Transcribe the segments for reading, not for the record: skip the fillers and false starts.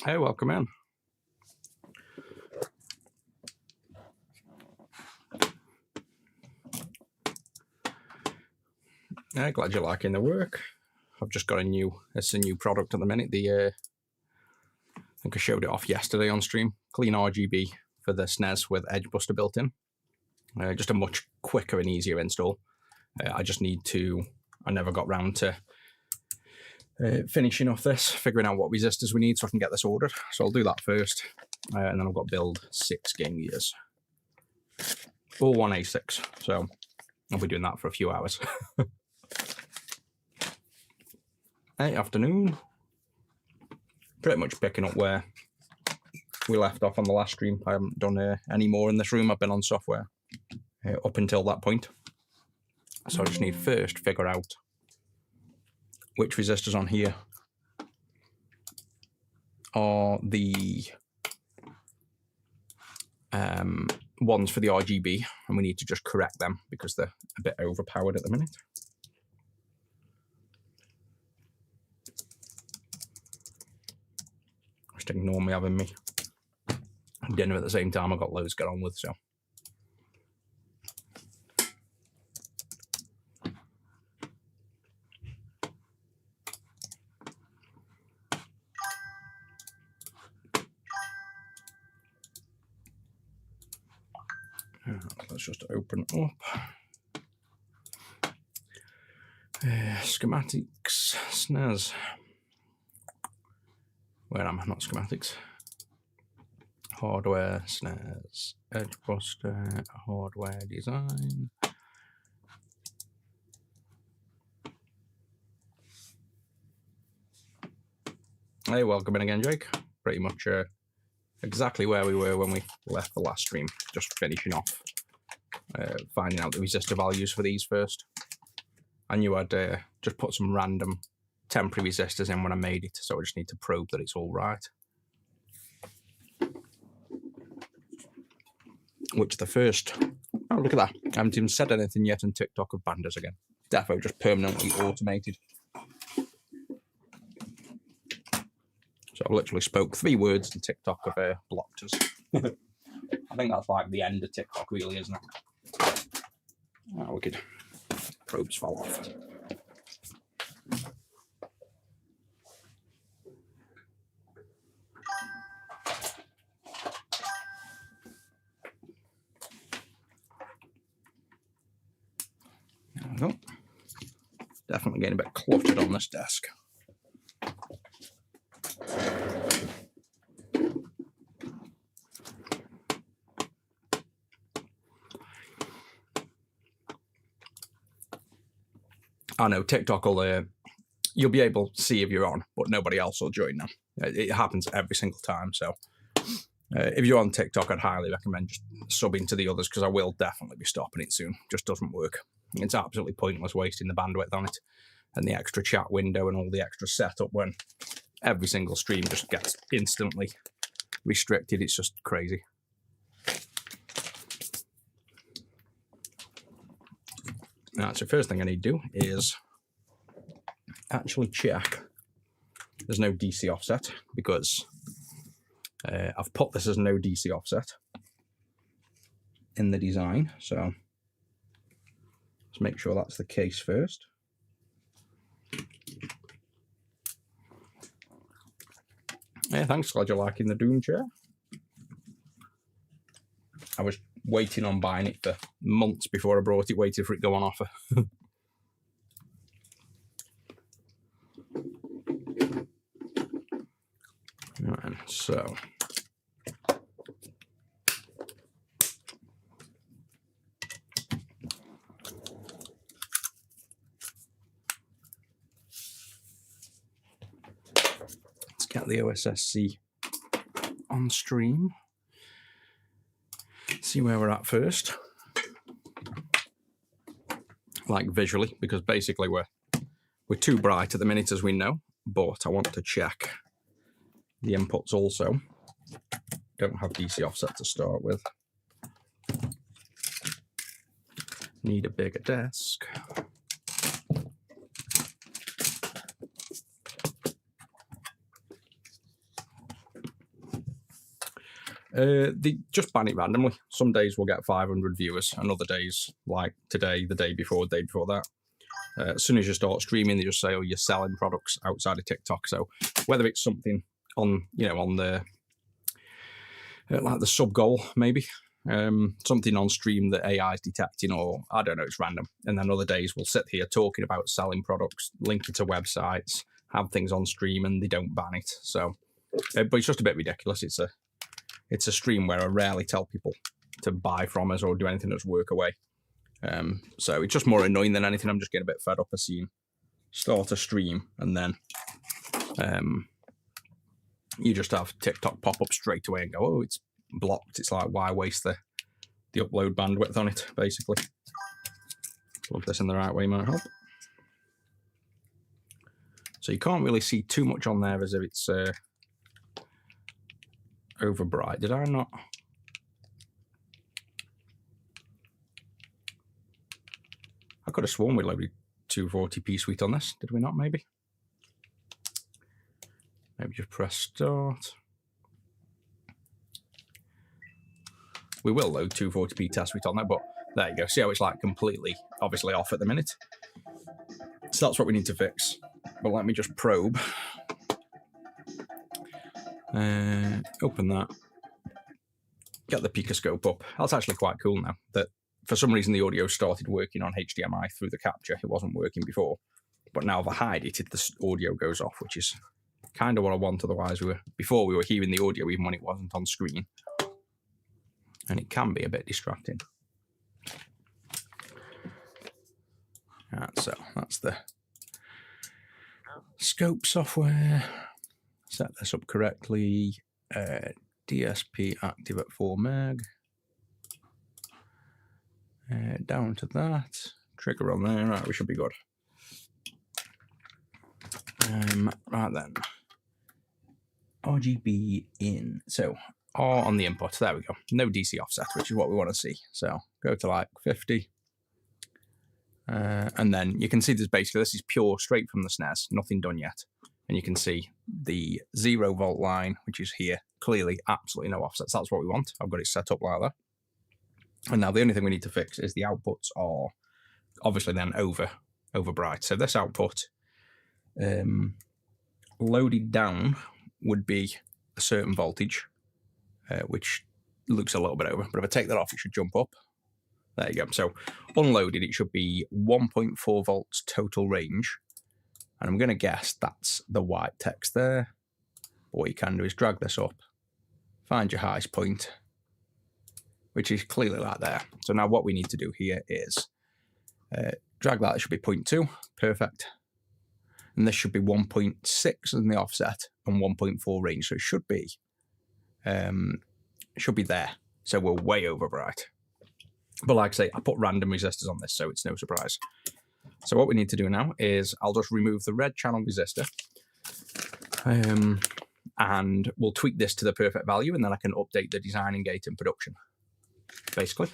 Hey, welcome in. Yeah, glad you're liking the work. I've just got it's a new product at the minute. I think I showed it off yesterday on stream. Clean RGB for the SNES with Edge Buster built in. Just a much quicker and easier install. I never got round to finishing off this, figuring out what resistors we need so I can get this ordered. So I'll do that first. And then I've got to build 6 game gears. All 1 ASICs. So I'll be doing that for a few hours. Hey, afternoon. Pretty much picking up where we left off on the last stream. I haven't done any more in this room. I've been on software up until that point. So I just need first to figure out which resistors on here are the ones for the RGB, and we need to just correct them because they're a bit overpowered at the minute. Just ignore me having me dinner at the same time. I've got loads to get on with, so. Let's just open it up. Schematics, SNES. Where am I? Not schematics. Hardware, SNES, Edge Buster, hardware design. Hey, welcome in again, Jake. Pretty much exactly where we were when we left the last stream. Just finishing off, finding out the resistor values for these first. I knew I'd just put some random temporary resistors in when I made it, so I just need to probe that it's all right. Which the first, oh look at that, I haven't even said anything yet on TikTok of banders again. Defo just permanently automated. So I literally spoke 3 words and TikTok have blocked us. I think that's like the end of TikTok really, isn't it? Oh, wicked. Probes fall off. There we go. Definitely getting a bit cluttered on this desk. I know TikTok will, you'll be able to see if you're on, but nobody else will join now. It happens every single time. So if you're on TikTok, I'd highly recommend just subbing to the others because I will definitely be stopping it soon. Just doesn't work. It's absolutely pointless wasting the bandwidth on it and the extra chat window and all the extra setup when every single stream just gets instantly restricted. It's just crazy. Right, so first thing I need to do is actually check there's no DC offset because I've put this as no DC offset in the design. So let's make sure that's the case first. Yeah, thanks. Glad you're liking the Doom chair. I was waiting on buying it for months before I brought it, waiting for it to go on offer. Right, so let's get the OSSC on stream. See where we're at first, like visually, because basically we're too bright at the minute, as we know, but I want to check the inputs also. Don't have DC offset to start with. Need a bigger desk. They just ban it randomly. Some days we'll get 500 viewers, and other days, like today, the day before that, as soon as you start streaming, they just say, "Oh, you're selling products outside of TikTok." So whether it's something on, on the like the sub goal, maybe something on stream that AI is detecting, or I don't know, it's random. And then other days we'll sit here talking about selling products, linking to websites, have things on stream, and they don't ban it. So, but it's just a bit ridiculous. It's a stream where I rarely tell people to buy from us or do anything that's work away. So it's just more annoying than anything. I'm just getting a bit fed up of seeing start a stream and then you just have TikTok pop up straight away and go, "Oh, it's blocked." It's like, why waste the upload bandwidth on it, basically. Plug this in the right way might help. So you can't really see too much on there as if it's over bright. Did I not? I could have sworn we loaded 240p suite on this. Did we not, maybe? Maybe just press start. We will load 240p test suite on there, but there you go. See how it's like completely, obviously off at the minute. So that's what we need to fix. But let me just probe. Open that. Get the picoscope up. That's actually quite cool now. That for some reason the audio started working on HDMI through the capture. It wasn't working before. But now if I hide it, the audio goes off, which is kind of what I want. Otherwise, before we were hearing the audio even when it wasn't on screen. And it can be a bit distracting. Right, so that's the scope software. Set this up correctly. DSP active at 4 meg. Down to that. Trigger on there. Right, we should be good. Right then. RGB in. So R on the input. There we go. No DC offset, which is what we want to see. So go to like 50. And then you can see this is pure straight from the SNES, nothing done yet. And you can see the 0 volt line, which is here, clearly absolutely no offsets. That's what we want. I've got it set up like that. And now the only thing we need to fix is the outputs are obviously then over bright. So this output loaded down would be a certain voltage, which looks a little bit over. But if I take that off, it should jump up. There you go. So unloaded, it should be 1.4 volts total range. And I'm going to guess that's the white text there. What you can do is drag this up, find your highest point, which is clearly like there. So now what we need to do here is drag that. It should be 0.2. Perfect. And this should be 1.6 in the offset and 1.4 range. So it should be there. So we're way over bright. But like I say, I put random resistors on this, so it's no surprise. So what we need to do now is I'll just remove the red channel resistor. And we'll tweak this to the perfect value, and then I can update the designing gate in production, basically.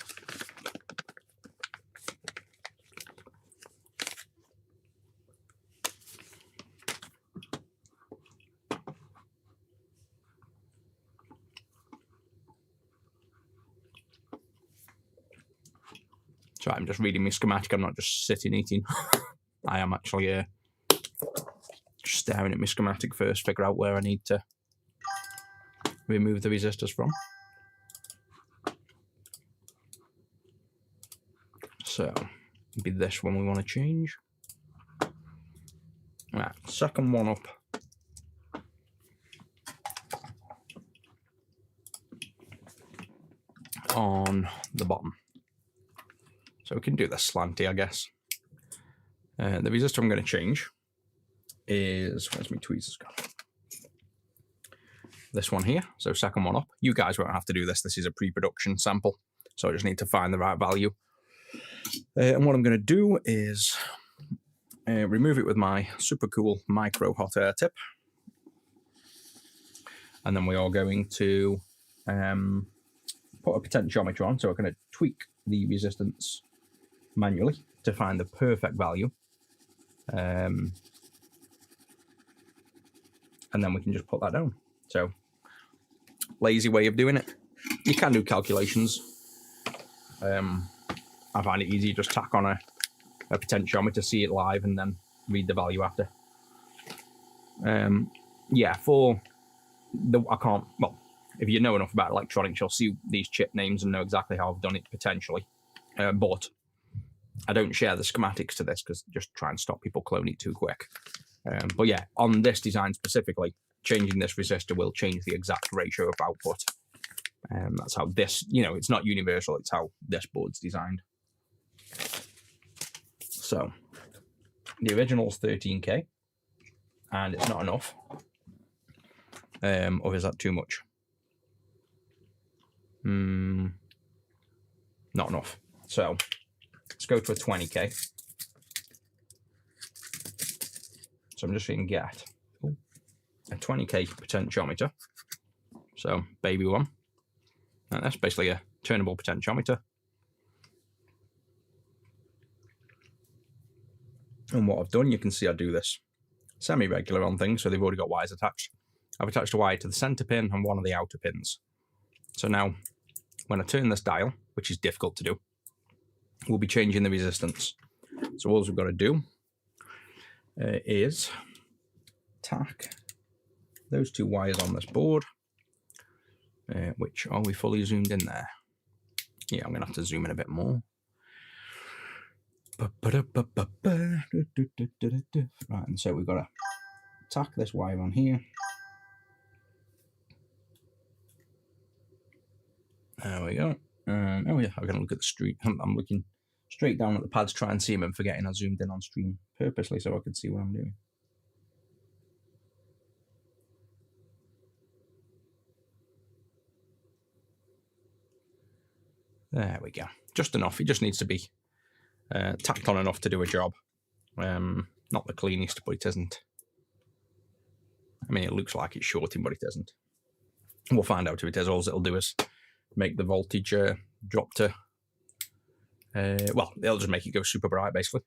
So I'm just reading my schematic. I'm not just sitting eating. I am actually just staring at my schematic first, figure out where I need to remove the resistors from. So it'll be this one we want to change. Right, second one up. On the bottom. So we can do this slanty, I guess. The resistor I'm going to change is, where's my tweezers gone? This one here, so second one up. You guys won't have to do this. This is a pre-production sample, so I just need to find the right value. And what I'm going to do is remove it with my super cool micro hot air tip. And then we are going to put a potentiometer on, so we're going to tweak the resistance manually to find the perfect value. And then we can just put that down. So, lazy way of doing it. you can do calculations. I find it easy, just tack on a potentiometer, see it live, and then read the value after. Yeah, for the if you know enough about electronics, you'll see these chip names and know exactly how I've done it potentially. But I don't share the schematics to this because just try and stop people cloning it too quick. But yeah, on this design specifically, changing this resistor will change the exact ratio of output. That's how this, it's not universal, it's how this board's designed. So the original's 13K, and it's not enough. Or is that too much? Not enough. So let's go to a 20K. So I'm just going to get a 20K potentiometer. So baby one. And that's basically a turnable potentiometer. And what I've done, you can see I do this semi-regular on things, so they've already got wires attached. I've attached a wire to the center pin and one of the outer pins. So now, when I turn this dial, which is difficult to do, we'll be changing the resistance. So all we've got to do is tack those two wires on this board, which, are we fully zoomed in there? Yeah, I'm going to have to zoom in a bit more. Right, and so we've got to tack this wire on here. There we go. Oh yeah, I'm going to look at the stream. I'm looking straight down at the pads, try and see them, and forgetting I zoomed in on stream purposely so I could see what I'm doing. There we go. Just enough. It just needs to be tacked on enough to do a job. Not the cleanest, but it isn't. I mean, it looks like it's shorting, but it isn't. We'll find out if it is. All it'll do is make the voltage drop to, well, it'll just make it go super bright, basically.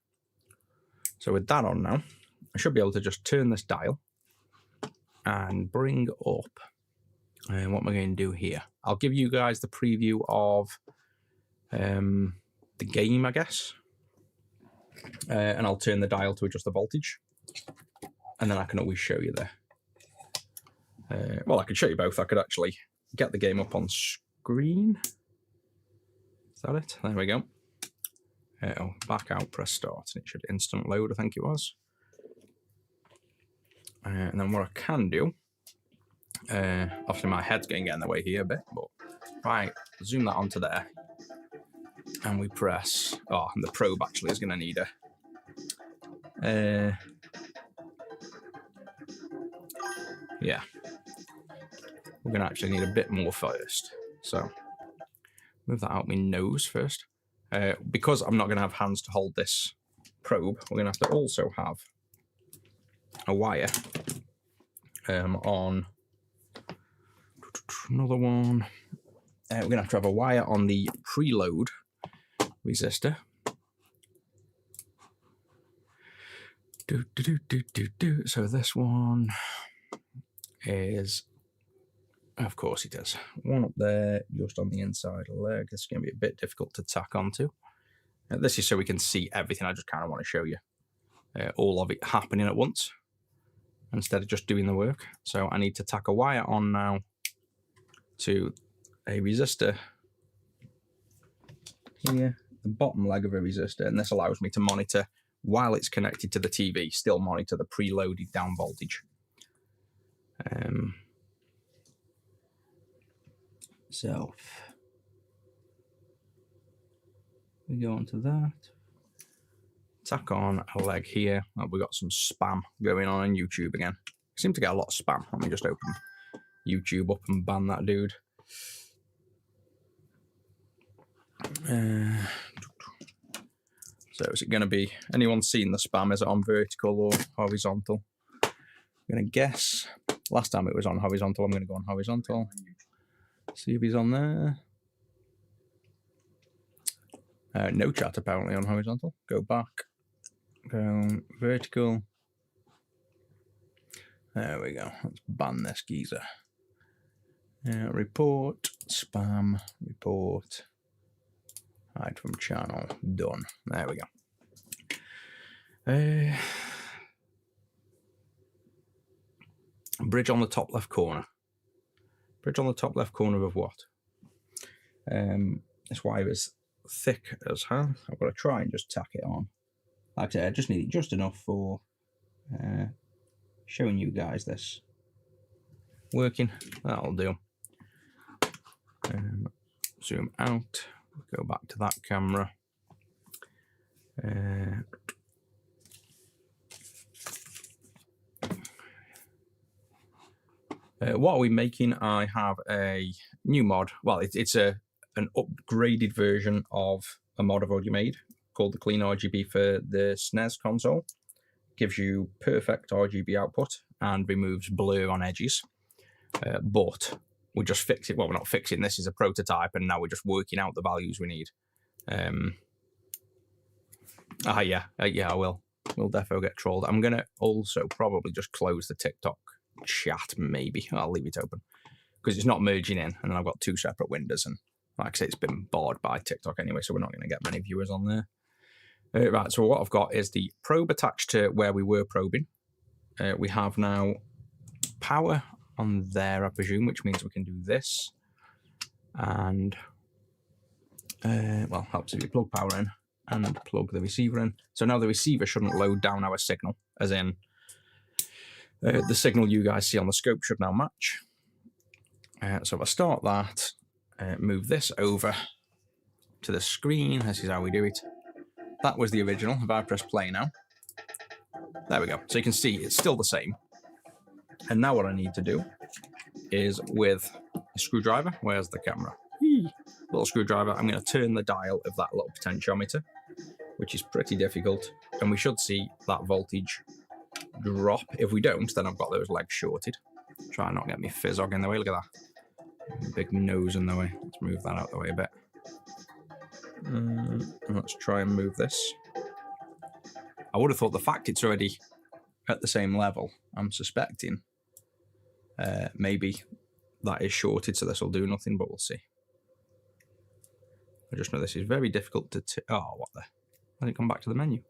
So with that on now, I should be able to just turn this dial and bring up what am I going to do here? I'll give you guys the preview of the game, I guess. And I'll turn the dial to adjust the voltage. And then I can always show you there. Well, I could show you both. I could actually get the game up on screen. Is that it? There we go. Back out, press start, and it should instant load, I think it was. And then what I can do, obviously my head's going to get in the way here a bit, but if I zoom that onto there, and we press, and the probe actually is going to need yeah, we're going to actually need a bit more first. So move that out my nose first. Because I'm not going to have hands to hold this probe, we're going to have to also have a wire on another one. We're going to have a wire on the preload resistor. So this one is, of course it is, one up there just on the inside leg. It's going to be a bit difficult to tack onto. This is so we can see everything. I just kind of want to show you all of it happening at once instead of just doing the work. So I need to tack a wire on now to a resistor here, the bottom leg of a resistor, and this allows me to monitor while it's connected to the TV, still monitor the preloaded down voltage. So we go onto that, tack on a leg here. We got some spam going on YouTube again. I seem to get a lot of spam. Let me just open YouTube up and ban that dude. So is it going to be, anyone seen the spam? Is it on vertical or horizontal? I'm going to guess. Last time it was on horizontal. I'm going to go on horizontal. See if he's on there. No chat apparently on horizontal. Go back. Go vertical. There we go. Let's ban this geezer. Report, spam, report, hide from channel, done. There we go. Bridge on the top left corner. Bridge on the top left corner of what? This wire is thick as hell. I've got to try and just tack it on. Like I said, I just need it just enough for showing you guys this working. That'll do. Zoom out, go back to that camera. What are we making? I have a new mod. Well, it's an upgraded version of a mod I've already made called the Clean RGB for the SNES console. Gives you perfect RGB output and removes blur on edges. But we just fix it. Well, we're not fixing. This is a prototype, and now we're just working out the values we need. Yeah, I will. We'll defo get trolled. I'm gonna also probably just close the TikTok chat. Maybe I'll leave it open because it's not merging in, and then I've got two separate windows. And like I say, it's been barred by TikTok anyway, so we're not going to get many viewers on there. Right. So what I've got is the probe attached to where we were probing. We have now power on there, I presume, which means we can do this. And, well, helps if you plug power in and plug the receiver in. So now the receiver shouldn't load down our signal, as in the signal you guys see on the scope should now match. So if I start that, move this over to the screen, this is how we do it. That was the original. If I press play now, there we go. So you can see it's still the same. And now what I need to do is with a screwdriver, where's the camera? Little screwdriver, I'm going to turn the dial of that little potentiometer, which is pretty difficult. And we should see that voltage drop. If we don't, then I've got those legs shorted. Try and not get me fizzog in the way. Look at that. Big nose in the way. Let's move that out of the way a bit. And let's try and move this. I would have thought the fact it's already at the same level, I'm suspecting maybe that is shorted, so this will do nothing, but we'll see. I just know this is very difficult to... Oh, what the... Let it come back to the menu.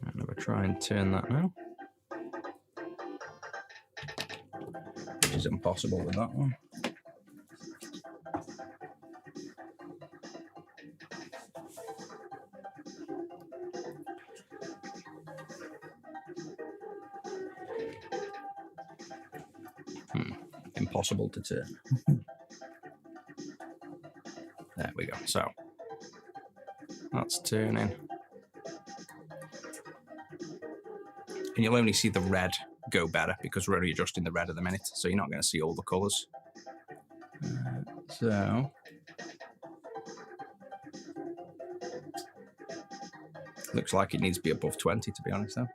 I'm going to try and turn that now. Which is impossible with that one. Impossible to turn. There we go. So that's turning. And you'll only see the red go better because we're only adjusting the red at the minute, so you're not going to see all the colours. So looks like it needs to be above 20, to be honest, though.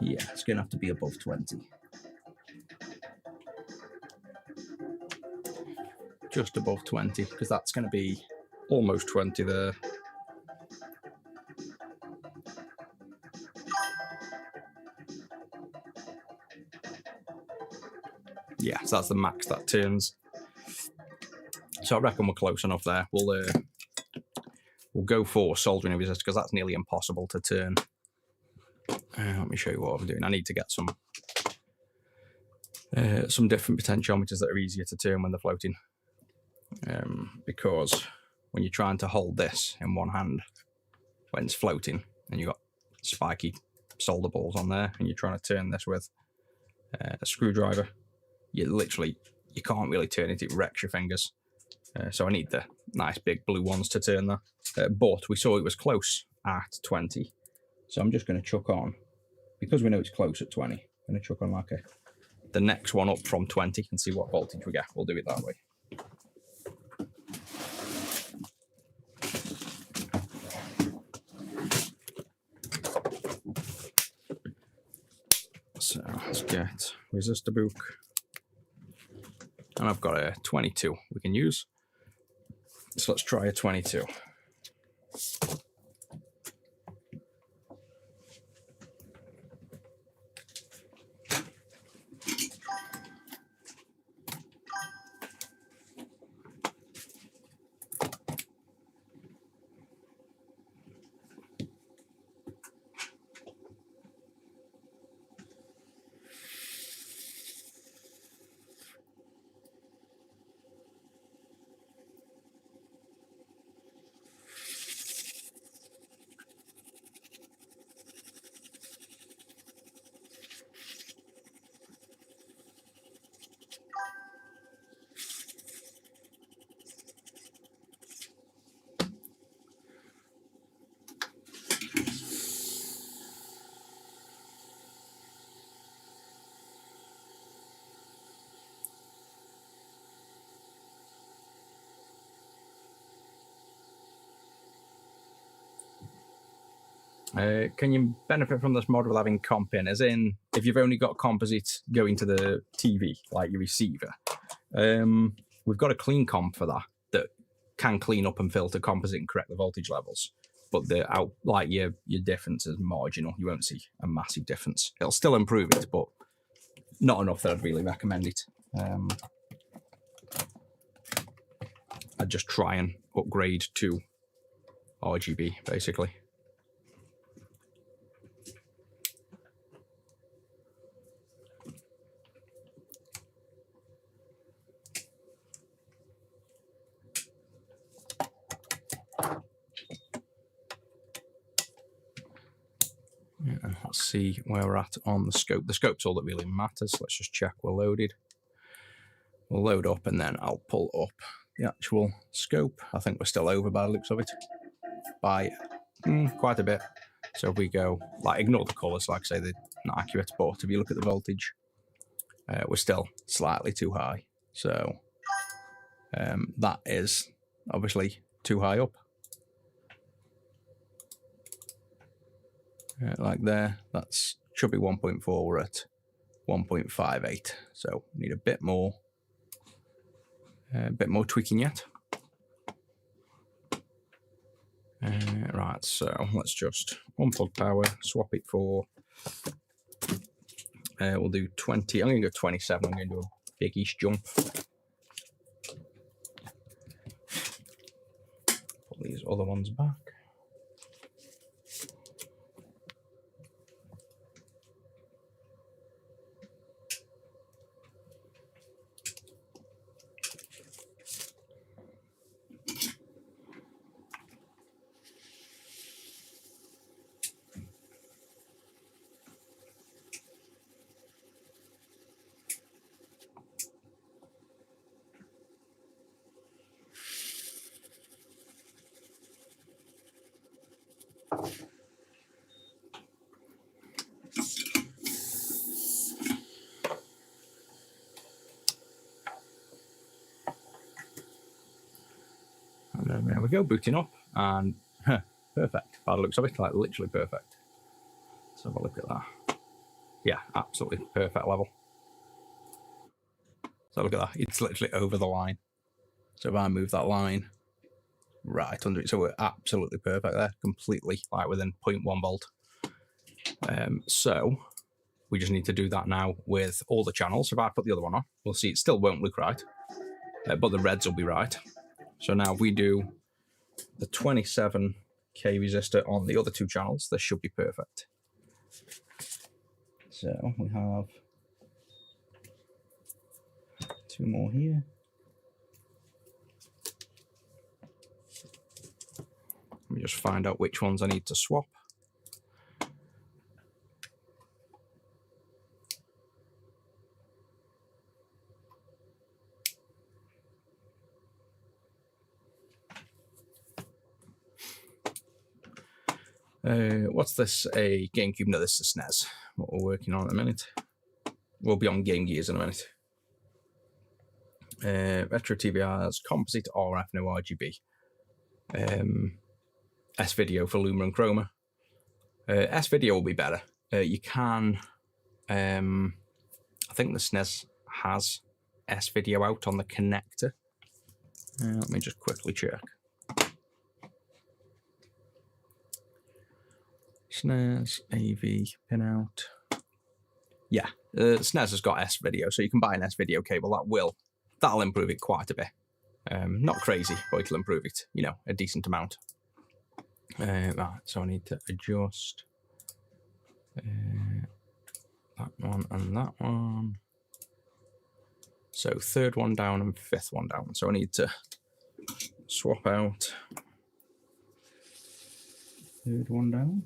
Yeah, it's going to have to be above 20. Just above 20, because that's going to be almost 20 there. Yeah, so that's the max that turns. So I reckon we're close enough there. We'll go for soldering a resistor because that's nearly impossible to turn. Let me show you what I'm doing. I need to get some different potentiometers that are easier to turn when they're floating. Because when you're trying to hold this in one hand when it's floating and you've got spiky solder balls on there and you're trying to turn this with a screwdriver, you can't really turn it. It wrecks your fingers. So I need the nice big blue ones to turn that. But we saw it was close at 20. So I'm just going to chuck on, because we know it's close at 20, I'm going to chuck on like the next one up from 20 and see what voltage we get. We'll do it that way. So let's get resistor book. And I've got a 22 we can use. So let's try a 22. Can you benefit from this model having comp in? As in, if you've only got composites going to the TV, like your receiver, we've got a clean comp for that can clean up and filter composite and correct the voltage levels. But your difference is marginal. You won't see a massive difference. It'll still improve it, but not enough that I'd really recommend it. I'd just try and upgrade to RGB, basically. Let's see where we're at on the scope. The scope's all that really matters. Let's just check we're loaded. We'll load up and then I'll pull up the actual scope. I think we're still over by the looks of it by quite a bit. So if we go, ignore the colours, like I say, they're not accurate, but if you look at the voltage, we're still slightly too high. So that is obviously too high up. Like there, that's should be 1.4, we're at 1.58, so need a bit more tweaking yet. Right, so let's just unplug power, swap it for, we'll do 20, I'm going to go 27, I'm going to do a big-ish jump. Put these other ones back. And there we go, booting up, and perfect. By the looks of it, literally perfect. Let's have a look at that. Yeah, absolutely perfect level. So look at that, it's literally over the line. So if I move that line right under it, so we're absolutely perfect there, completely within 0.1 volt. So we just need to do that now with all the channels. If I put the other one on, we'll see it still won't look right, but the reds will be right. So now if we do the 27K resistor on the other two channels, this should be perfect. So we have two more here. Let me just find out which ones I need to swap. What's this? A GameCube? No, this is a SNES. What we're working on in a minute. We'll be on Game Gears in a minute. Retro TVRs, composite RF, no RGB. S-Video for Luma and Chroma. S-Video will be better. You can I think the SNES has S-Video out on the connector. Let me just quickly check. SNES AV pin out. Yeah, the SNES has got S-Video, so you can buy an S-Video cable. That'll improve it quite a bit. Not crazy, but it'll improve it, you know, a decent amount. Right, so I need to adjust that one and that one. So third one down and fifth one down. So I need to swap out third one down.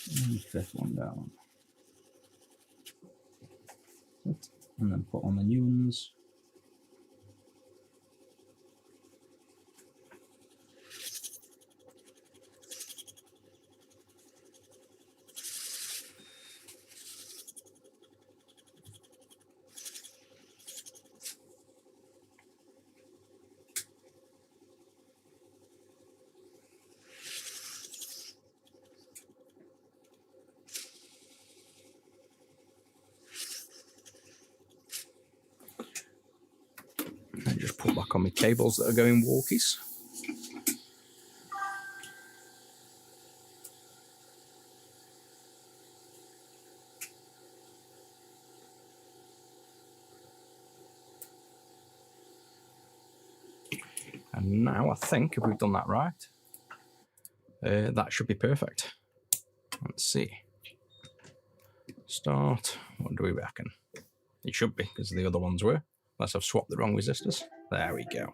And fifth one down. And then put on the new ones. And just put back on my cables that are going walkies. And now I think if we've done that right, that should be perfect. Let's see. Start. What do we reckon? It should be, because the other ones were. Unless I've swapped the wrong resistors. There we go.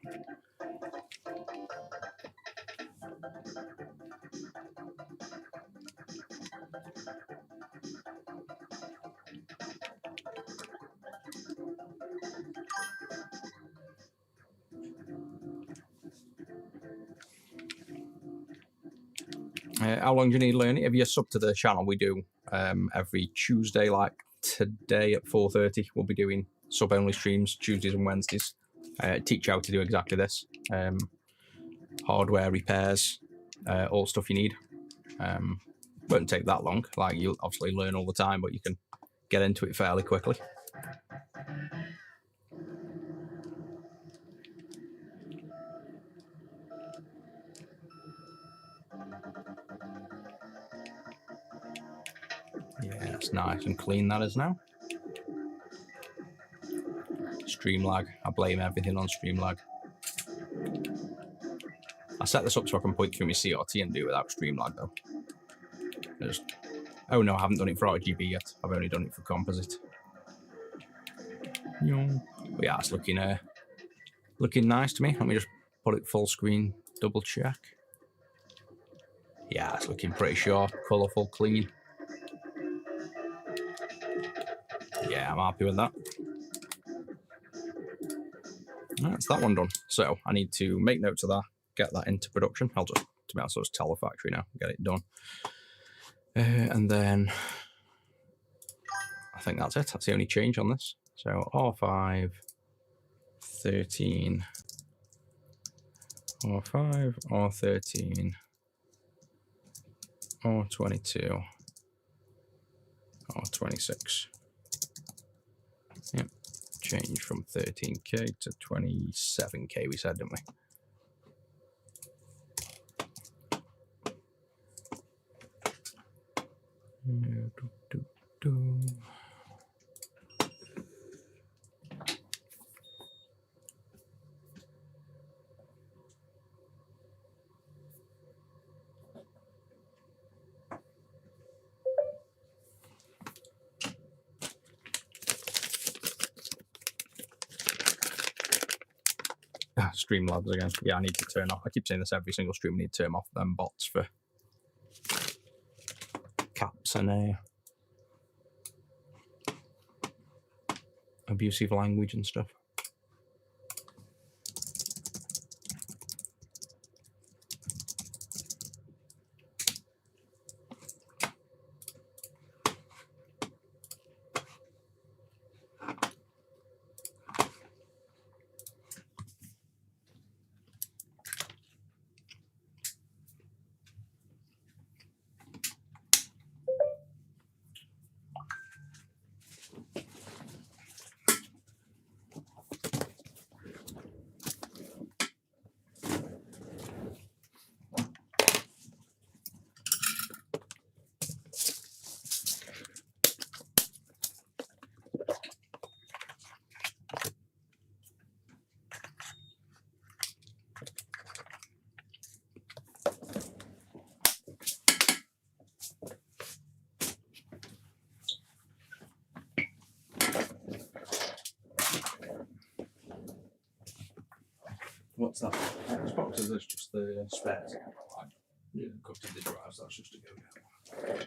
How long do you need learning? If you're sub to the channel, we do every Tuesday, like today at 4:30. We'll be doing sub-only streams Tuesdays and Wednesdays. Teach you how to do exactly this. Hardware repairs, all stuff you need. Won't take that long. Like, you'll obviously learn all the time, but you can get into it fairly quickly. Yeah, it's nice and clean that is now. Stream lag. I blame everything on stream lag. I set this up so I can point through my CRT and do it without stream lag though. Oh no, I haven't done it for RGB yet. I've only done it for composite. But yeah, it's looking nice to me. Let me just put it full screen, double check. Yeah, it's looking pretty sharp, colourful, clean. Yeah, I'm happy with that. That's that one done. So I need to make notes of that, get that into production. I'll just, to be honest, I'll just tell the factory now, get it done. And then I think that's it. That's the only change on this. So R5, 13, R5, R13, R22, R26. Yep, change from 13K to 27K, we said, didn't we? Streamlabs again. Yeah, I need to turn off. I keep saying this every single stream. I need to turn off them bots for caps and abusive language and stuff. What's that? Those boxes, that's just the spares. Yeah, cut in the drives, that's just to go down.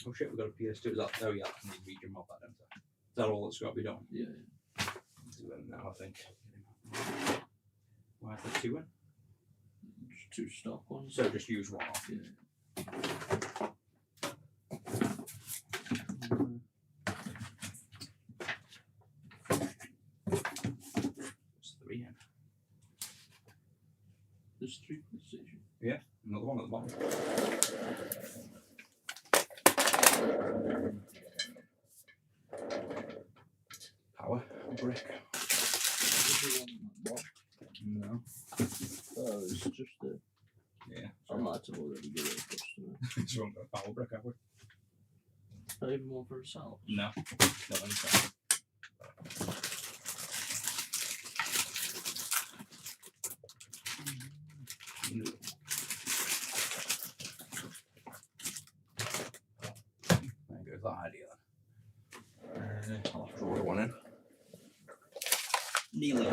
Oh shit, we've got a PS2. Is that? Oh yeah, I need region mod that, don't I? Is that all that's got to be done? Yeah. Do them now, I think. Why is there two in? Just 2 stock ones. So just use one off. Yeah. There's 3 in. There's 3 PlayStation. Yeah, another one at the bottom. Power brick. No. Oh, it's just a. Yeah. I might have already given it a customer. So we haven't got a power brick, have we? Not even one for ourselves. No. Not inside. No. There goes that idea then. I'll have to order one in. Nearly.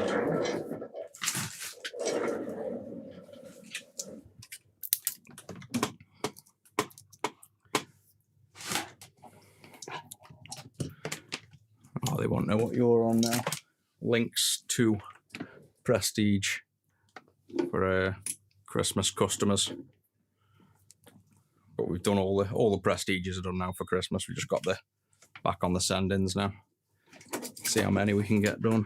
Oh, they won't know what you're on now. Links to Prestige for Christmas customers. But we've done all the Prestiges are done now for Christmas. We just got the back on the send-ins now. See how many we can get done.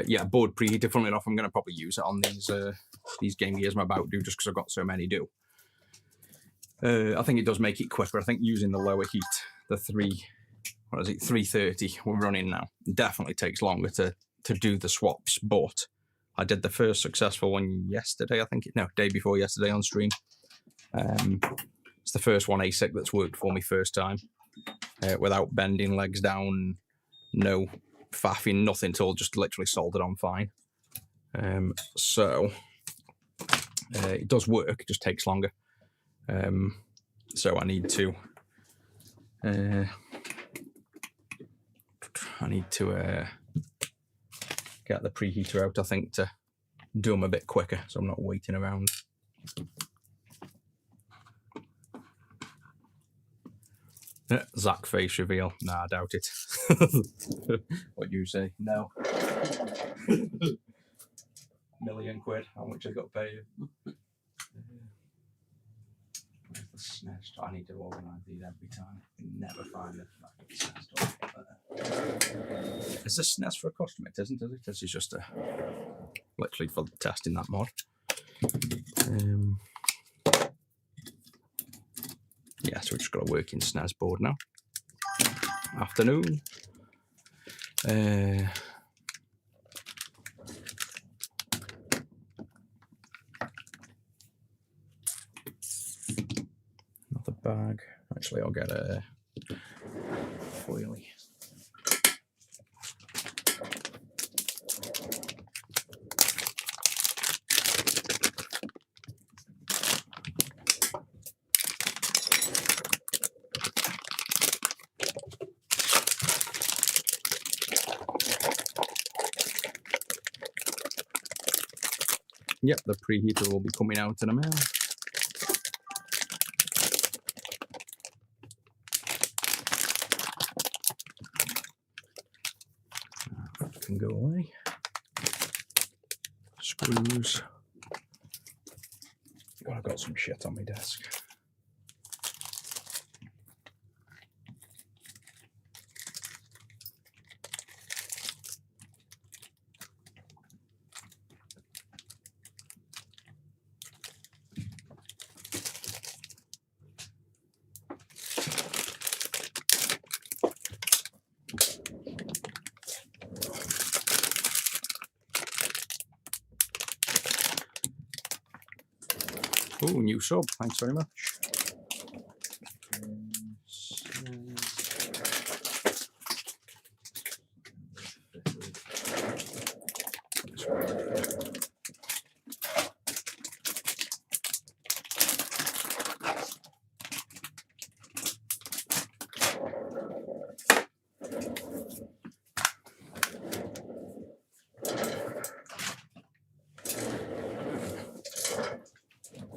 Yeah, board preheater. Funnily enough, I'm going to probably use it on these Game Gears I'm about to do just because I've got so many do. I think it does make it quicker. I think using the lower heat, the 330 we're running now, definitely takes longer to do the swaps. But I did the first successful one yesterday, I think. No, day before yesterday on stream. It's the first one ASIC that's worked for me first time, without bending legs down, no faffing, nothing at all, just literally soldered on fine. So it does work, it just takes longer. So I need to get the preheater out, I think, to do them a bit quicker, so I'm not waiting around. Zach face reveal. Nah, I doubt it. What do you say? No. £1 million, how much I got to pay you? Where's the SNES? I need to organise these every time. I never find the SNES. Is this SNES for a customer? It isn't, is it? This is just literally for testing that mod. Yeah, so we've just got a working SNES board now. Afternoon. Another bag. Actually, I'll get a foily. Yep, the preheater will be coming out in a minute. That can go away. Screws. God, I've got some shit on my desk. Oh, new sub. Thanks very much.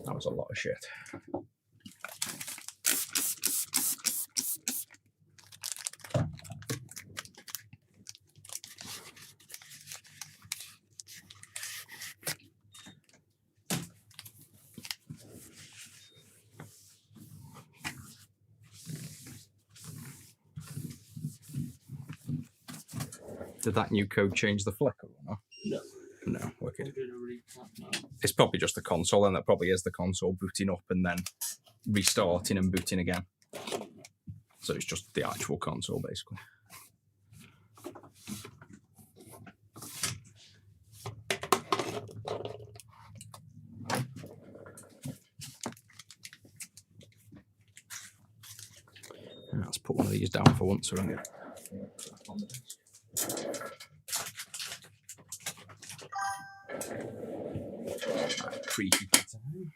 That was a lot of shit. Did that new code change the flicker or not? No. No, wicked. I'm doing a recap now. It's probably just the console, and that probably is the console booting up and then restarting and booting again. So it's just the actual console, basically. Let's put one of these down for once, so we can get on the desk. Preheat time.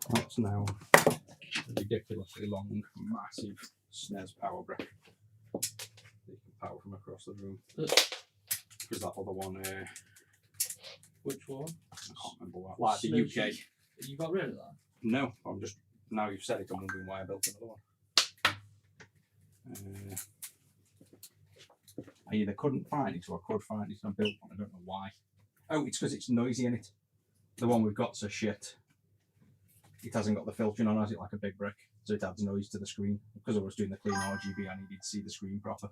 That's now a ridiculously long, massive SNES power brick. You can power from across the room. Because that other one, Which one? I can't remember what. Like the UK. You got rid of that? No, I'm just, now you've said it, I'm wondering why I built another one. I either couldn't find it or I could find it and I built one. I don't know why. Oh, it's because it's noisy in it. The one we've got's a shit. It hasn't got the filtering on, has it, like a big brick? So it adds noise to the screen. Because I was doing the clean RGB, I needed to see the screen proper.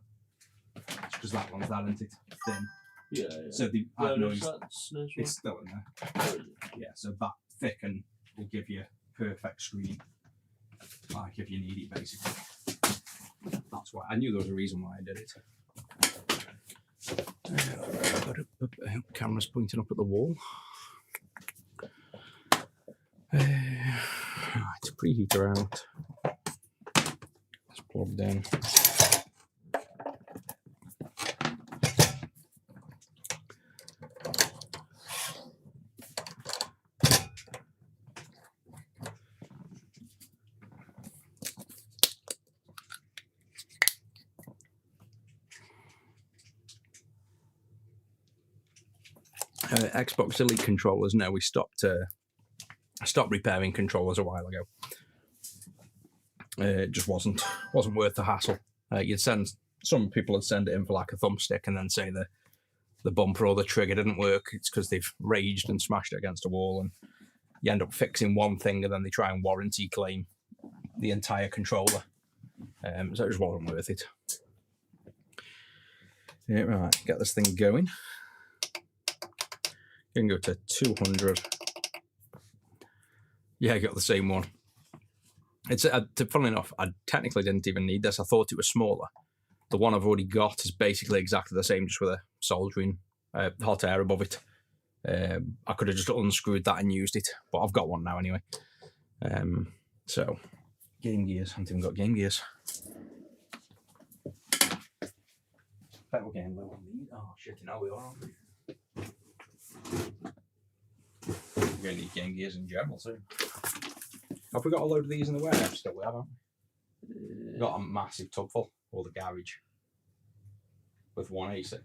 Because that one's that, isn't it? Thin. Yeah. So the add noise, SNES it's still in there. Yeah, so that thicken will give you perfect screen. Like if you need it, basically. That's why I knew there was a reason why I did it. Camera's pointing up at the wall. Right, preheater out. It's plugged in. Xbox Elite controllers. Now we stopped repairing controllers a while ago. It just wasn't worth the hassle. Some people would send it in for like a thumbstick and then say the bumper or the trigger didn't work. It's because they've raged and smashed it against a wall, and you end up fixing one thing and then they try and warranty claim the entire controller. So it just wasn't worth it. Yeah, right, get this thing going. You can go to 200. Yeah, I got the same one. It's funnily enough, I technically didn't even need this. I thought it was smaller. The one I've already got is basically exactly the same, just with a soldering hot air above it. I could have just unscrewed that and used it, but I've got one now anyway. So, Game Gears. I haven't even got Game Gears. Bet we're getting low on these. Oh shit, you know we are, aren't we? We're going to need Game Gears in general soon. Have we got a load of these in the warehouse still? We haven't. We've got a massive tub full, or the garage, with one A6.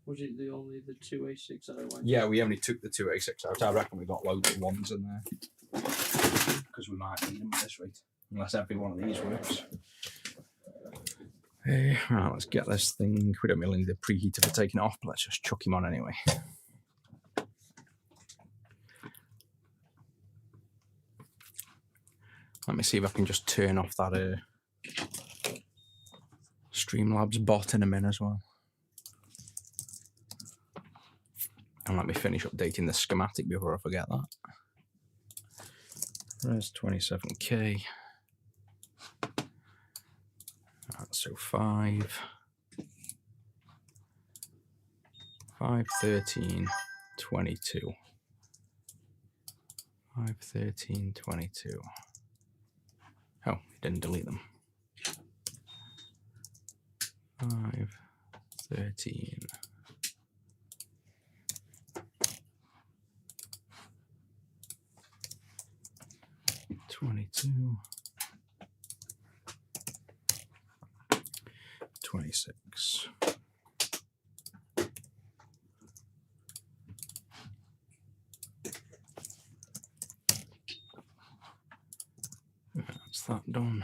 Was it only the two A6 that I went? Yeah, we only took the two A6 out. I reckon we got loads of ones in there. because we might need them at this rate, unless every one of these works. Right, let's get this thing. We don't really need the preheater for taking it off, but let's just chuck him on anyway. Let me see if I can just turn off that Streamlabs bot in a minute as well. And let me finish updating the schematic before I forget that. Res 27K. So 513 22. 513 22. Oh, didn't delete them. 513. 22. 26. That's that done.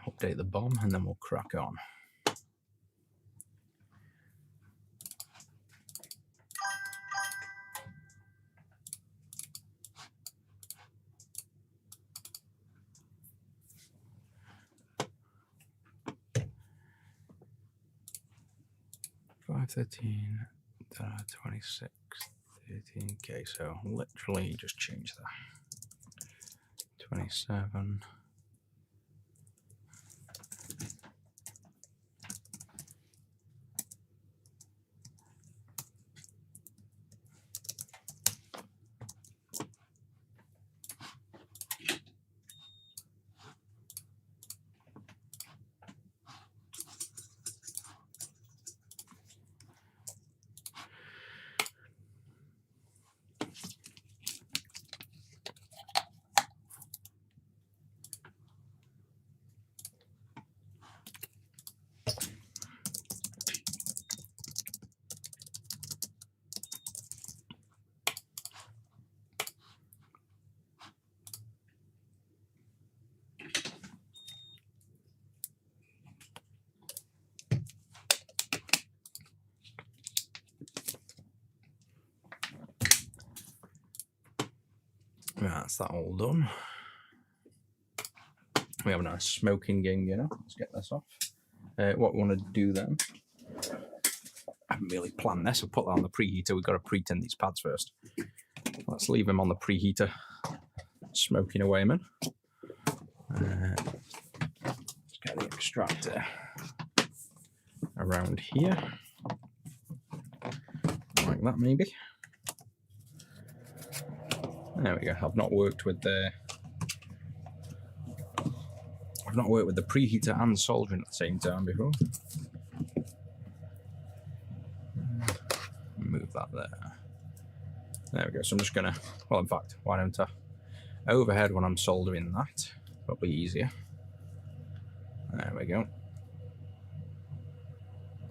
Update the bomb and then we'll crack on. $513, 26, 13K. So literally just change that. 27. That's that all done. We have a nice smoking game, you know. Let's get this off. What we want to do then, I haven't really planned this. I'll put that on the preheater. We've got to pre-tin these pads first. Let's leave them on the preheater, smoking away a minute. Let's get the extractor around here, like that maybe. There we go. I've not worked with the preheater and soldering at the same time before. Move that there. There we go. So I'm just gonna, well, in fact, why don't I overhead when I'm soldering that? Probably easier. There we go.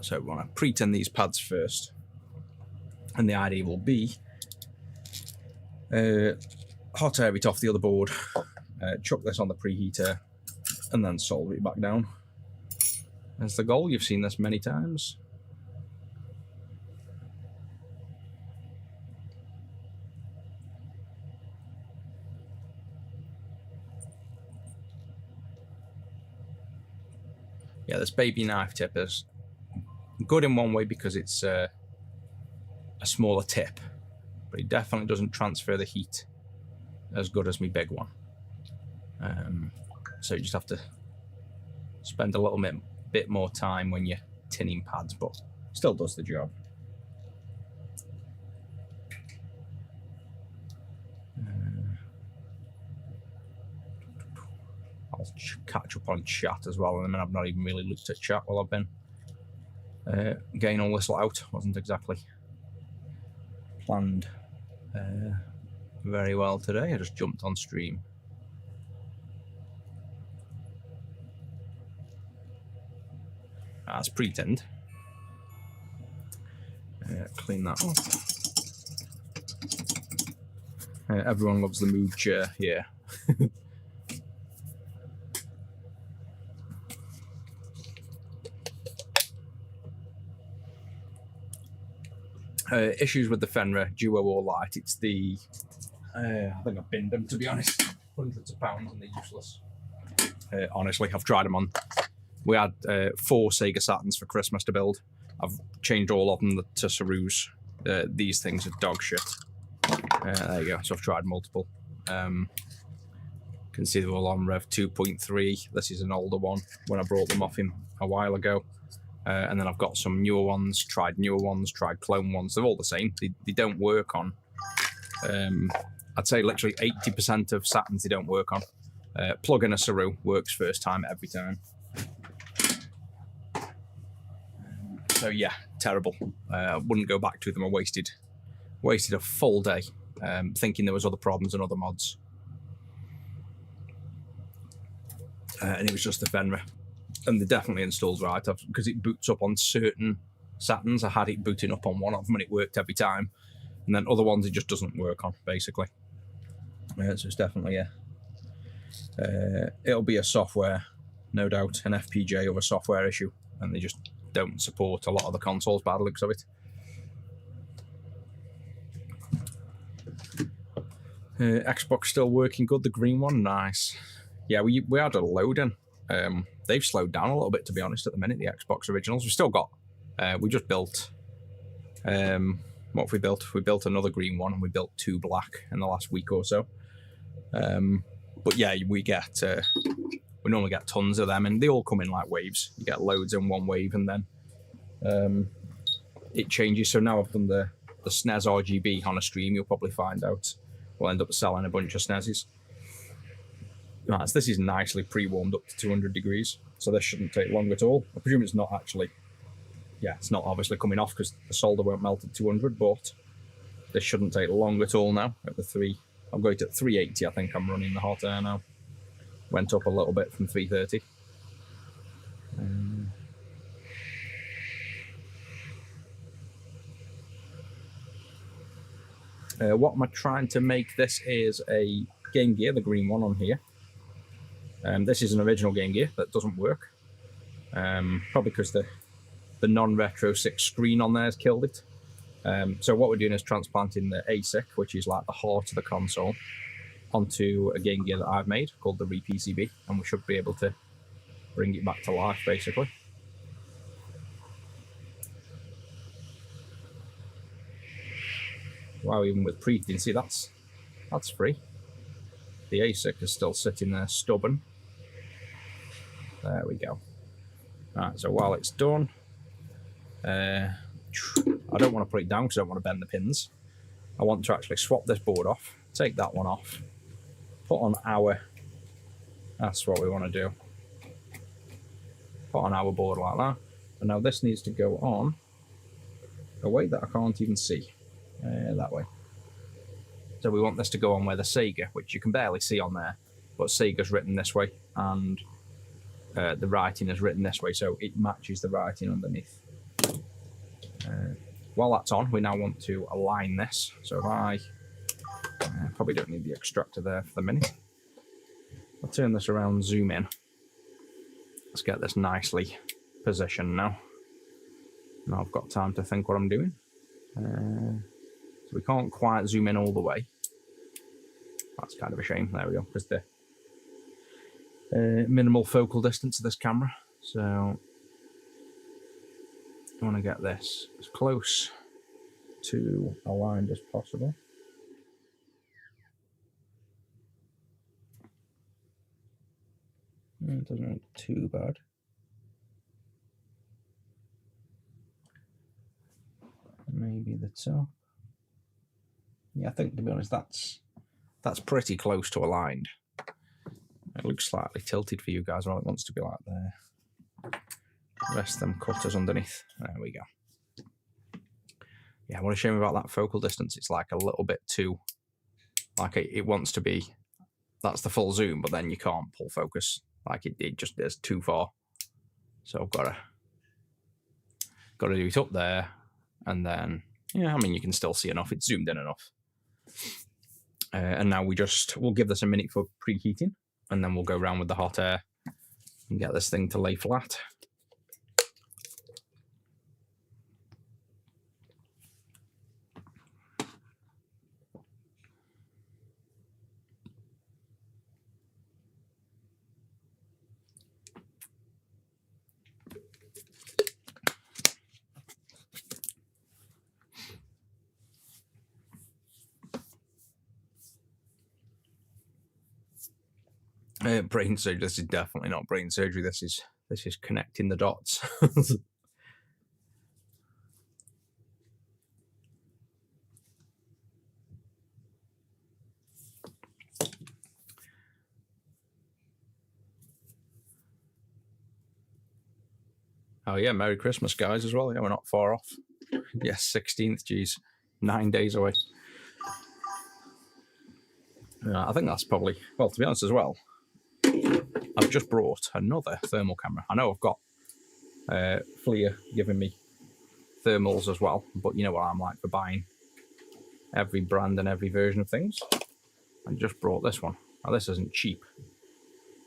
So we want to pre-tin these pads first, and the idea will be hot air it off the other board, chuck this on the preheater, and then solder it back down. That's the goal. You've seen this many times. Yeah, this baby knife tip is good in one way because it's a smaller tip, but it definitely doesn't transfer the heat as good as my big one. So you just have to spend a little bit more time when you're tinning pads, but still does the job. I'll catch up on chat as well. I mean, I've not even really looked at chat while I've been getting all this out. Wasn't exactly planned very well today. I just jumped on stream. That's pre-tinned. Clean that up. Everyone loves the mood chair here. Issues with the Fenrir Duo or Lite. It's the I think I've binned them, to be honest. Hundreds of pounds and they're useless. Honestly, I've tried them on. We had 4 Sega Saturns for Christmas to build. I've changed all of them to Saru's. These things are dog shit. There you go. So I've tried multiple. Can see they're all on Rev 2.3. This is an older one when I brought them off him a while ago. And then I've got some newer ones, tried clone ones. They're all the same. They don't work on. I'd say literally 80% of Saturns they don't work on. Plug in a Saru, works first time every time. So yeah, terrible. Wouldn't go back to them. I wasted a full day thinking there was other problems and other mods. And it was just the Fenrir. And they definitely installed right, because it boots up on certain Saturns. I had it booting up on one of them and it worked every time. And then other ones it just doesn't work on, basically. So it's definitely it'll be a software, no doubt, an FPJ or a software issue. And they just don't support a lot of the consoles by the looks of it. Xbox still working good, the green one, nice. Yeah, we had a load in. They've slowed down a little bit, to be honest, at the minute, the Xbox originals. We've still got, we just built, what have we built? We built another green one and we built 2 black in the last week or so. But yeah, we normally get tons of them and they all come in like waves. You get loads in one wave and then it changes. So now I've done the SNES RGB on a stream, you'll probably find out. We'll end up selling a bunch of SNESes. Right, so this is nicely pre-warmed up to 200 degrees, so this shouldn't take long at all. I presume it's not actually, yeah, it's not obviously coming off because the solder won't melt at 200, but this shouldn't take long at all now at the 3. I'm going to 380, I think I'm running the hot air now. Went up a little bit from 330. What am I trying to make? This is a Game Gear, the green one on here. This is an original Game Gear that doesn't work. Probably because the non-Retro 6 screen on there has killed it. So what we're doing is transplanting the ASIC, which is like the heart of the console, onto a Game Gear that I've made called the RePCB, and we should be able to bring it back to life, basically. Wow, even with pre, you can see that's free. The ASIC is still sitting there stubborn. There we go. Alright, so while it's done, I don't want to put it down because I don't want to bend the pins. I want to actually swap this board off, take that one off, put on our, that's what we want to do. Put on our board like that. And now this needs to go on a way that I can't even see. That way. So we want this to go on where the Sega, which you can barely see on there, but Sega's written this way, and the writing is written this way, so it matches the writing underneath. While that's on, we now want to align this. So if I probably don't need the extractor there for the minute. I'll turn this around, zoom in. Let's get this nicely positioned now. Now I've got time to think what I'm doing. So we can't quite zoom in all the way. That's kind of a shame. There we go. Because the minimal focal distance of this camera. So I want to get this as close to aligned as possible. It doesn't look too bad. Maybe the top. Yeah, I think, to be honest, that's pretty close to aligned. It looks slightly tilted for you guys. All it wants to be like there. Rest them cutters underneath. There we go. Yeah, what a shame about that focal distance. It's like a little bit too, like it wants to be, that's the full zoom, but then you can't pull focus. Like it just is too far. So I've got to do it up there, and then, yeah, I mean, you can still see enough. It's zoomed in enough. And now we'll give this a minute for preheating, and then we'll go around with the hot air and get this thing to lay flat. Brain surgery. This is definitely not brain surgery. This is connecting the dots. Oh yeah, Merry Christmas, guys, as well. Yeah, we're not far off. Yes, 16th. Geez, 9 days away. I think that's probably, well, to be honest as well, I've just brought another thermal camera. I know I've got FLIR giving me thermals as well, but you know what I'm like for buying every brand and every version of things. I just brought this one. Now this isn't cheap.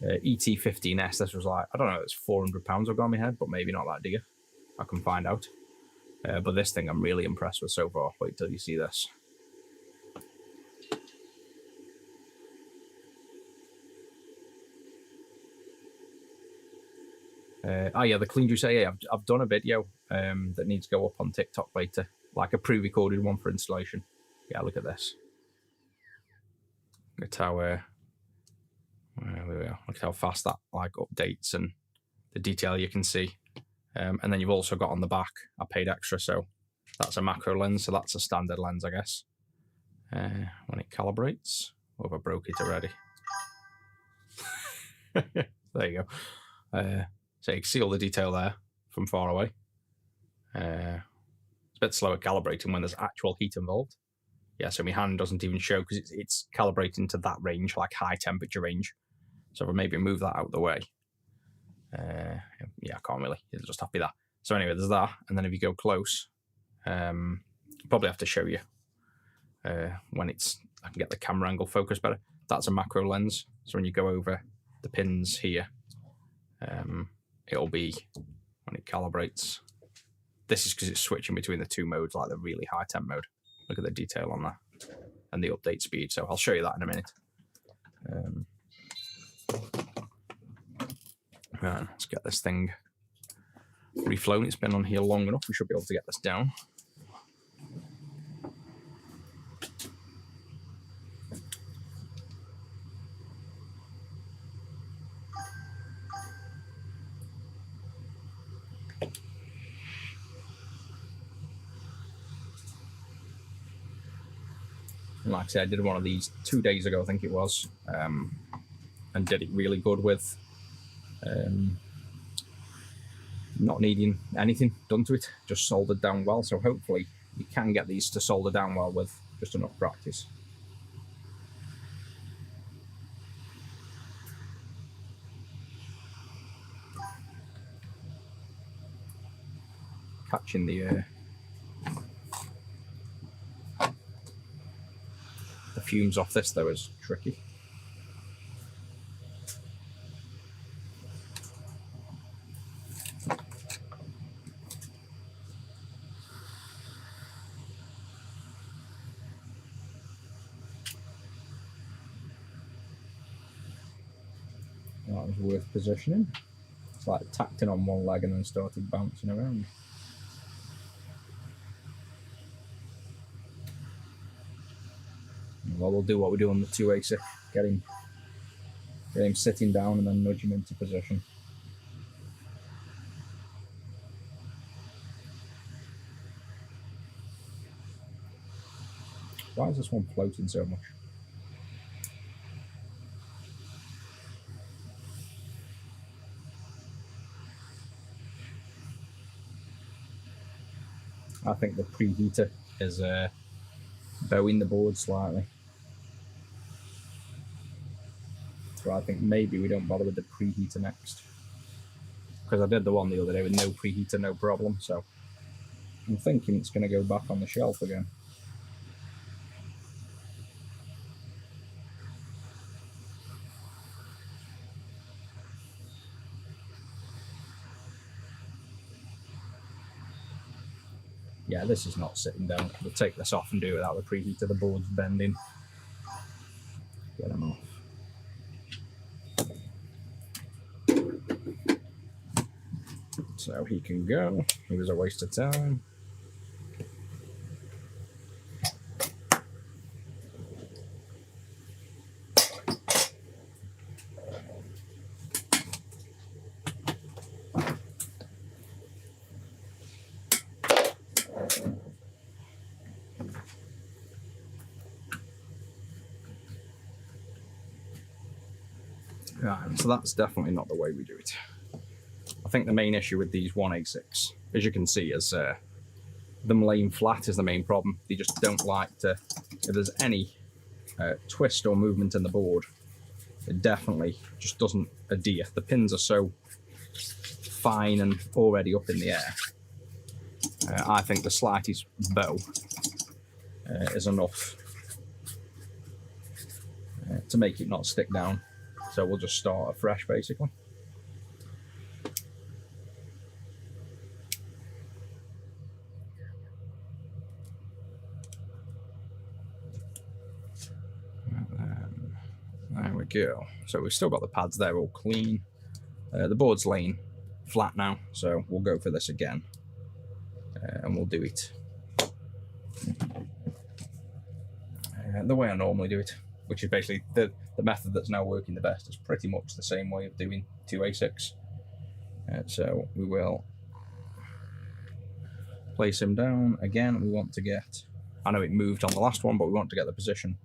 ET15S, this was like, I don't know, it's £400 I've got on my head, but maybe not that dear. I can find out. But this thing I'm really impressed with so far. Wait till you see this. Yeah, the Clean Juice AA. I've done a video that needs to go up on TikTok later, like a pre-recorded one for installation. Yeah, look at this. Look at how there we are. Look at how fast that like updates and the detail you can see. And then you've also got on the back, I paid extra, so that's a macro lens, so that's a standard lens, I guess. When it calibrates, oh, I broke it already. There you go. So you can see all the detail there from far away. It's a bit slow at calibrating when there's actual heat involved. Yeah, so my hand doesn't even show because it's calibrating to that range, like high temperature range. So if I maybe move that out of the way. Yeah, I can't really. It'll just have to be that. So anyway, there's that. And then if you go close, probably have to show you when I can get the camera angle focus better. That's a macro lens. So when you go over the pins here, it'll be when it calibrates. This is because it's switching between the two modes, like the really high temp mode. Look at the detail on that and the update speed. So I'll show you that in a minute. Right, let's get this thing reflown. It's been on here long enough. We should be able to get this down. And like I said, I did one of these 2 days ago, I think it was, and did it really good with not needing anything done to it, just soldered down well. So hopefully you can get these to solder down well with just enough practice. Catching the fumes off this though is tricky. That was worth positioning. It's like tacked in on one leg and then started bouncing around. Well, we'll do what we do on the 2 ASIC, get him sitting down and then nudge him into position. Why is this one floating so much? I think the preheater is bowing the board slightly. So I think maybe we don't bother with the preheater next. Because I did the one the other day with no preheater, no problem. So I'm thinking it's going to go back on the shelf again. Yeah, this is not sitting down. We'll take this off and do it without the preheater. The board's bending. Get them off. So he can go. He was a waste of time. Right, so that's definitely not the way we do it. I think the main issue with these 186, as you can see, is them laying flat is the main problem. They just don't like to, if there's any twist or movement in the board, it definitely just doesn't adhere. The pins are so fine and already up in the air. I think the slightest bow is enough to make it not stick down. So we'll just start afresh, basically. There we go. So we've still got the pads there all clean. The board's laying flat now, so we'll go for this again. And we'll do it the way I normally do it, which is basically the method that's now working the best. Is pretty much the same way of doing 2 ASICs. So we will place him down again. We want to get, I know it moved on the last one, but we want to get the position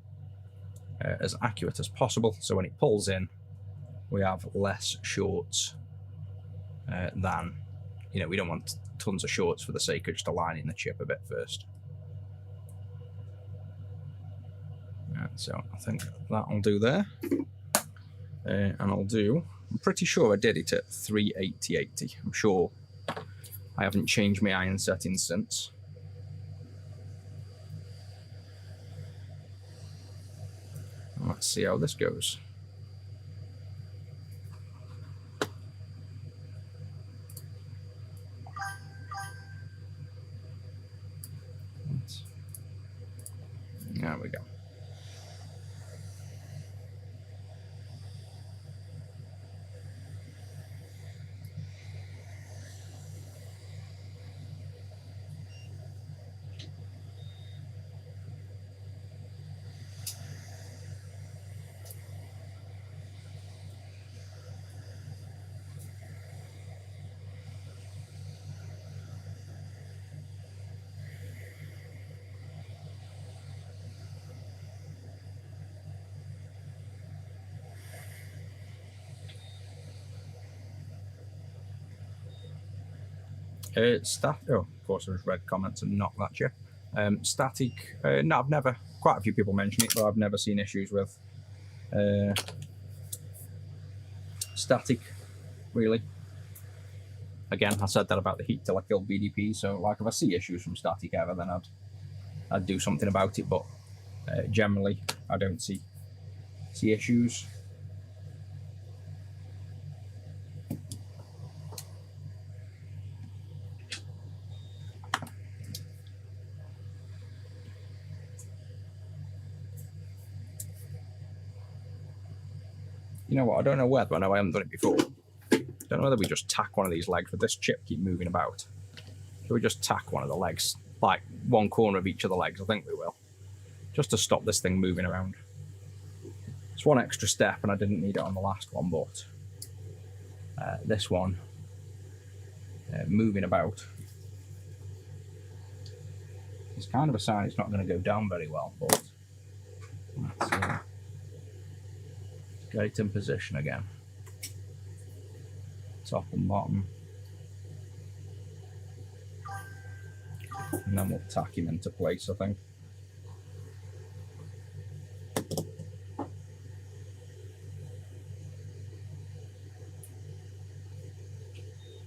as accurate as possible, so when it pulls in we have less shorts than, you know, we don't want tons of shorts for the sake of just aligning the chip a bit first. So I think that'll do there. And I'm pretty sure I did it at 380/80. I'm sure I haven't changed my iron settings since. Let's see how this goes. There we go. Oh, of course, there's red comments and not that chip. Static, no, I've never, quite a few people mention it, but I've never seen issues with static, really. Again, I said that about the heat till I killed BDP, so like if I see issues from static ever, then I'd do something about it, but generally I don't see issues. You know what, I don't know whether, I know I haven't done it before. I don't know whether we just tack one of these legs with this chip keep moving about. Should we just tack one of the legs, like one corner of each of the legs? I think we will. Just to stop this thing moving around. It's one extra step and I didn't need it on the last one, but this one, moving about, is kind of a sign it's not going to go down very well, but let's get it in position again. Top and bottom. And then we'll tack him into place, I think.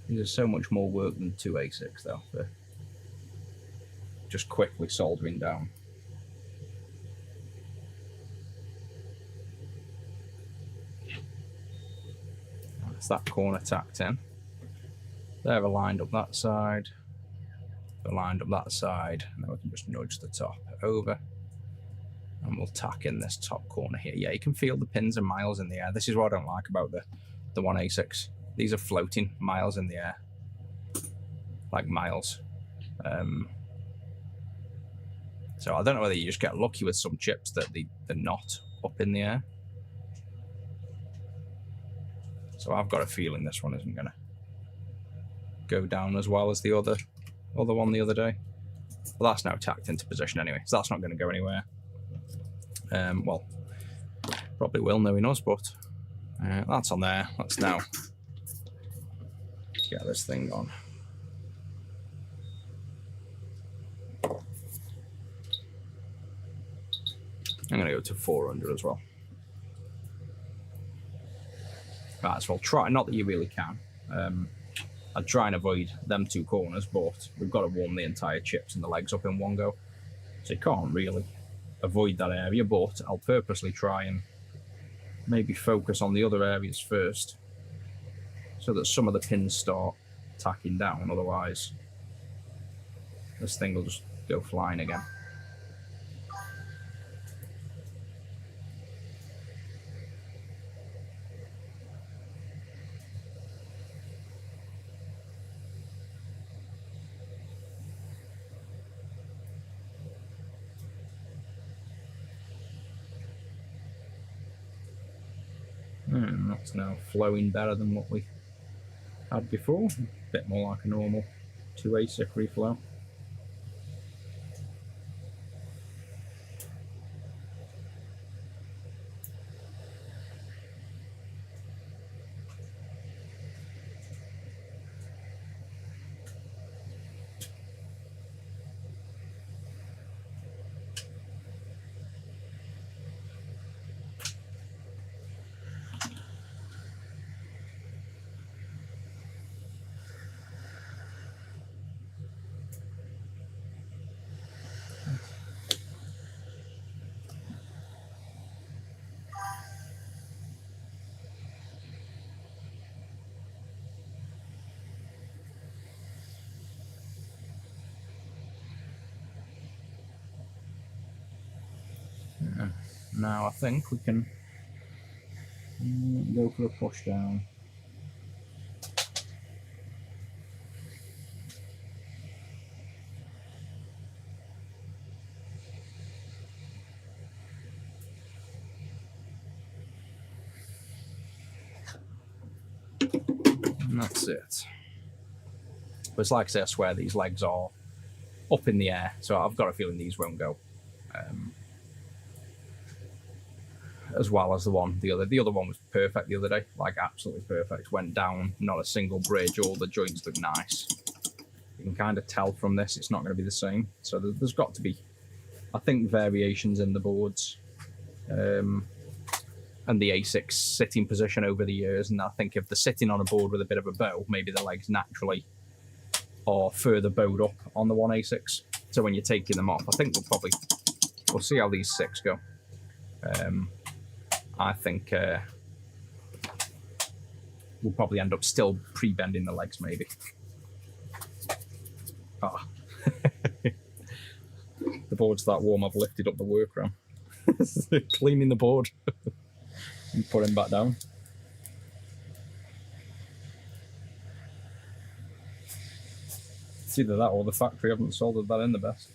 There's so much more work than 2 ASICs though, for just quickly soldering down. That's that corner tacked in. They're aligned up that side. So lined up that side, and then we can just nudge the top over. And we'll tack in this top corner here. Yeah, you can feel the pins and miles in the air. This is what I don't like about the 1A6. These are floating miles in the air. Like miles. So I don't know whether you just get lucky with some chips that they're not up in the air. So I've got a feeling this one isn't going to go down as well as the other one the other day. Well, that's now tacked into position anyway, so that's not going to go anywhere. Well, probably will, knowing us, but that's on there. Let's now get this thing on. I'm going to go to 400 as well. Right, so I'll try, not that you really can. I'd try and avoid them two corners, but we've got to warm the entire chips and the legs up in one go. So you can't really avoid that area, but I'll purposely try and maybe focus on the other areas first so that some of the pins start tacking down, otherwise this thing will just go flying again. That's now flowing better than what we had before. A bit more like a normal 2 ASIC reflow. Now I think we can go for a push down. And that's it. But it's like I say, I swear these legs are up in the air, so I've got a feeling these won't go. As well as the other one was perfect the other day, like absolutely perfect. Went down, not a single bridge, all the joints look nice. You can kind of tell from this it's not going to be the same. So there's got to be, I think, variations in the boards and the ASIC sitting position over the years. And I think if they're sitting on a board with a bit of a bow, maybe the legs naturally are further bowed up on the 1A6. So when you're taking them off, I think we'll see how these 6 go. I think we'll probably end up still pre-bending the legs, maybe. Ah. The board's that warm, I've lifted up the workroom. Cleaning the board and put him back down. It's either that or the factory haven't soldered that in the best.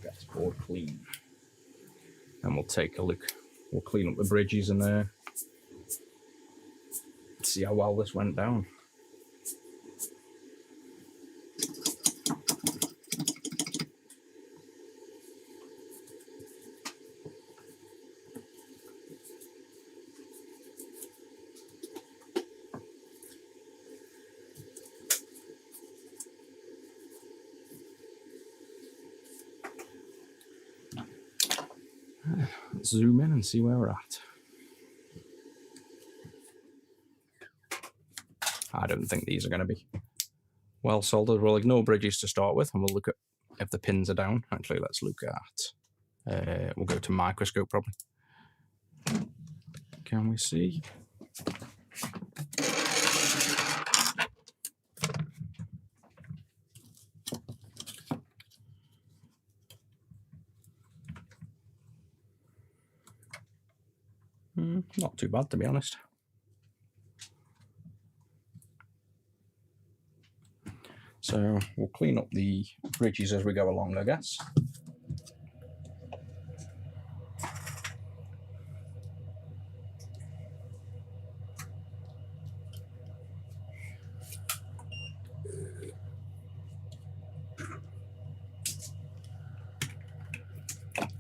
Get this board clean. And we'll take a look. We'll clean up the bridges and see how well this went down. Let's zoom in and see where we're at. I don't think these are going to be well soldered. We'll ignore bridges to start with, and we'll look at if the pins are down. Actually, let's look at, we'll go to microscope probably. Can we see? Not too bad, to be honest. So we'll clean up the bridges as we go along, I guess.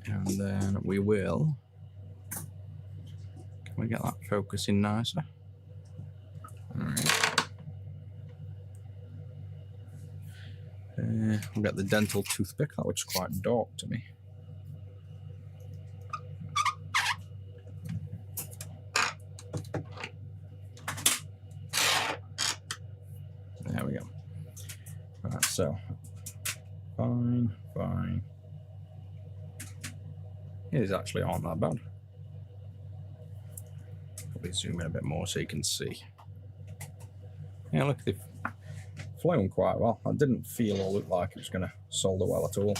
And then we will, can we get that focusing nicer? All right. We'll get the dental toothpick. That looks quite dark to me. There we go. Right, so fine. These actually aren't that bad. Probably zoom in a bit more so you can see. Yeah, look, they've flown quite well. I didn't feel or look like it was going to solder well at all.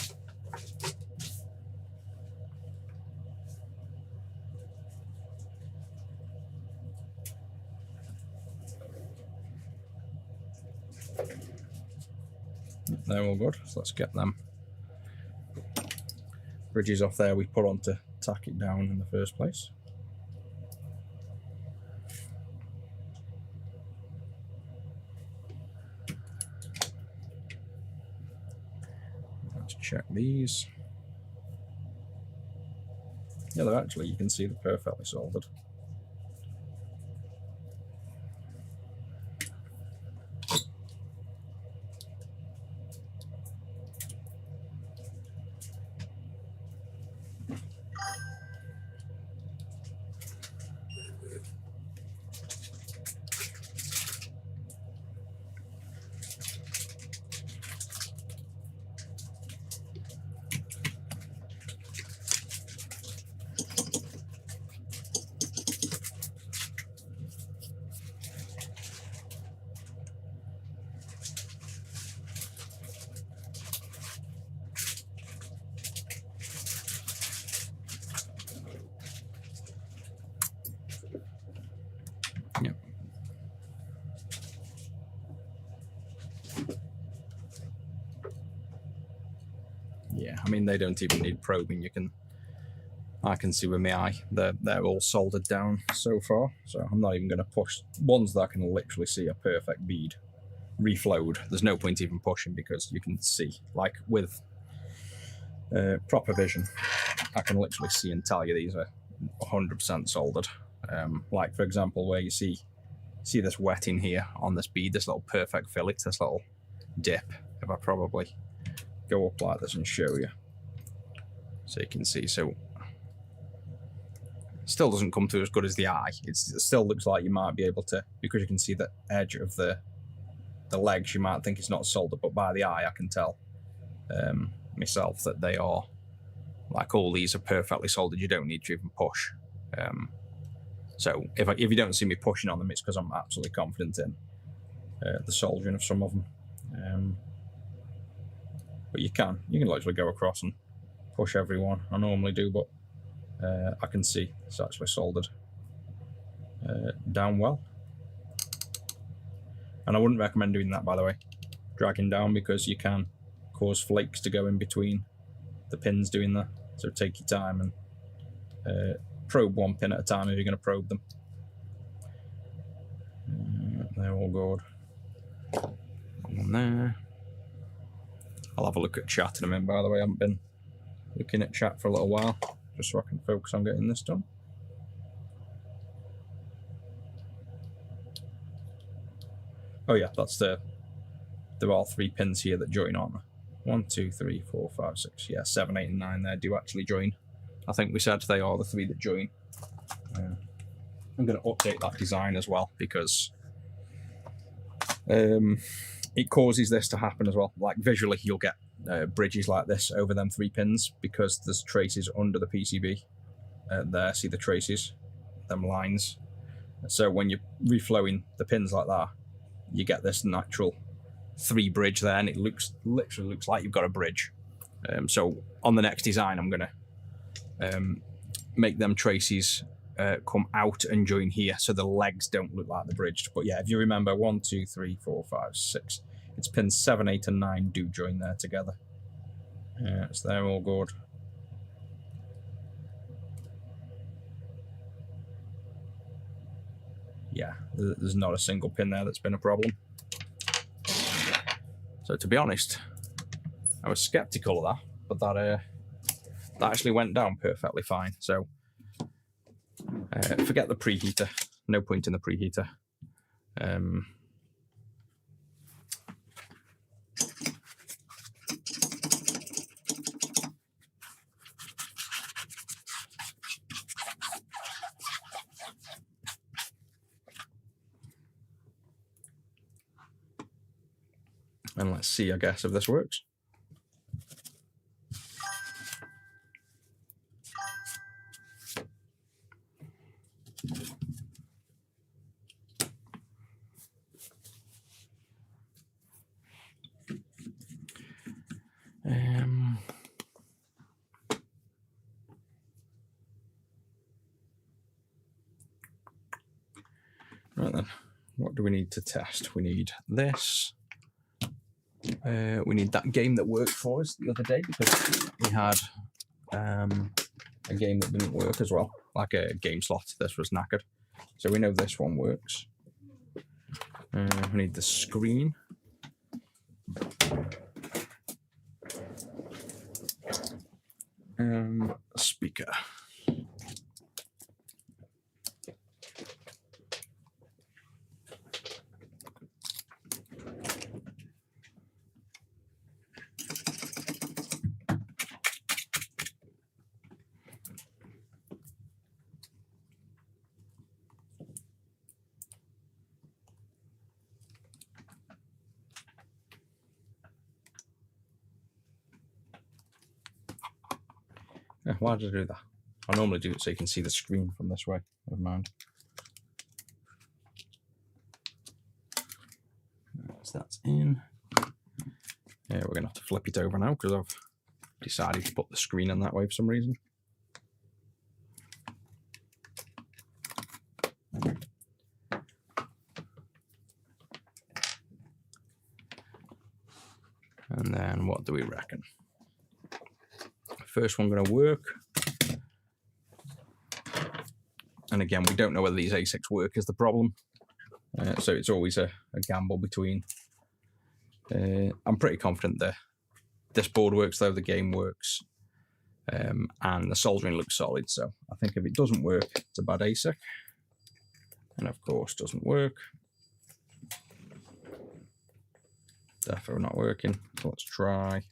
They're all good, so let's get them bridges off there we put on to tack it down in the first place. Let's check these. Yeah, they're actually, you can see they're perfectly soldered. Yep. Yeah, I mean, they don't even need probing. I can see with my eye, they're all soldered down so far, so I'm not even going to push. Ones that I can literally see a perfect bead reflowed, there's no point even pushing because you can see, like with proper vision, I can literally see and tell you these are 100% soldered. Like for example, where you see this wetting here on this bead, this little perfect fillet, this little dip. If I probably go up like this and show you, so you can see. So still doesn't come through as good as the eye. It still looks like you might be able to, because you can see the edge of the legs, you might think it's not soldered, but by the eye I can tell myself that they are, like all these are perfectly soldered. You don't need to even push. So if you don't see me pushing on them, it's because I'm absolutely confident in the soldering of some of them. But you can literally go across and push every one. I normally do, but I can see it's actually soldered down well. And I wouldn't recommend doing that, by the way, dragging down, because you can cause flakes to go in between the pins doing that. So take your time and probe one pin at a time if you're going to probe them. They're all good. One there. I'll have a look at chat in a minute, by the way. I haven't been looking at chat for a little while, just so I can focus on getting this done. Oh yeah, there are 3 pins here that join, aren't there? 1, 2, 3, 4, 5, 6. Yeah, 7, 8, and 9 there do actually join I think we said they are the 3 that join. I'm going to update that design as well, because it causes this to happen as well. Like visually, you'll get bridges like this over them 3 pins because there's traces under the PCB. There, see the traces, them lines. So when you're reflowing the pins like that, you get this natural 3 bridge there, and it literally looks like you've got a bridge. So on the next design, I'm going to make them traces come out and join here, so the legs don't look like the bridged. But yeah, if you remember, 1, 2, 3, 4, 5, 6, it's pins 7, 8, and 9 do join there together. So they're all good. Yeah, there's not a single pin there that's been a problem. So to be honest, I was skeptical of that, but that actually went down perfectly fine. So forget the preheater. No point in the preheater. And let's see, I guess, if this works. Right then, what do we need to test? We need this. We need that game that worked for us the other day, because we had a game that didn't work as well, like a game slot. This was knackered. So we know this one works. We need the screen. Speaker. Yeah, why did I do that? I normally do it so you can see the screen from this way. Never mind. So that's in. Yeah, we're going to have to flip it over now because I've decided to put the screen in that way for some reason. And then what do we reckon? First one going to work. And again, we don't know whether these ASICs work is the problem. So it's always a gamble between. I'm pretty confident that this board works, though the game works. And the soldering looks solid. So I think if it doesn't work, it's a bad ASIC. And of course, doesn't work. Definitely not working. So let's try.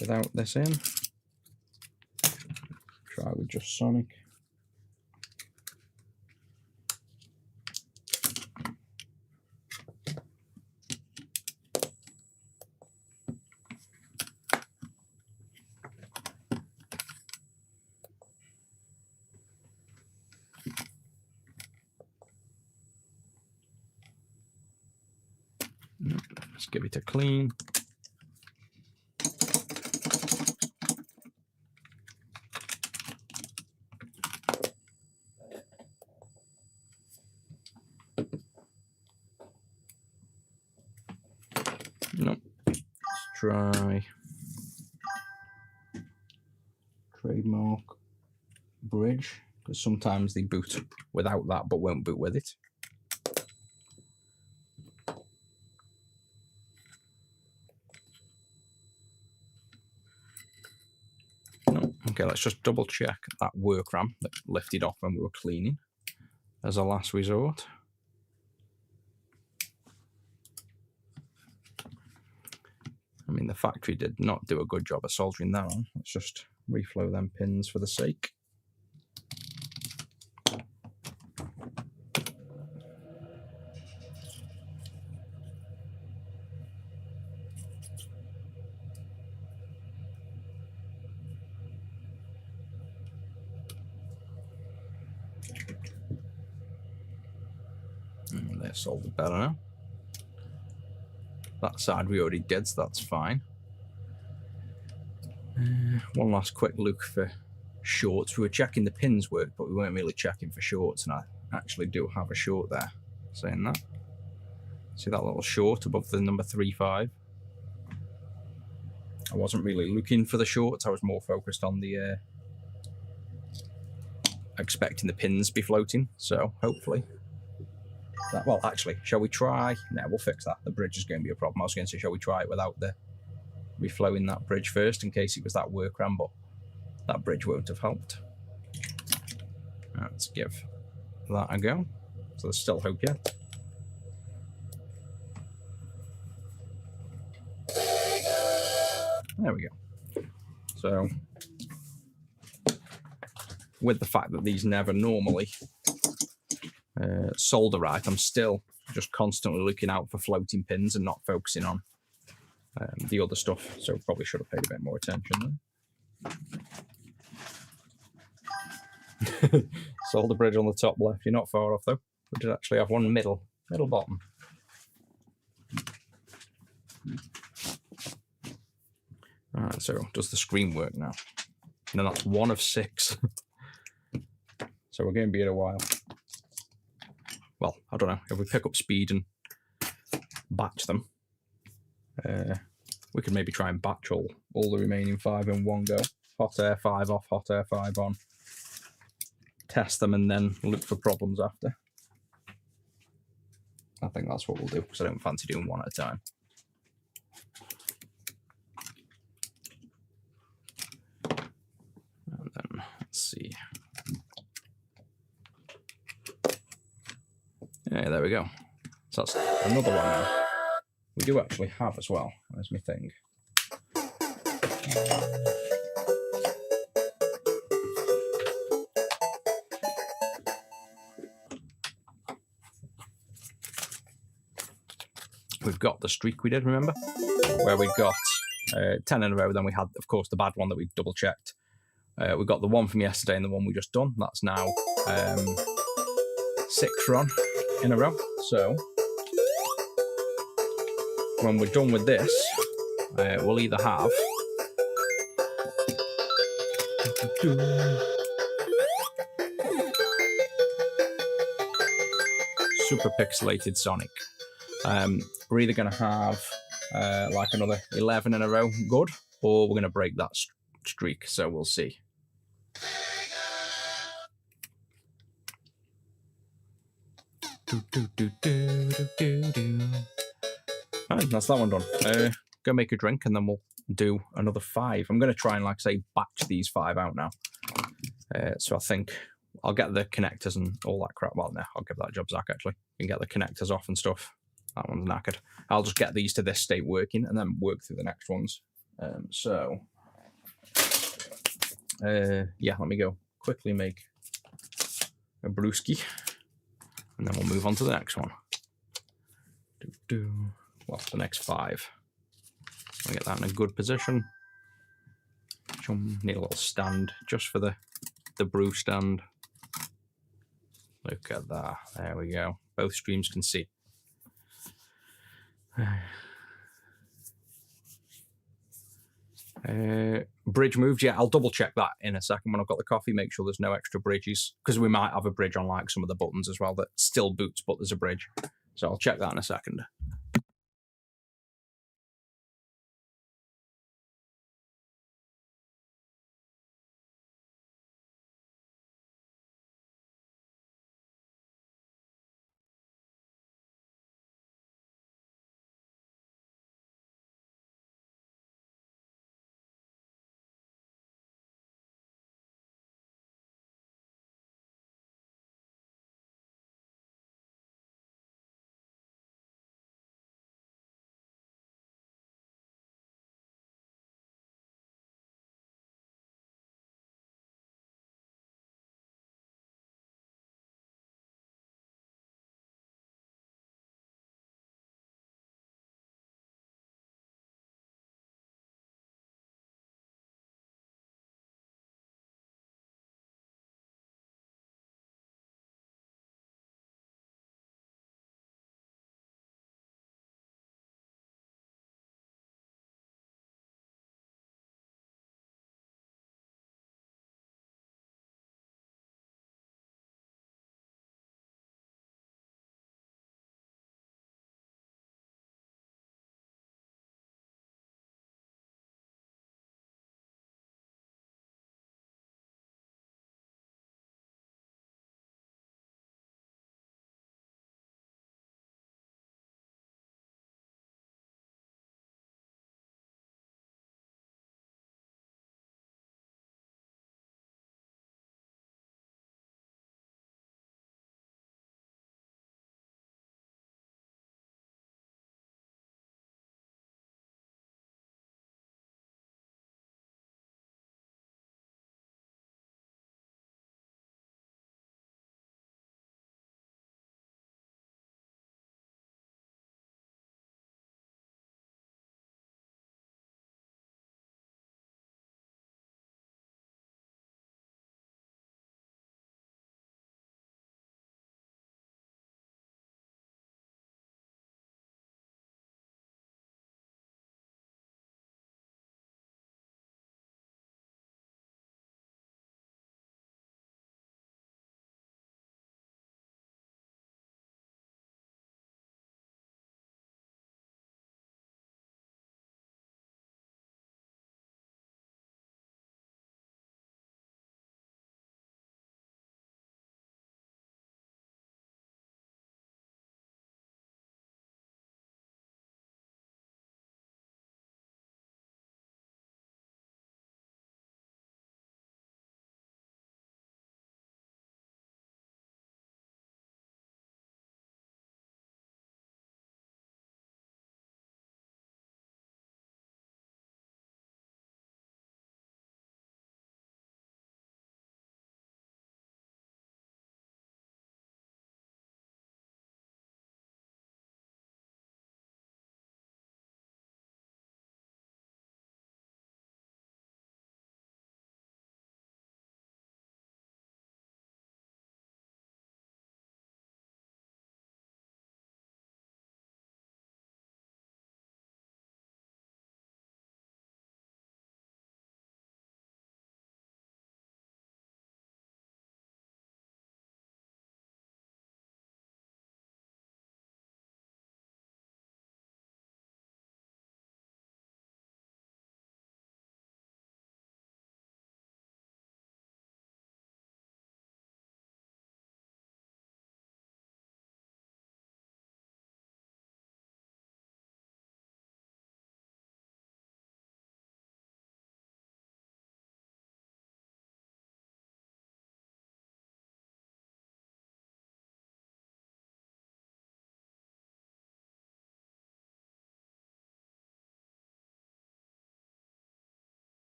Without this in. Try with just Sonic. Let's give it a clean. Nope. Let's try trademark bridge, because sometimes they boot without that but won't boot with it. No. Okay, let's just double check that work RAM that lifted off when we were cleaning as a last resort. I mean, the factory did not do a good job of soldering that on. Let's just reflow them pins for the sake. They're soldered better now. That side we already did, so that's fine. One last quick look for shorts. We were checking the pins work, but we weren't really checking for shorts, and I actually do have a short there. Saying that. See that little short above the number 35? I wasn't really looking for the shorts, I was more focused on the expecting the pins to be floating, so hopefully that, well, actually, shall we try? No, we'll fix that. The bridge is going to be a problem. I was going to say, shall we try it without the reflowing that bridge first in case it was that workaround, but that bridge won't have helped. Let's give that a go. So there's still hope yet. There we go. So with the fact that these never normally solder right, I'm still just constantly looking out for floating pins and not focusing on the other stuff, so probably should have paid a bit more attention there. Solder bridge on the top left, you're not far off though. We did actually have one middle bottom. Alright, so does the screen work now? No, that's 1 of 6. So we're going to be here a while. Well, I don't know, if we pick up speed and batch them, we could maybe try and batch all the remaining 5 in one go. Hot air 5 off, hot air 5 on. Test them and then look for problems after. I think that's what we'll do, because I don't fancy doing one at a time. And then, let's see. Yeah, there we go. So that's another one now. We do actually have as well. Where's my thing? We've got the streak we did, remember? Where we got 10 in a row, then we had, of course, the bad one that we double checked. We got the one from yesterday and the one we just done. That's now 6 run in a row. So when we're done with this, we'll either have super pixelated Sonic. We're either going to have like another 11 in a row good, or we're going to break that streak, so we'll see. Alright, that's that one done. Go make a drink and then we'll do another 5. I'm going to try and, like I say, batch these 5 out now. So I think I'll get the connectors and all that crap. Well, no, I'll give that job Zach, actually. We can get the connectors off and stuff. That one's knackered. I'll just get these to this state working and then work through the next ones. Yeah, let me go quickly make a brewski and then we'll move on to the next one. Well, the next 5. I'll get that in a good position. Need a little stand just for the brew stand. Look at that. There we go. Both streams can see. Bridge moved. Yeah, I'll double check that in a second when I've got the coffee. Make sure there's no extra bridges, because we might have a bridge on like some of the buttons as well that still boots, but there's a bridge. So I'll check that in a second.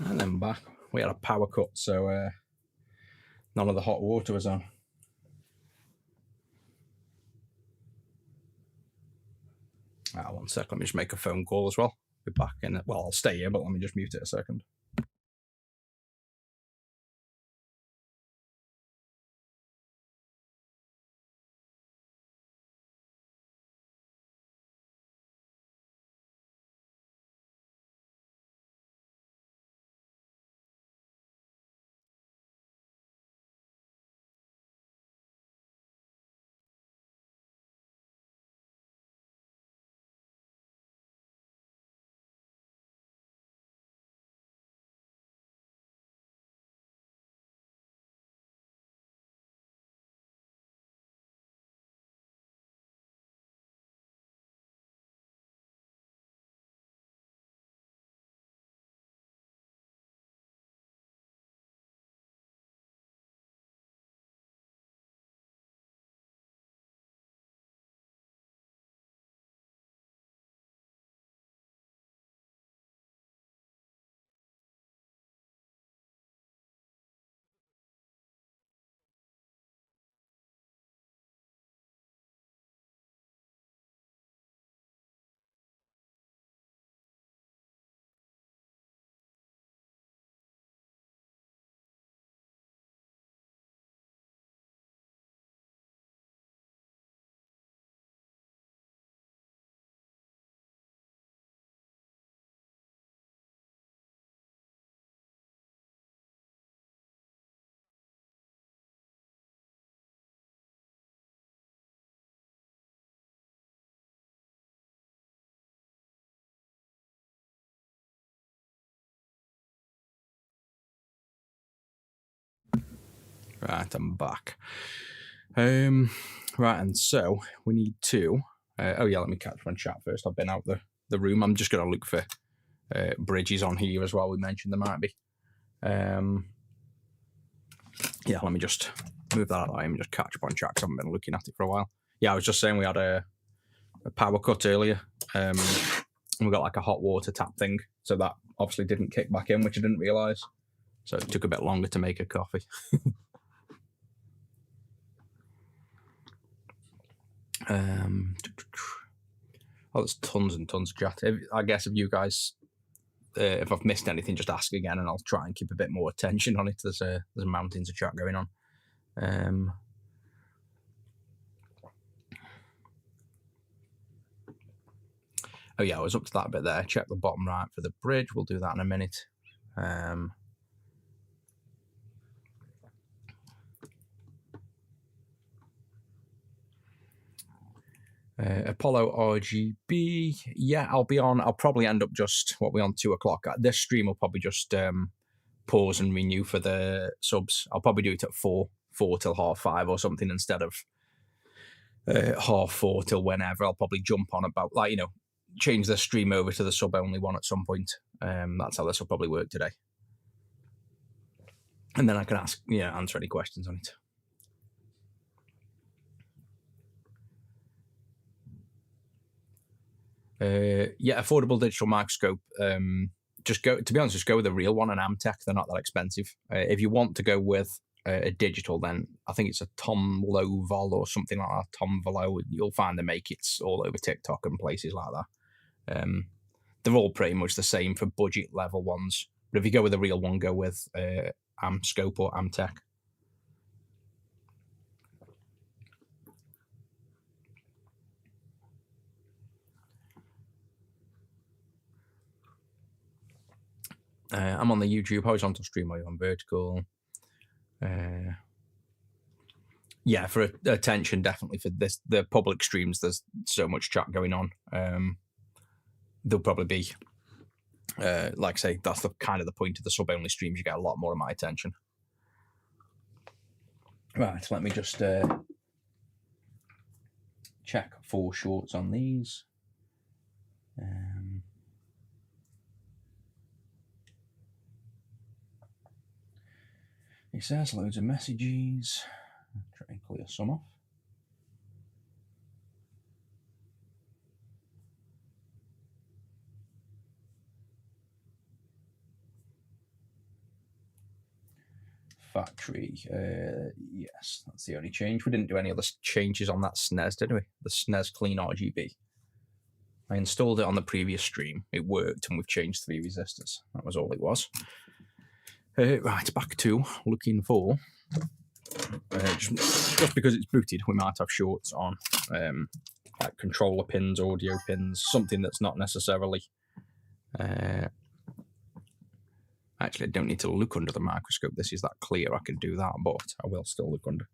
And then back, we had a power cut, so none of the hot water was on. One sec, let me just make a phone call as well. Be back in, well, I'll stay here, but let me just mute it a second. Right, I'm back. Right, and so we need to. Oh yeah, let me catch one chat first. I've been out the room. I'm just going to look for bridges on here as well. We mentioned there might be. Yeah, let me just move that out of the way and just catch up on chat because I haven't been looking at it for a while. Yeah, I was just saying we had a power cut earlier. And we got like a hot water tap thing, so that obviously didn't kick back in, which I didn't realise. So it took a bit longer to make a coffee. Oh, there's tons and tons of chat. I guess if you guys, if I've missed anything, just ask again, and I'll try and keep a bit more attention on it. There's mountains of chat going on. Oh yeah, I was up to that bit there. Check the bottom right for the bridge. We'll do that in a minute. Apollo RGB. Yeah, I'll be on. I'll probably end up just what we on 2 o'clock. This stream will probably just pause and renew for the subs. I'll probably do it at 4 till 5:30 or something instead of 4:30 till whenever. I'll probably jump on about change the stream over to the sub only one at some point. That's how this will probably work today. And then I can answer any questions on it. Affordable digital microscope. Just go with a real one, an Amtech. They're not that expensive. If you want to go with a digital, then I think it's a Tom Lovol or something like that. Tom Volo. You'll find them make it all over TikTok and places like that. They're all pretty much the same for budget level ones. But if you go with a real one, go with Amscope or Amtech. I'm on the YouTube horizontal stream. Are you on vertical? Yeah, for attention, definitely for the public streams. There's so much chat going on. There'll probably be, like I say, that's the kind of the point of the sub-only streams. You get a lot more of my attention. Right, let me just check 4 shorts on these. It says loads of messages. I'll try and clear some off. factory. Yes, that's the only change. We didn't do any other changes on that SNES, did we? The SNES Clean RGB. I installed it on the previous stream. It worked, and we've changed 3 resistors. That was all it was. Right, back to looking for... just because it's booted, we might have shorts on. Like controller pins, audio pins, something that's not necessarily... Actually, I don't need to look under the microscope. This is that clear. I can do that, but I will still look under.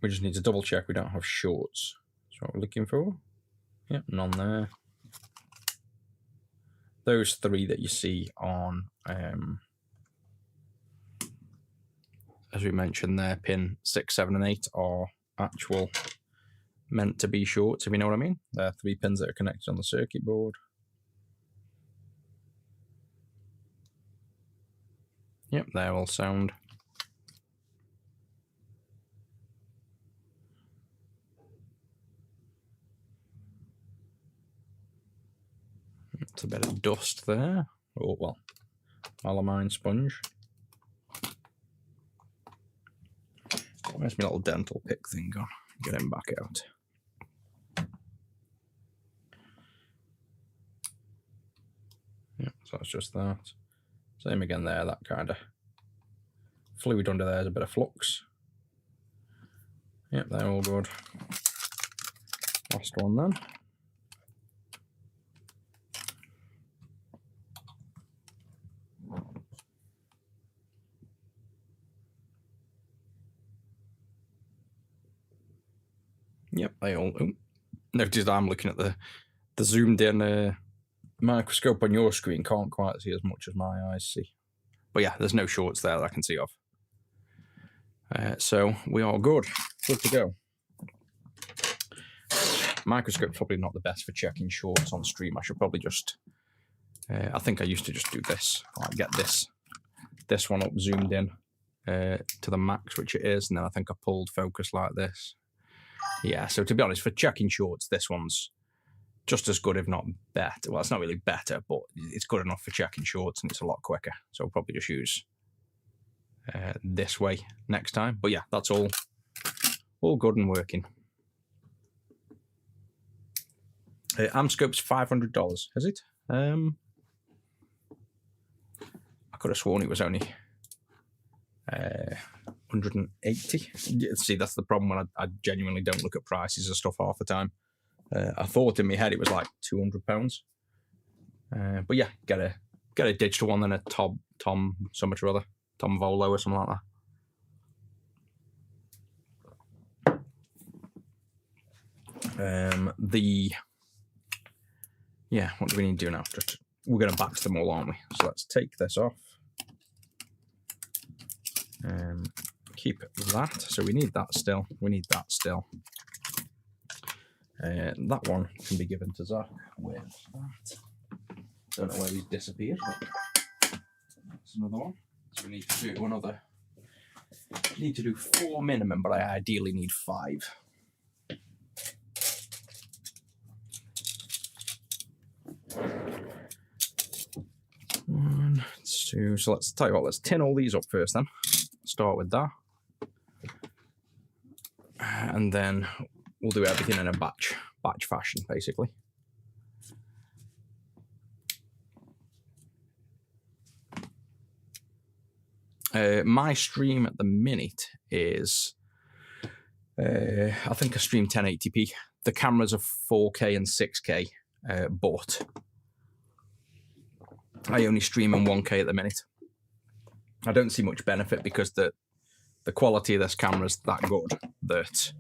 We just need to double check we don't have shorts. That's what we're looking for. Yep, none there. Those 3 that you see on, as we mentioned there, pin 6, 7, and 8 are actual meant to be shorts, if you know what I mean. They're 3 pins that are connected on the circuit board. Yep, they're all sound. It's a bit of dust there. Oh, well, alamine sponge. Where's my little dental pick thing gone? Get him back out. Yep, so that's just that. Same again there, that kind of fluid under there is a bit of flux. Yep, they're all good. Last one then. Yep, they all... Oh, notice I'm looking at the zoomed in microscope on your screen. Can't quite see as much as my eyes see. But yeah, there's no shorts there that I can see of. So we are good. Good to go. Microscope's probably not the best for checking shorts on stream. I should probably just... I think I used to just do this. Like get this one up zoomed in to the max, which it is. And then I think I pulled focus like this. Yeah, so to be honest, for checking shorts, this one's just as good, if not better. Well, it's not really better, but it's good enough for checking shorts, and it's a lot quicker. So I'll probably just use this way next time. But yeah, that's all good and working. Amscope's $500, is it? I could have sworn it was only 180. See, that's the problem when I genuinely don't look at prices of stuff half the time. I thought in my head it was like £200. But yeah, get a digital one, then a Tom something or other, Tom Volo or something like that. Yeah, what do we need to do now? We're going to batch them all, aren't we? So let's take this off. Keep that. So we need that still. We need that still. That one can be given to Zach with that. Don't know where he's disappeared, but that's another one. So we need to do another. Need to do 4 minimum, but I ideally need 5. One, two. So let's tell you what. Let's tin all these up first, then. Start with that, and then we'll do everything in a batch fashion, basically. My stream at the minute is, I think I stream 1080p. The cameras are 4K and 6K, but I only stream in 1K at the minute. I don't see much benefit because the quality of this camera is that good that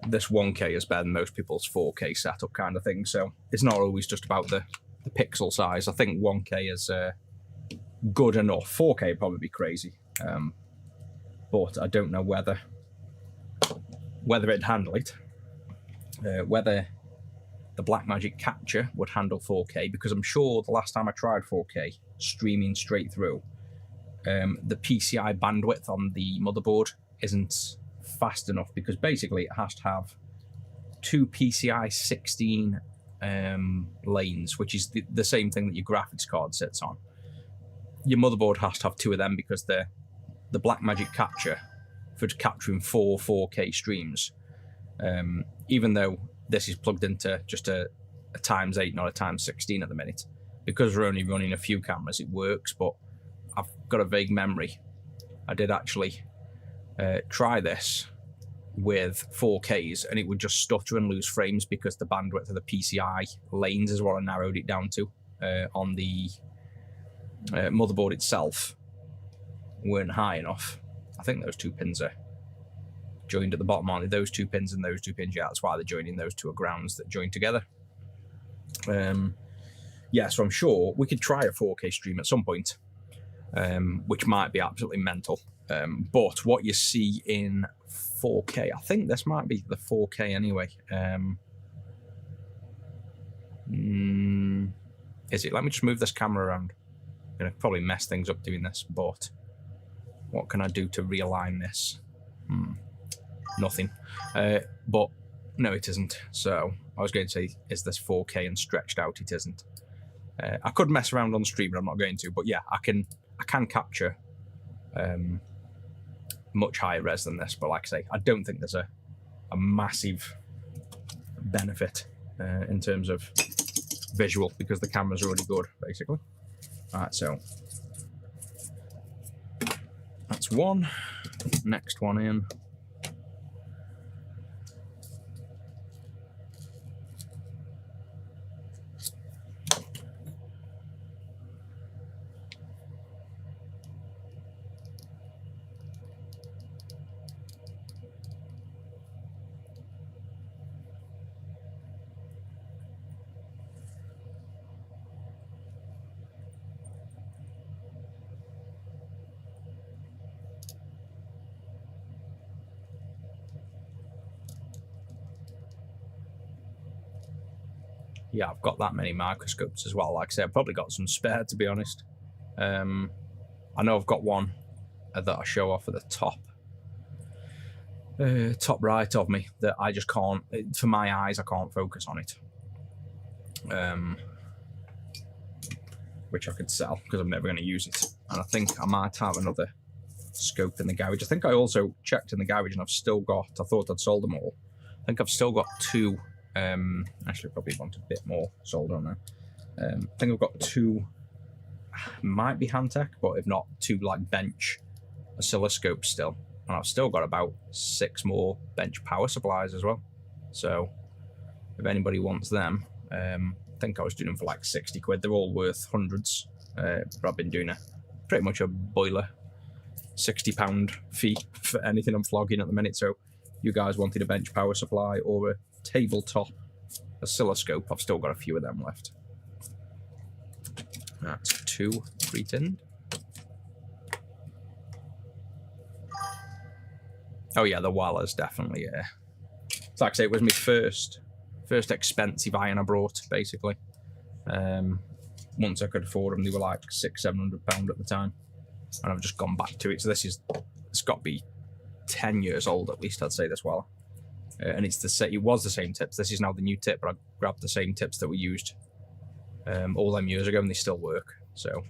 this 1K is better than most people's 4K setup kind of thing. So it's not always just about the pixel size. I think 1K is good enough. 4K would probably be crazy, but I don't know whether it'd handle it. Whether the Blackmagic Capture would handle 4K, because I'm sure the last time I tried 4K streaming straight through, the PCI bandwidth on the motherboard isn't fast enough, because basically it has to have 2 PCI 16 lanes, which is the same thing that your graphics card sits on. Your motherboard has to have 2 of them because the Blackmagic capture for capturing 4K streams. Even though this is plugged into just a x8, not a x16 at the minute, because we're only running a few cameras, it works. But I've got a vague memory I did actually try this with 4Ks, and it would just stutter and lose frames because the bandwidth of the PCI lanes is what I narrowed it down to on the motherboard itself weren't high enough. I think those two pins are joined at the bottom, aren't they? Those two pins and those two pins, yeah, that's why they're joining. Those two are grounds that join together. Yeah, so I'm sure we could try a 4K stream at some point, which might be absolutely mental. But what you see in 4K, I think this might be the 4K anyway. Is it? Let me just move this camera around. I'm going to probably mess things up doing this, but what can I do to realign this? Nothing. But no, it isn't. So I was going to say, is this 4K and stretched out? It isn't. I could mess around on stream, but I'm not going to. But yeah, I can capture much higher res than this. But like I say, I don't think there's a massive benefit in terms of visual because the camera's already good, basically. All right, so that's one. Next one in. Yeah, I've got that many microscopes as well. Like I said, I've probably got some spare, to be honest. I know I've got one that I show off at the top right of me that I just can't, for my eyes, I can't focus on it. Which I could sell because I'm never going to use it. And I think I might have another scope in the garage. I think I also checked in the garage and I've still got, I thought I'd sold them all. I think I've still got two. Actually, probably want a bit more solder on there. I think I've got two, might be Handtech, but if not, two like bench oscilloscopes still. And I've still got about 6 more bench power supplies as well. So if anybody wants them, I think I was doing them for like 60 quid. They're all worth hundreds. But I've been doing pretty much a boiler £60 fee for anything I'm flogging at the minute. So you guys wanted a bench power supply or a tabletop oscilloscope, I've still got a few of them left. That's 2 pre-tinned. Oh yeah, the Waller's definitely, it's like I say, it was my first expensive iron I brought, basically. Once I could afford them, they were like £600-700 at the time. And I've just gone back to it. So it's got to be 10 years old at least, I'd say, this Waller. And it was the same tips. This is now the new tip, but I grabbed the same tips that were used all them years ago, and they still work. So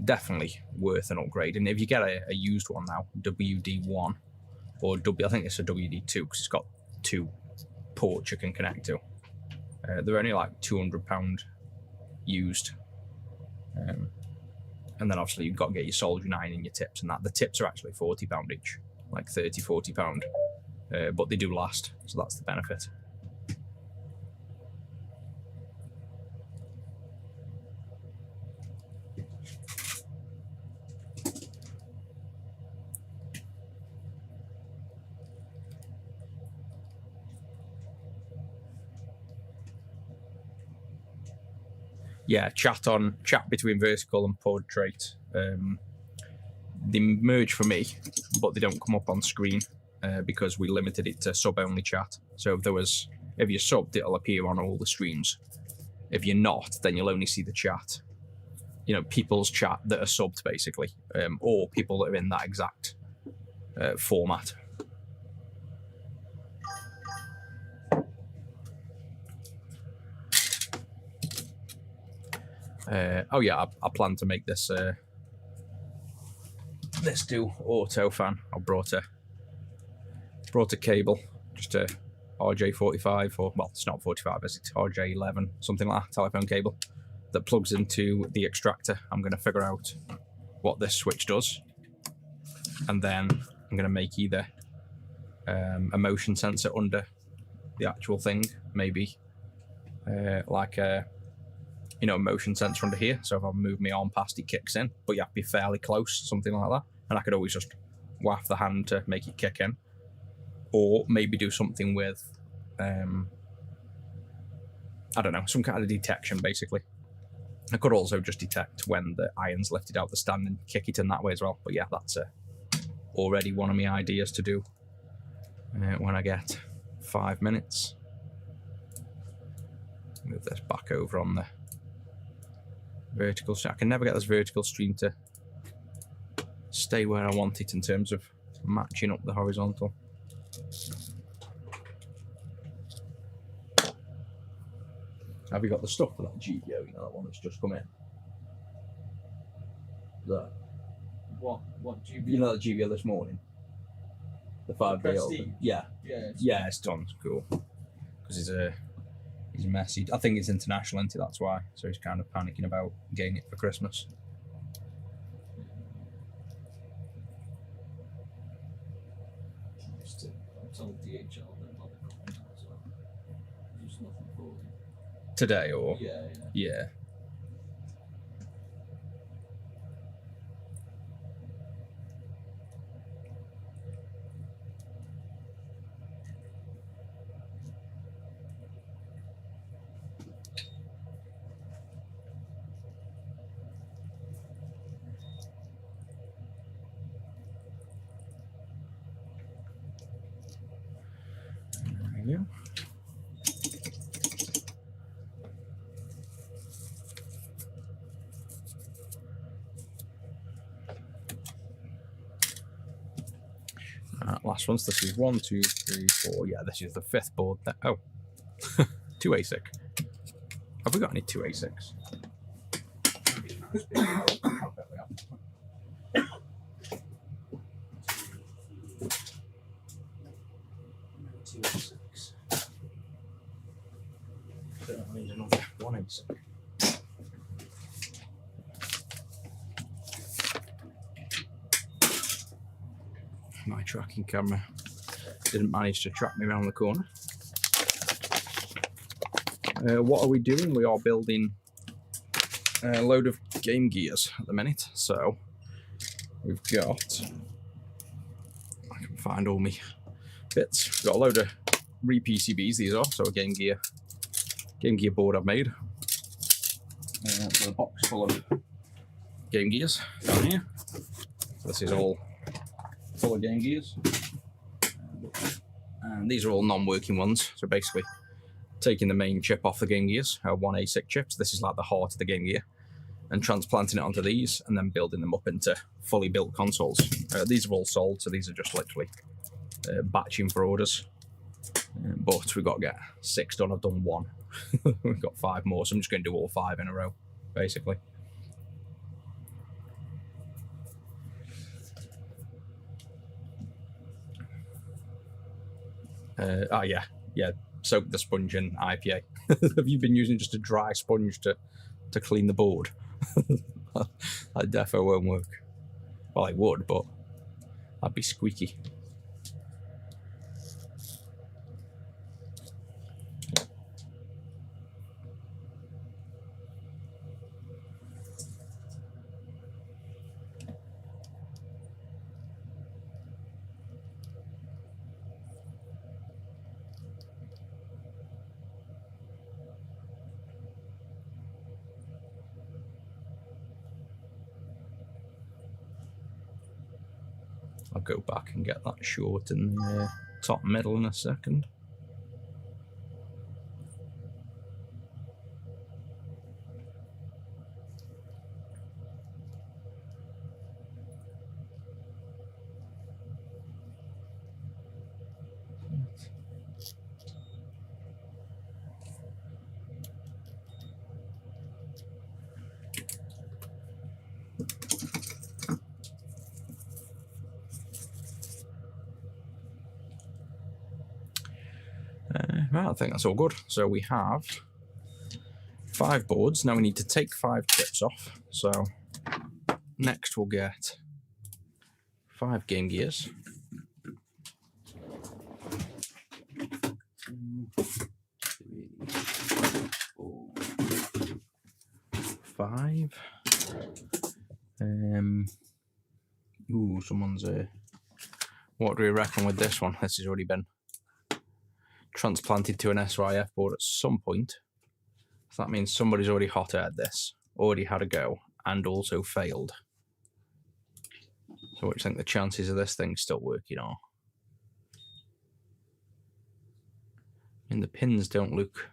definitely worth an upgrade. And if you get a used one now, WD1 or I think it's a WD2 because it's got 2 ports you can connect to. They're only like £200 used. And then obviously you've got to get your soldering iron and your tips and that. The tips are actually £40 each, like £30-40. But they do last, so that's the benefit. Yeah, chat between vertical and portrait. They merge for me, but they don't come up on screen. Because we limited it to sub-only chat. So if you're subbed, it'll appear on all the streams. If you're not, then you'll only see the chat. You know, people's chat that are subbed, basically, or people that are in that exact format. Oh yeah, I plan to make this this do auto fan. I brought a cable, just a RJ45, or well, it's not 45, it's RJ11, something like that, telephone cable that plugs into the extractor. I'm going to figure out what this switch does, and then I'm going to make either a motion sensor under the actual thing, maybe like a motion sensor under here, so if I move my arm past, it kicks in, but you have to be fairly close, something like that. And I could always just waft the hand to make it kick in, or maybe do something with I don't know, some kind of detection basically. I could also just detect when the iron's lifted out the stand and kick it in that way as well. But yeah, that's already one of my ideas to do when I get 5 minutes. Move this back over on the vertical stream. I can never get this vertical stream to stay where I want it in terms of matching up the horizontal. Have you got the stuff for that GPO? You know, that one that's just come in. That. What GPO? You know that GPO this morning? The 5-day old. Yeah. Yeah, it's done. It's cool. Because he's messy. I think it's international, isn't it? That's why. So he's kind of panicking about getting it for Christmas. I told DHL they're not coming out, so there's nothing for them. Today or? Yeah. There you go. Last ones. This is 1, 2, 3, 4. Yeah, this is the 5th board. Oh, 2 ASIC. Have we got any 2 ASICs? I need another 1 ASIC. My tracking camera didn't manage to track me around the corner. What are we doing? We are building a load of game gears at the minute. So we've got, I can find all my bits. We've got a load of re-PCBs, these are, so a Game Gear board I've made. With a box full of Game Gears down here. So this is all full of Game Gears. And these are all non-working ones. So basically taking the main chip off the Game Gears, 1 ASIC chips. This is like the heart of the Game Gear. And transplanting it onto these and then building them up into fully built consoles. These are all sold, so these are just literally batching for orders. But we've got to get 6 done. I've done 1. We've got 5 more, so I'm just going to do all 5 in a row, basically. Yeah. Soak the sponge in IPA. Have you been using just a dry sponge to clean the board? That defo won't work. Well, it would, but that'd be squeaky. I'll go back and get that short in the top middle in a second. Right, I think that's all good. So we have 5 boards. Now we need to take 5 chips off. So next we'll get 5 game gears. 5. Ooh, someone's what do we reckon with this one? This has already been transplanted to an SYF board at some point. So that means somebody's already hot at this, already had a go, and also failed. So what do you think the chances of this thing still working are? I mean, the pins don't look...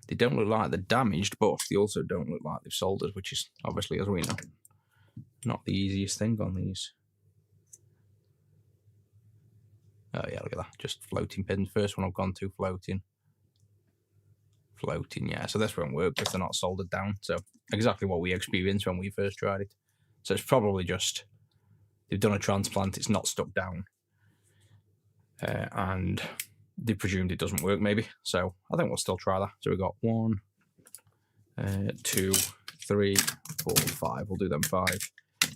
They don't look like they're damaged, but they also don't look like they've soldered, which is obviously, as we know, not the easiest thing on these. Oh yeah, look at that, just floating pins. First one I've gone to floating. Floating, yeah, so this won't work if they're not soldered down. So exactly what we experienced when we first tried it. So it's probably just, they've done a transplant, it's not stuck down. And they presumed it doesn't work maybe. So I think we'll still try that. So we've got 1, 2, 3, 4, 5. We'll do them 5.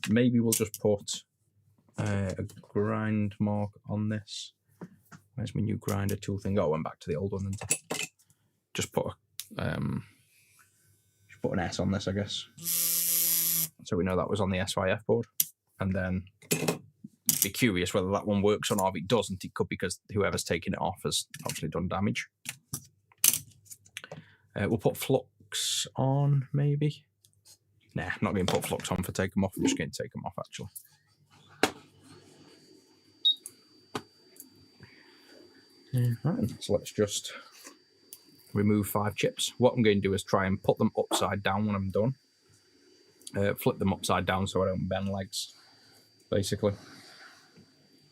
Maybe we'll just put a grind mark on this. Where's my new grinder tool thing? Oh, I went back to the old one. Just put an S on this, I guess. So we know that was on the SYF board. And then be curious whether that one works or not. If it doesn't, it could be because whoever's taking it off has obviously done damage. We'll put flux on, maybe. Nah, I'm not going to put flux on for take them off. I'm just going to take them off, actually. Right, so let's just remove 5 chips. What I'm going to do is try and put them upside down when I'm done. Flip them upside down so I don't bend legs, basically.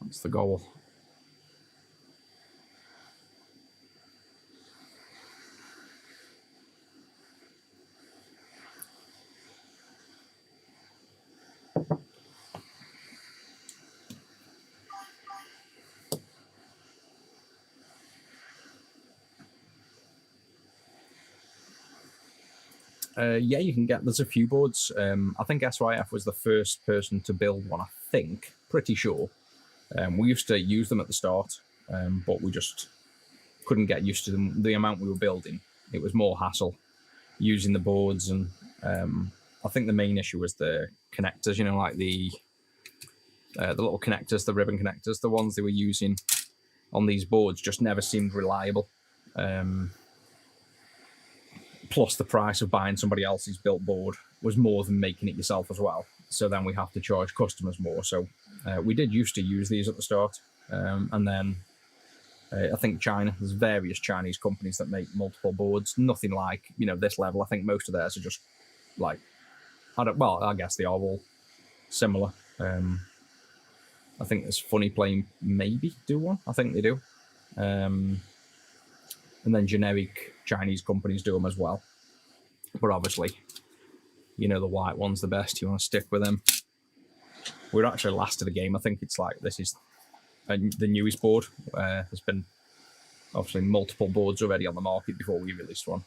That's the goal. Yeah, you can get, there's a few boards. I think SYF was the first person to build one, I think, pretty sure. We used to use them at the start, but we just couldn't get used to them. The amount we were building, it was more hassle using the boards, and I think the main issue was the connectors, you know, like the little connectors, the ribbon connectors, the ones they were using on these boards just never seemed reliable. Plus the price of buying somebody else's built board was more than making it yourself as well. So then we have to charge customers more. So we did used to use these at the start. And then I think China, there's various Chinese companies that make multiple boards. Nothing like, you know, this level. I think most of theirs are just like, I guess they are all similar. I think there's Funny Plane maybe do one. I think they do. And then generic Chinese companies do them as well. But obviously, you know, the white one's the best. You want to stick with them. We're actually last of the game. I think it's like, this is the newest board. There's been obviously multiple boards already on the market before we released one.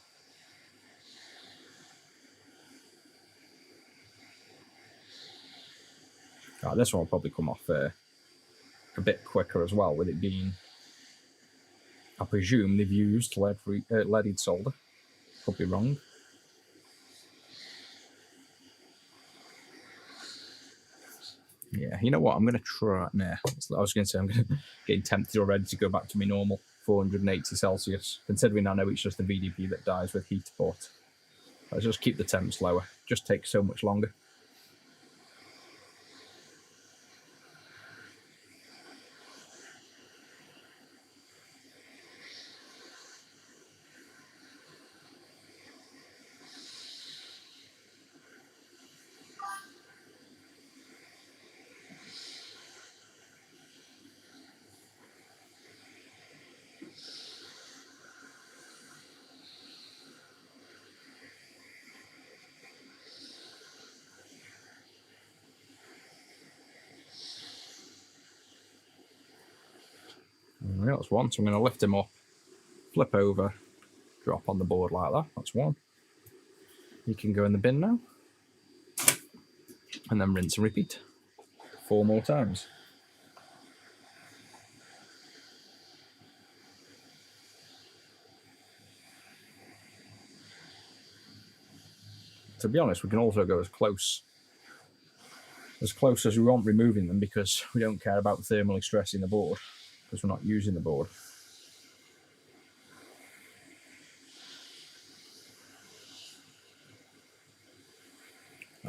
Right, this one will probably come off a bit quicker as well, with it being, I presume they've used leaded solder. Could be wrong. Yeah, you know what? I'm going to try. Nah, I was going to say I'm getting tempted already to go back to my normal 480 Celsius, considering I know it's just the VDP that dies with heat, but let's just keep the temps lower. Just takes so much longer. That's one, so I'm going to lift him up flip over, drop on the board like that. That's one. You can go in the bin now. And then rinse and repeat 4 more times. To be honest, we can also go as close as we want removing them, because we don't care about thermally stressing the board, because we're not using the board.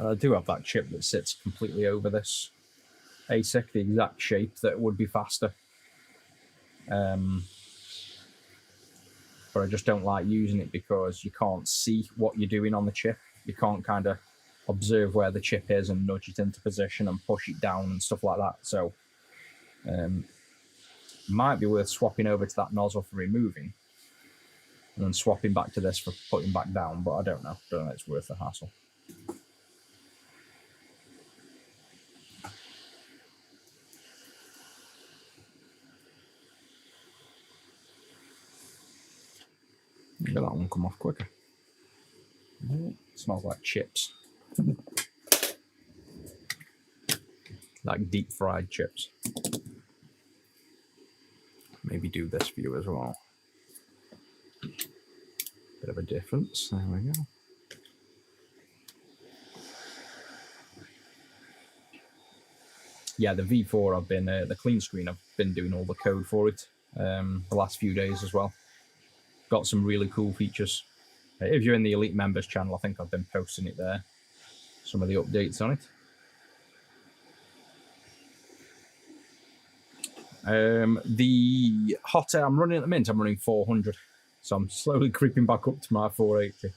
I do have that chip that sits completely over this ASIC, the exact shape that would be faster. But I just don't like using it because you can't see what you're doing on the chip. You can't kind of observe where the chip is and nudge it into position and push it down and stuff like that. So might be worth swapping over to that nozzle for removing and then swapping back to this for putting back down, but I don't know. Don't know if it's worth the hassle. Maybe that one come off quicker. It smells like chips. Like deep fried chips. Maybe do this view as well. Bit of a difference. There we go. Yeah, the V4 I've been, the clean screen, I've been doing all the code for it the last few days as well. Got some really cool features. If you're in the Elite Members channel, I think I've been posting it there. Some of the updates on it. The hot air I'm running at the minute, I'm running 400. So I'm slowly creeping back up to my 480.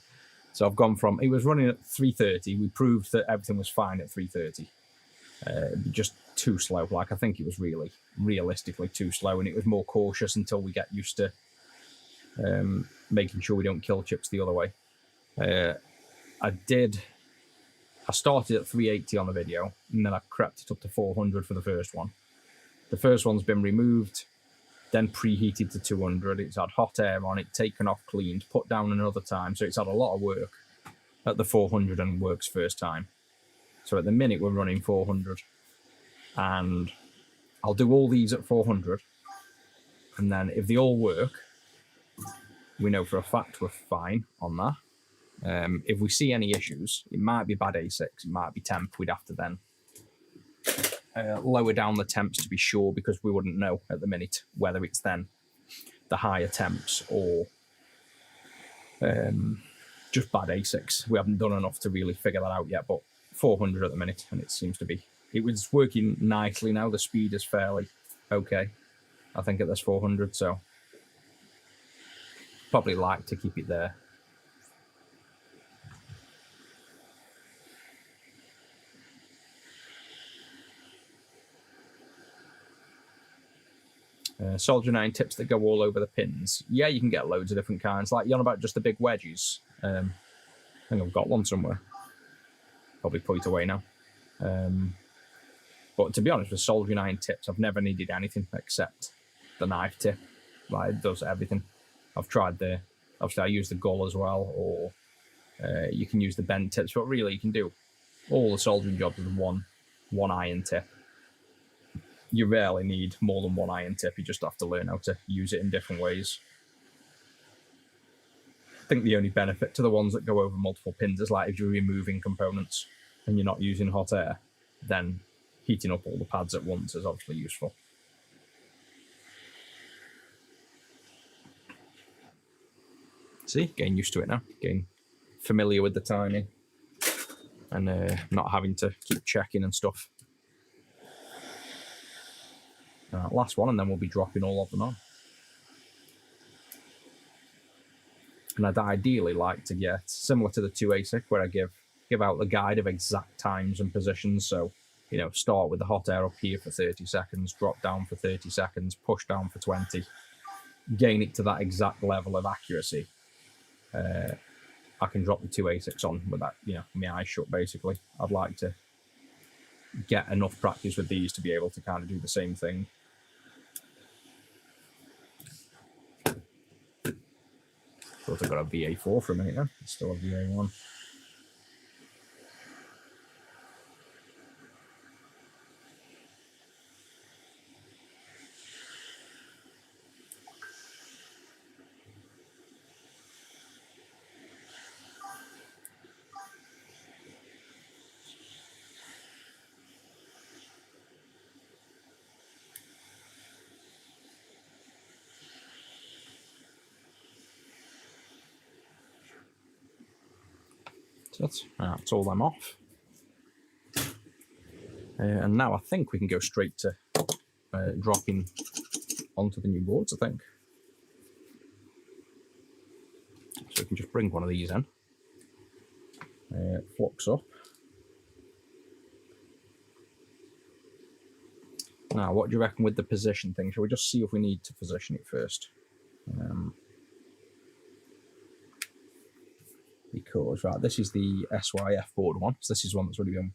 So I've gone from, it was running at 330. We proved that everything was fine at 330. Just too slow. Like, I think it was really, realistically too slow, and it was more cautious until we get used to making sure we don't kill chips the other way. I started at 380 on the video, and then I crept it up to 400 for the first one. The first one's been removed, then preheated to 200. It's had hot air on it, taken off, cleaned, put down another time. So it's had a lot of work at the 400 and works first time. So at the minute we're running 400, and I'll do all these at 400. And then if they all work, we know for a fact we're fine on that. If we see any issues, it might be bad ASICs, it might be temp. We'd have to then lower down the temps to be sure, because we wouldn't know at the minute whether it's then the higher temps or just bad ASICs. We haven't done enough to really figure that out yet, but 400 at the minute, and it seems to be, it was working nicely now. The speed is fairly okay, I think, at this 400, so probably like to keep it there. Soldier 9 tips that go all over the pins. Yeah, you can get loads of different kinds. Like, you're on about just the big wedges. I think I've got one somewhere. Probably put it away now. But to be honest, with Soldier 9 tips, I've never needed anything except the knife tip. Like, it does everything. I've tried the, obviously I use the gull as well, or you can use the bent tips, but really you can do all the soldering jobs with one iron tip. You rarely need more than one iron tip. You just have to learn how to use it in different ways. I think the only benefit to the ones that go over multiple pins is, like, if you're removing components and you're not using hot air, then heating up all the pads at once is obviously useful. See, getting used to it now, getting familiar with the timing, and not having to keep checking and stuff. Last one, and then we'll be dropping all of them on. And I'd ideally like to get, similar to the 2 ASIC, where I give out the guide of exact times and positions. So, you know, start with the hot air up here for 30 seconds, drop down for 30 seconds, push down for 20, gain it to that exact level of accuracy. I can drop the 2 ASICs on with that, you know, my eyes shut, basically. I'd like to get enough practice with these to be able to kind of do the same thing. Thought I got a VA4 for a minute then. It's still a VA1. So that's all them off. And now I think we can go straight to dropping onto the new boards, I think. So we can just bring one of these in. Flux up. Now, what do you reckon with the position thing? Shall we just see if we need to position it first? Because, right, this is the SYF board one. So this is one that's already been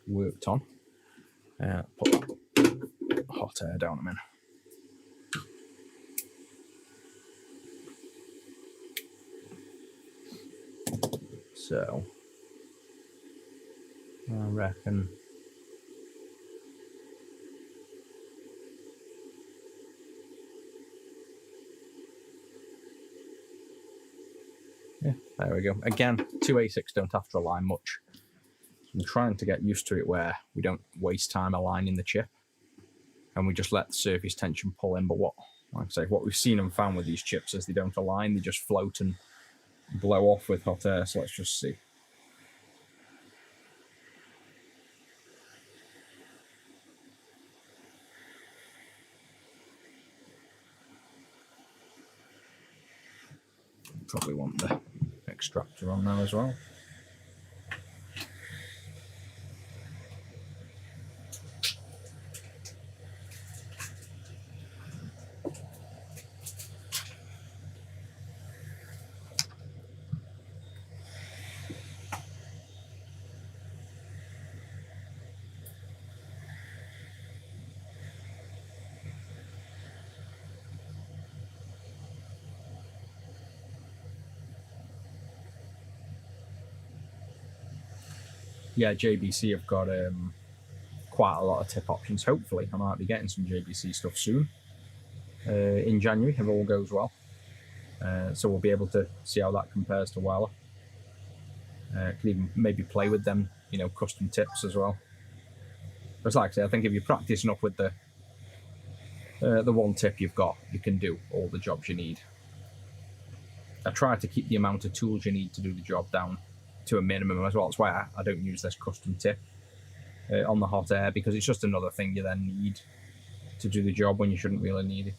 worked on. Put that hot air down a minute. So, I reckon yeah, there we go. Again, 2 ASICs don't have to align much. I'm trying to get used to it where we don't waste time aligning the chip and we just let the surface tension pull in. But like I say, what we've seen and found with these chips is they don't align, they just float and blow off with hot air. So let's just see. Probably want the extractor on now as well. Yeah, JBC have got quite a lot of tip options. Hopefully, I might be getting some JBC stuff soon. In January, if all goes well. So we'll be able to see how that compares to Wala. Can even maybe play with them, you know, custom tips as well. But like I say, I think if you practice enough with the one tip you've got, you can do all the jobs you need. I try to keep the amount of tools you need to do the job down to a minimum as well. That's why I don't use this custom tip on the hot air, because it's just another thing you then need to do the job when you shouldn't really need it.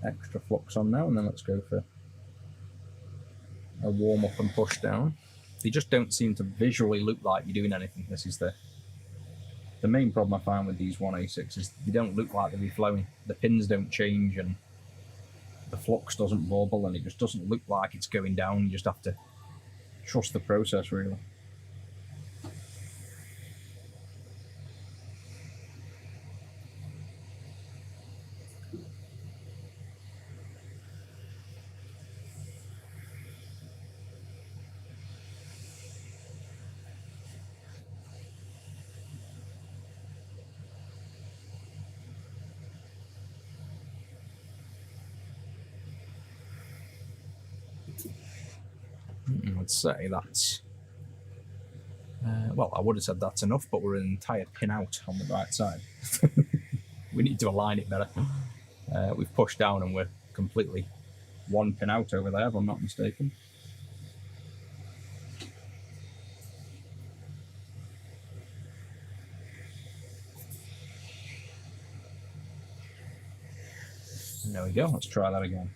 Extra flux on now, and then let's go for a warm up and push down. They just don't seem to visually look like you're doing anything. This is the main problem I find with these 1A6 is they don't look like they're reflowing. The pins don't change and the flux doesn't bubble, and it just doesn't look like it's going down. You just have to trust the process, really. I'd say that's well, I would have said that's enough, but we're an entire pin out on the right side. We need to align it better. We've pushed down and we're completely one pin out over there, if I'm not mistaken. And there we go. Let's try that again.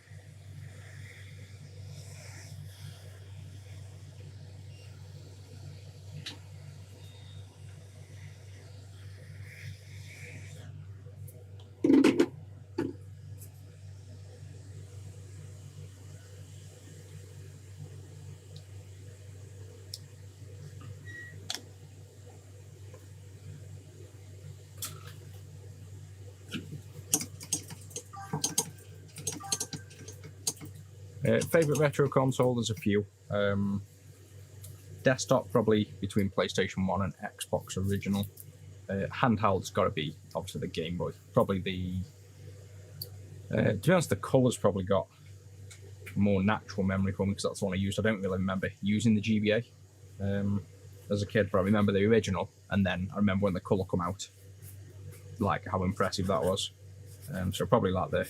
Favorite retro console? There's a few. Desktop probably between PlayStation 1 and Xbox original. Handheld's got to be obviously the Game Boy. Probably the. To be honest, the colour's probably got more natural memory for me because that's the one I used. I don't really remember using the GBA as a kid, but I remember the original, and then I remember when the colour come out, like how impressive that was. So probably like the.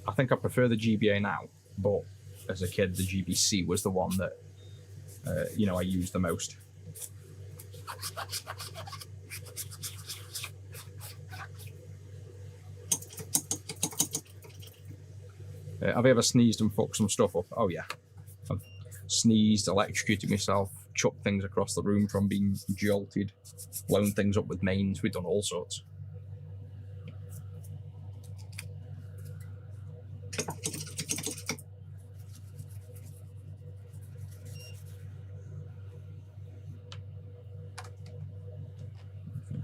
I think I prefer the GBA now, but as a kid, the GBC was the one that I used the most. Have you ever sneezed and fucked some stuff up? Oh yeah. I've sneezed, electrocuted myself, chucked things across the room from being jolted, blown things up with mains. We've done all sorts.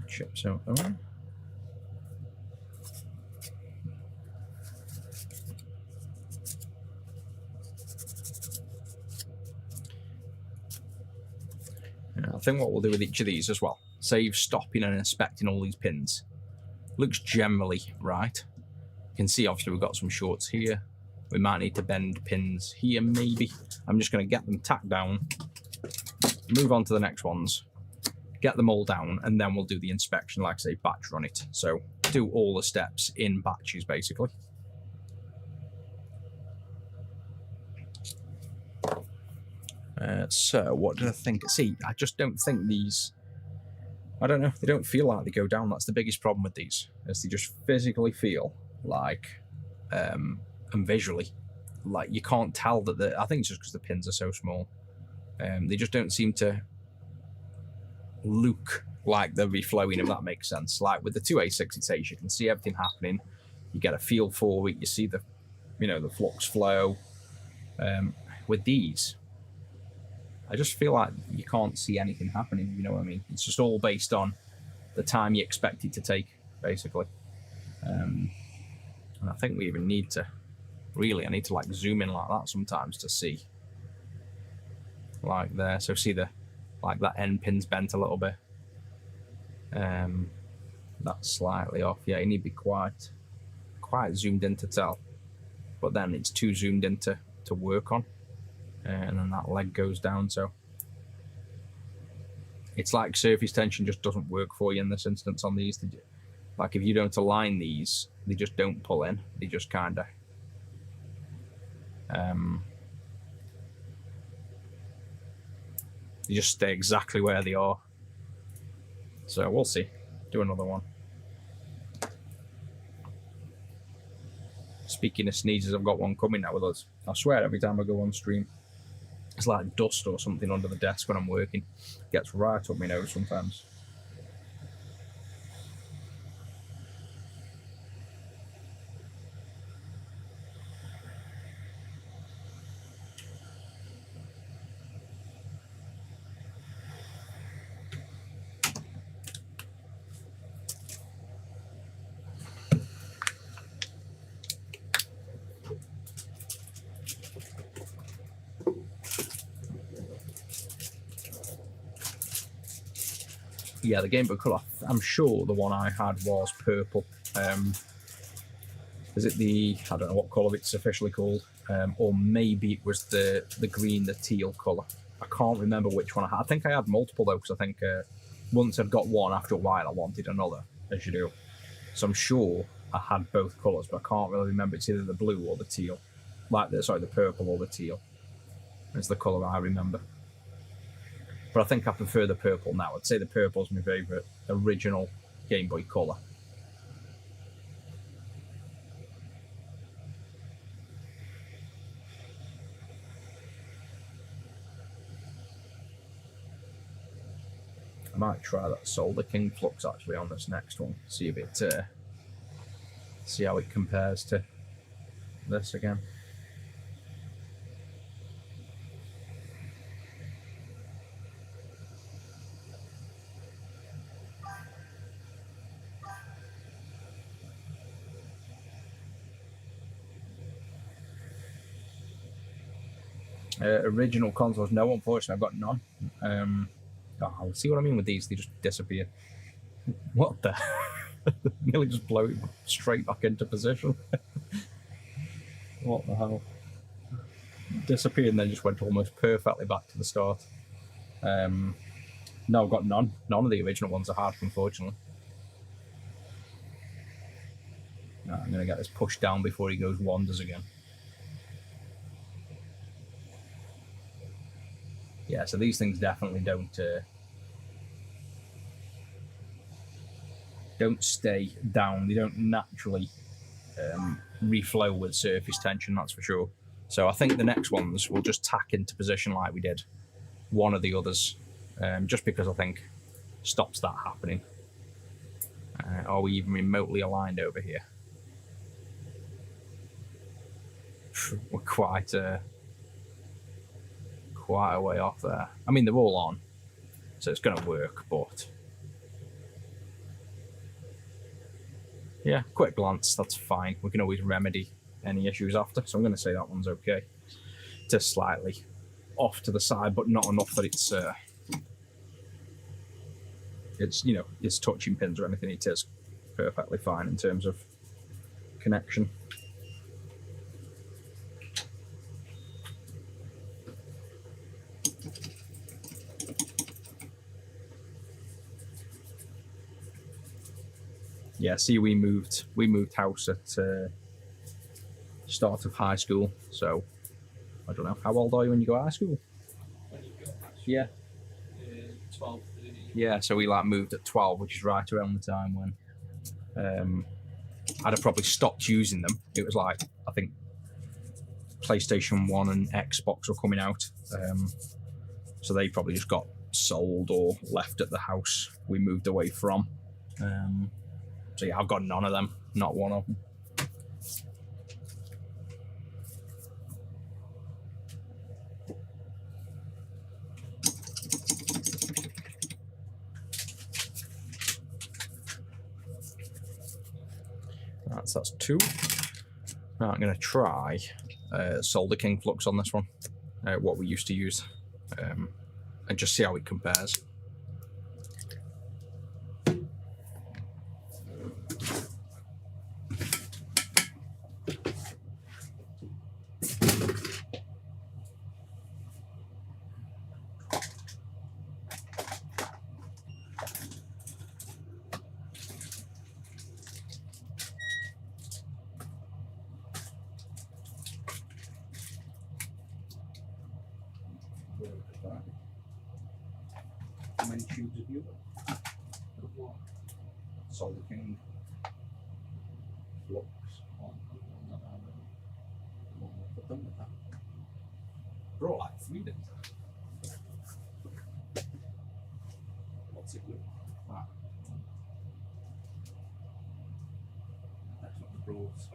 Chips out the way. I think what we'll do with each of these as well, save stopping and inspecting all these pins. Looks generally right. You can see obviously we've got some shorts here. We might need to bend pins here maybe. I'm just going to get them tacked down, move on to the next ones, get them all down, and then we'll do the inspection, like I say, batch run it. So do all the steps in batches basically. So what did I think? See, I just don't think these, I don't know, they don't feel like they go down. That's the biggest problem with these, is they just physically feel like, and visually, like you can't tell that I think it's just because the pins are so small. They just don't seem to look like they'll be flowing, if that makes sense. Like with the two ASICs, it says you can see everything happening. You get a feel for it. You see the, the flux flow. With these, I just feel like you can't see anything happening, you know what I mean? It's just all based on the time you expect it to take, basically. And I think we even need to, I need to like zoom in like that sometimes to see. Like there, so see like that end pin's bent a little bit. That's slightly off. Yeah, you need to be quite zoomed in to tell. But then it's too zoomed in to work on. And then that leg goes down, so it's like surface tension just doesn't work for you in this instance on these. Like if you don't align these, they just don't pull in. They just kind of they just stay exactly where they are. So we'll see. Do another one. Speaking of sneezes, I've got one coming now with us. I swear every time I go on stream, it's like dust or something under the desk when I'm working. It gets right up my nose sometimes. Yeah, the Game Boy Color, I'm sure the one I had was purple. Is it the, I don't know what colour it's officially called, or maybe it was the green, the teal colour. I can't remember which one I had. I think I had multiple though, because I think once I'd got one, after a while I wanted another, as you do. So I'm sure I had both colours, but I can't really remember. It's either the blue or the teal. The purple or the teal. It's the colour I remember. But I think I prefer the purple now. I'd say the purple's my favourite original Game Boy colour. I might try that Solder King Flux actually on this next one. See if it, see how it compares to this again. Original consoles, no, unfortunately, I've got none. See what I mean with these? They just disappear. What the? Nearly just blow it straight back into position. What the hell? Disappeared and then just went almost perfectly back to the start. No, I've got none. None of the original ones are hard, unfortunately. No, I'm going to get this pushed down before he goes wanders again. Yeah, so these things definitely don't stay down. They don't naturally reflow with surface tension, that's for sure. So I think the next ones will just tack into position like we did one of the others, just because I think stops that happening. Are we even remotely aligned over here? We're quite a way off there. I mean, they're all on, so it's going to work, but yeah, quick glance, that's fine. We can always remedy any issues after, so I'm going to say that one's okay. Just slightly off to the side, but not enough that it's you know, it's touching pins or anything. It is perfectly fine in terms of connection. Yeah, see, we moved house at start of high school, so I don't know. How old are you when you go to high school? When you go back, Yeah. 12, 13. Yeah, so we like moved at 12, which is right around the time when I'd have probably stopped using them. It was like, I think PlayStation 1 and Xbox were coming out, so they probably just got sold or left at the house we moved away from. So yeah, I've got none of them, not one of them. Right, so that's two. Now I'm going to try Solder King flux on this one, what we used to use, and just see how it compares. How many tubes have you got? Solder King flux. Put them with that. Brought like 3 didn't I? What's it look like? That's what I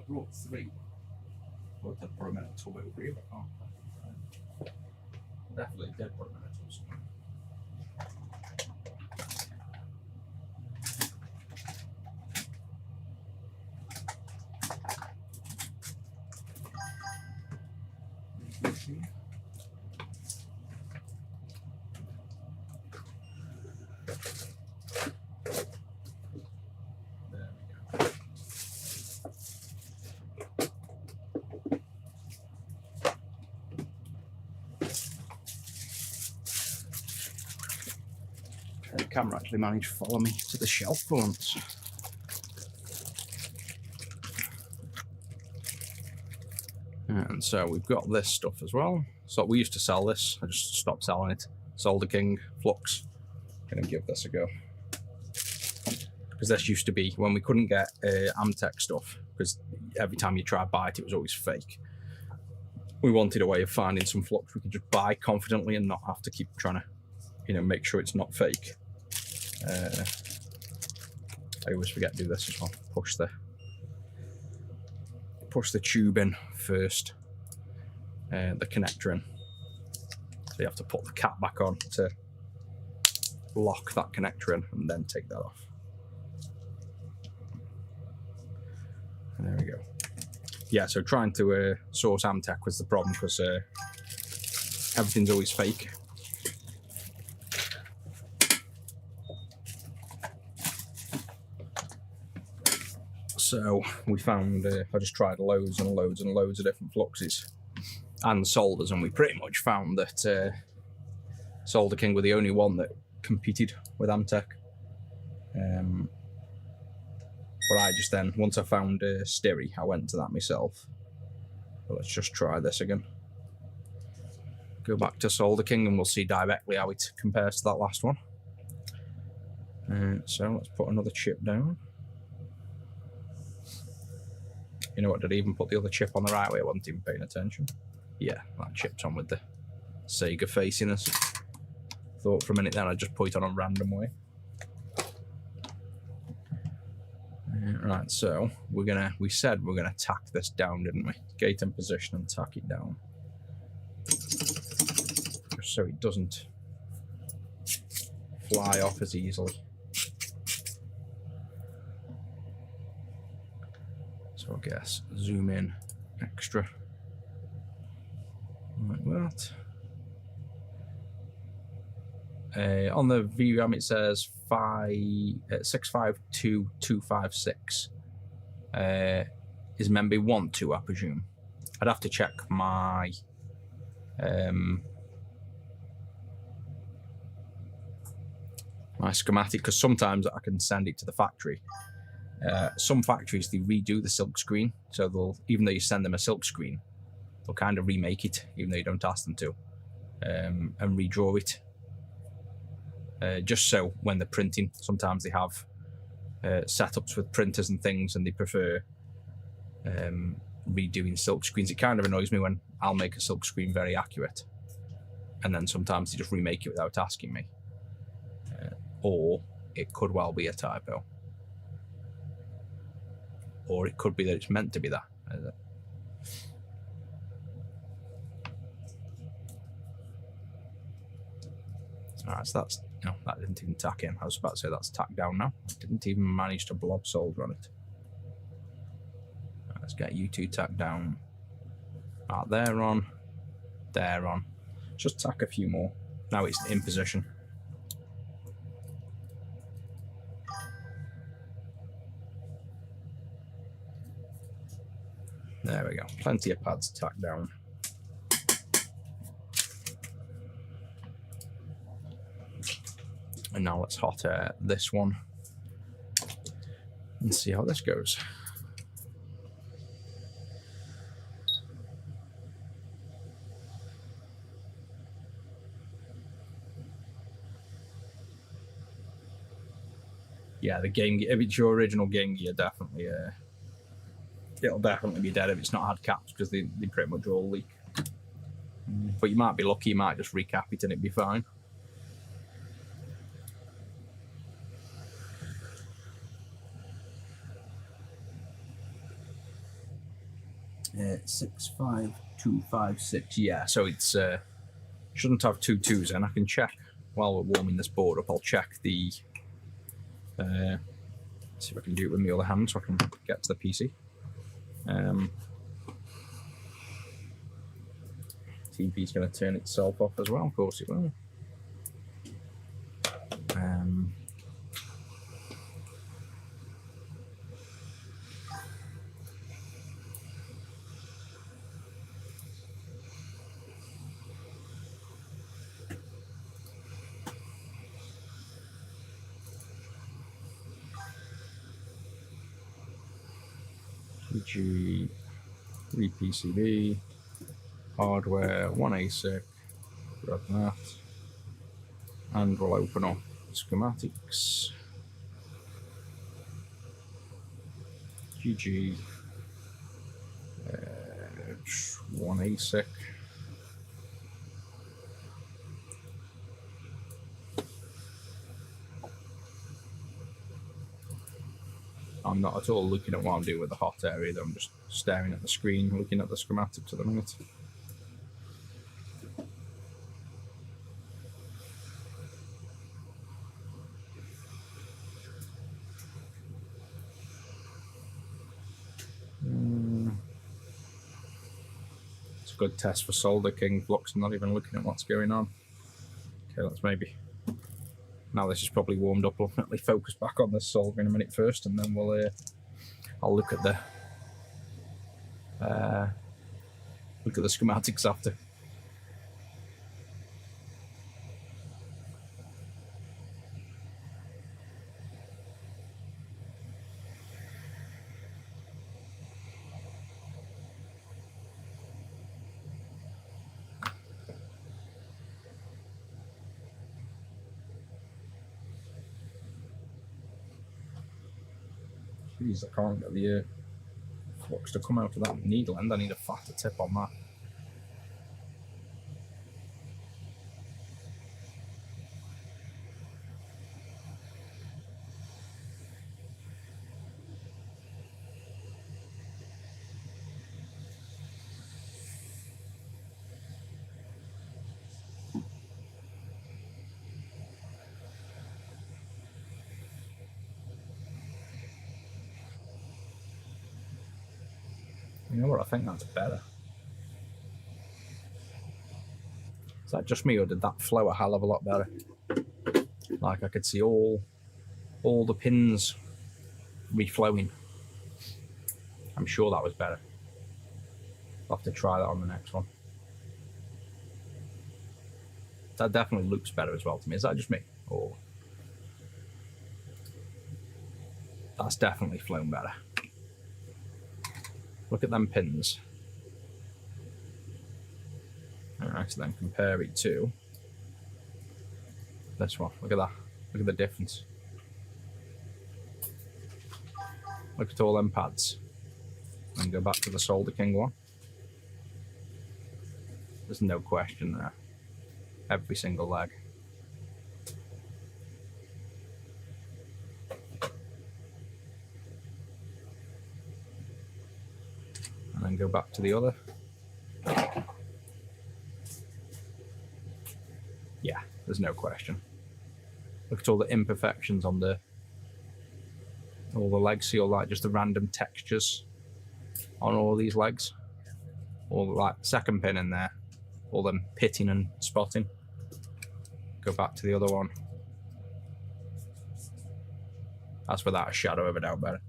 brought 3. But I put them in a tub over here, but I can't. Definitely did put them in a tub somewhere. The camera actually managed to follow me to the shelf for once. And so we've got this stuff as well. So we used to sell this, I just stopped selling it. Solder King flux. I'm gonna give this a go. Because this used to be when we couldn't get Amtech stuff, because every time you tried to buy it, it was always fake. We wanted a way of finding some flux we could just buy confidently and not have to keep trying to, you know, make sure it's not fake. I always forget to do this as well. Push the tube in first, the connector in. So you have to put the cap back on to lock that connector in and then take that off. And there we go. Yeah, so trying to source Amtech was the problem because everything's always fake. So we found, I just tried loads and loads and loads of different fluxes and solders, and we pretty much found that Solder King were the only one that competed with Amtech. But I just then, once I found Styri, I went to that myself. But let's just try this again. Go back to Solder King and we'll see directly how it compares to that last one. So let's put another chip down. You know what, did I even put the other chip on the right way? I wasn't even paying attention. Yeah, that chip's on with the Sega faciness. Thought for a minute then I'd just put it on a random way. Right, so we said we're gonna tack this down, didn't we? Gate in position and tack it down. Just so it doesn't fly off as easily. So I guess zoom in extra like that. On the VRAM it says 652256 is meant to be 1.2, I presume. I'd have to check my my schematic, because sometimes I can send it to the factory. Some factories, they redo the silk screen, so they'll, even though you send them a silk screen, they'll kind of remake it, even though you don't ask them to, and redraw it. Just so when they're printing, sometimes they have setups with printers and things, and they prefer redoing silk screens. It kind of annoys me when I'll make a silk screen very accurate, and then sometimes they just remake it without asking me. Or it could well be a typo. Or it could be that it's meant to be that. Alright, so that's, no, that didn't even tack in. I was about to say that's tacked down now. I didn't even manage to blob solder on it. Right, let's get you two tacked down. Right, they're on. They're on. Just tack a few more. Now it's in position. There we go. Plenty of pads tacked down. And now let's hot air this one and see how this goes. Yeah, the Game Gear, if it's your original Game Gear, definitely, it'll definitely be dead if it's not had caps, because they pretty much all leak. But you might be lucky, you might just recap it and it'd be fine. Uh, 65256, yeah, so it's shouldn't have two twos, and I can check while we're warming this board up. I'll check the see if I can do it with my other hand so I can get to the PC. TV's going to turn itself off as well, of course it will. PG, 3 PCB, hardware, 1 ASIC, grab that, and we'll open up schematics. GG, 1 ASIC. I'm not at all looking at what I'm doing with the hot air either. I'm just staring at the screen, looking at the schematics at the minute. Good test for solder king. Flux, I'm not even looking at what's going on. Okay, let's maybe... Now this is probably warmed up, we'll definitely focus back on this solder in a minute first, and then we'll... I'll look at the... schematics after. Jeez, I can't get the flux to come out of that needle end. I need a fatter tip on that. You know what, I think that's better. Is that just me, or did that flow a hell of a lot better? Like I could see all the pins reflowing. I'm sure that was better. I'll have to try that on the next one. That definitely looks better as well to me. Is that just me? Or that's definitely flown better. Look at them pins. Alright, so then compare it to this one. Look at that. Look at the difference. Look at all them pads. And go back to the Solder King one. There's no question there. Every single leg. And then go back to the other. Yeah, there's no question. Look at all the imperfections on all the legs. See all that, just the random textures on all these legs. All like second pin in there, all them pitting and spotting. Go back to the other one. That's without a shadow of a doubt better.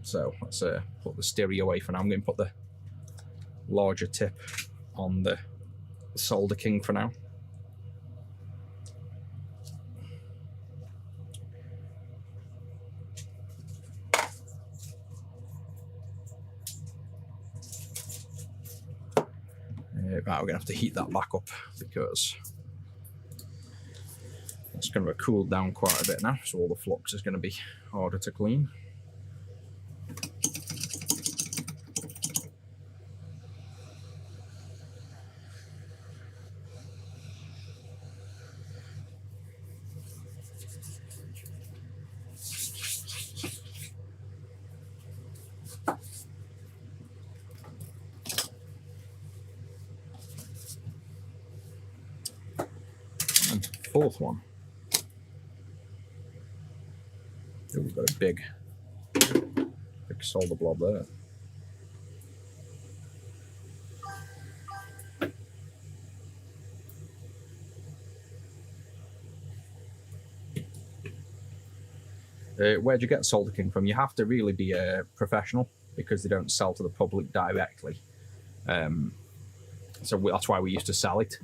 So let's put the stereo away for now. I'm going to put the larger tip on the Solder King for now. Right, we're going to have to heat that back up because it's going to cool down quite a bit now, so all the flux is going to be harder to clean. Fourth one. Oh, we've got a big solder blob there. Where'd you get Solder King from? You have to really be a professional because they don't sell to the public directly. So that's why we used to sell it.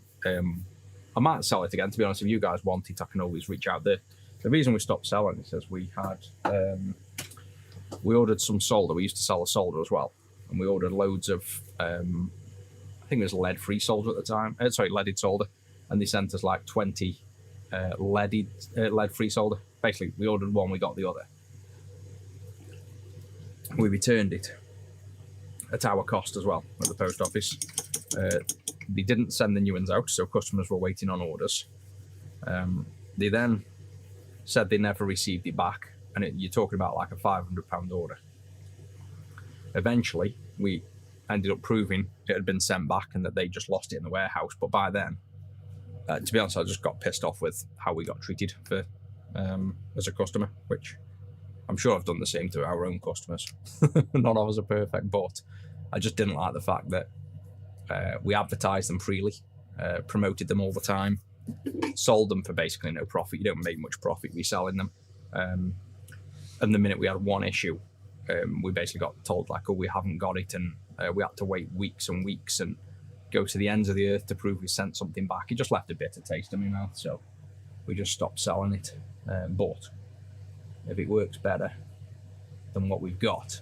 I might sell it again, to be honest. If you guys want it, I can always reach out. The reason we stopped selling it is we ordered some solder. We used to sell a solder as well, and we ordered loads of I think it was lead-free solder at the time. Leaded solder, and they sent us like 20 lead-free solder. Basically, we ordered one, we got the other. We returned it at our cost as well at the post office. They didn't send the new ones out, so customers were waiting on orders. They then said they never received it back, and you're talking about like a £500 order. Eventually, we ended up proving it had been sent back and that they just lost it in the warehouse. But by then, to be honest, I just got pissed off with how we got treated as a customer, which I'm sure I've done the same to our own customers. None of us are perfect, but I just didn't like the fact that we advertised them freely, promoted them all the time, sold them for basically no profit. You don't make much profit reselling them. And the minute we had one issue, we basically got told like, oh, we haven't got it, and we had to wait weeks and weeks and go to the ends of the earth to prove we sent something back. It just left a bitter taste in my mouth, so we just stopped selling it. But if it works better than what we've got,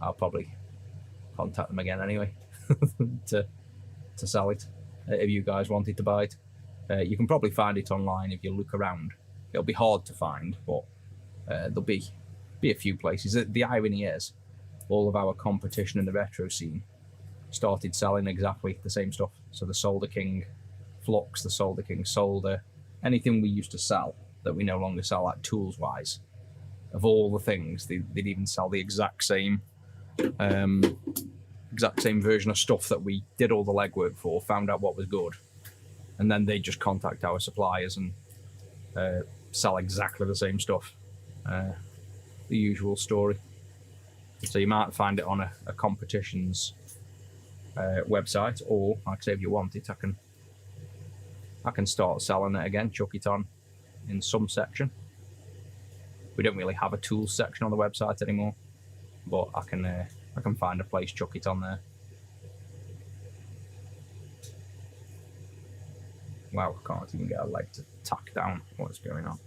I'll probably contact them again anyway to sell it if you guys wanted to buy it. You can probably find it online if you look around. It'll be hard to find, but there'll be a few places. The irony is, all of our competition in the retro scene started selling exactly the same stuff. So the Solder King Flux, the Solder King Solder, anything we used to sell that we no longer sell, like tools wise, of all the things, they'd even sell the exact same version of stuff that we did all the legwork for, found out what was good, and then they just contact our suppliers and sell exactly the same stuff. The usual story. So you might find it on a competition's website, or like I say, if you want it, I can start selling it again, chuck it on in some section. We don't really have a tools section on the website anymore, but I can find a place, chuck it on there. Wow, I can't even get a leg to tack down. What's going on?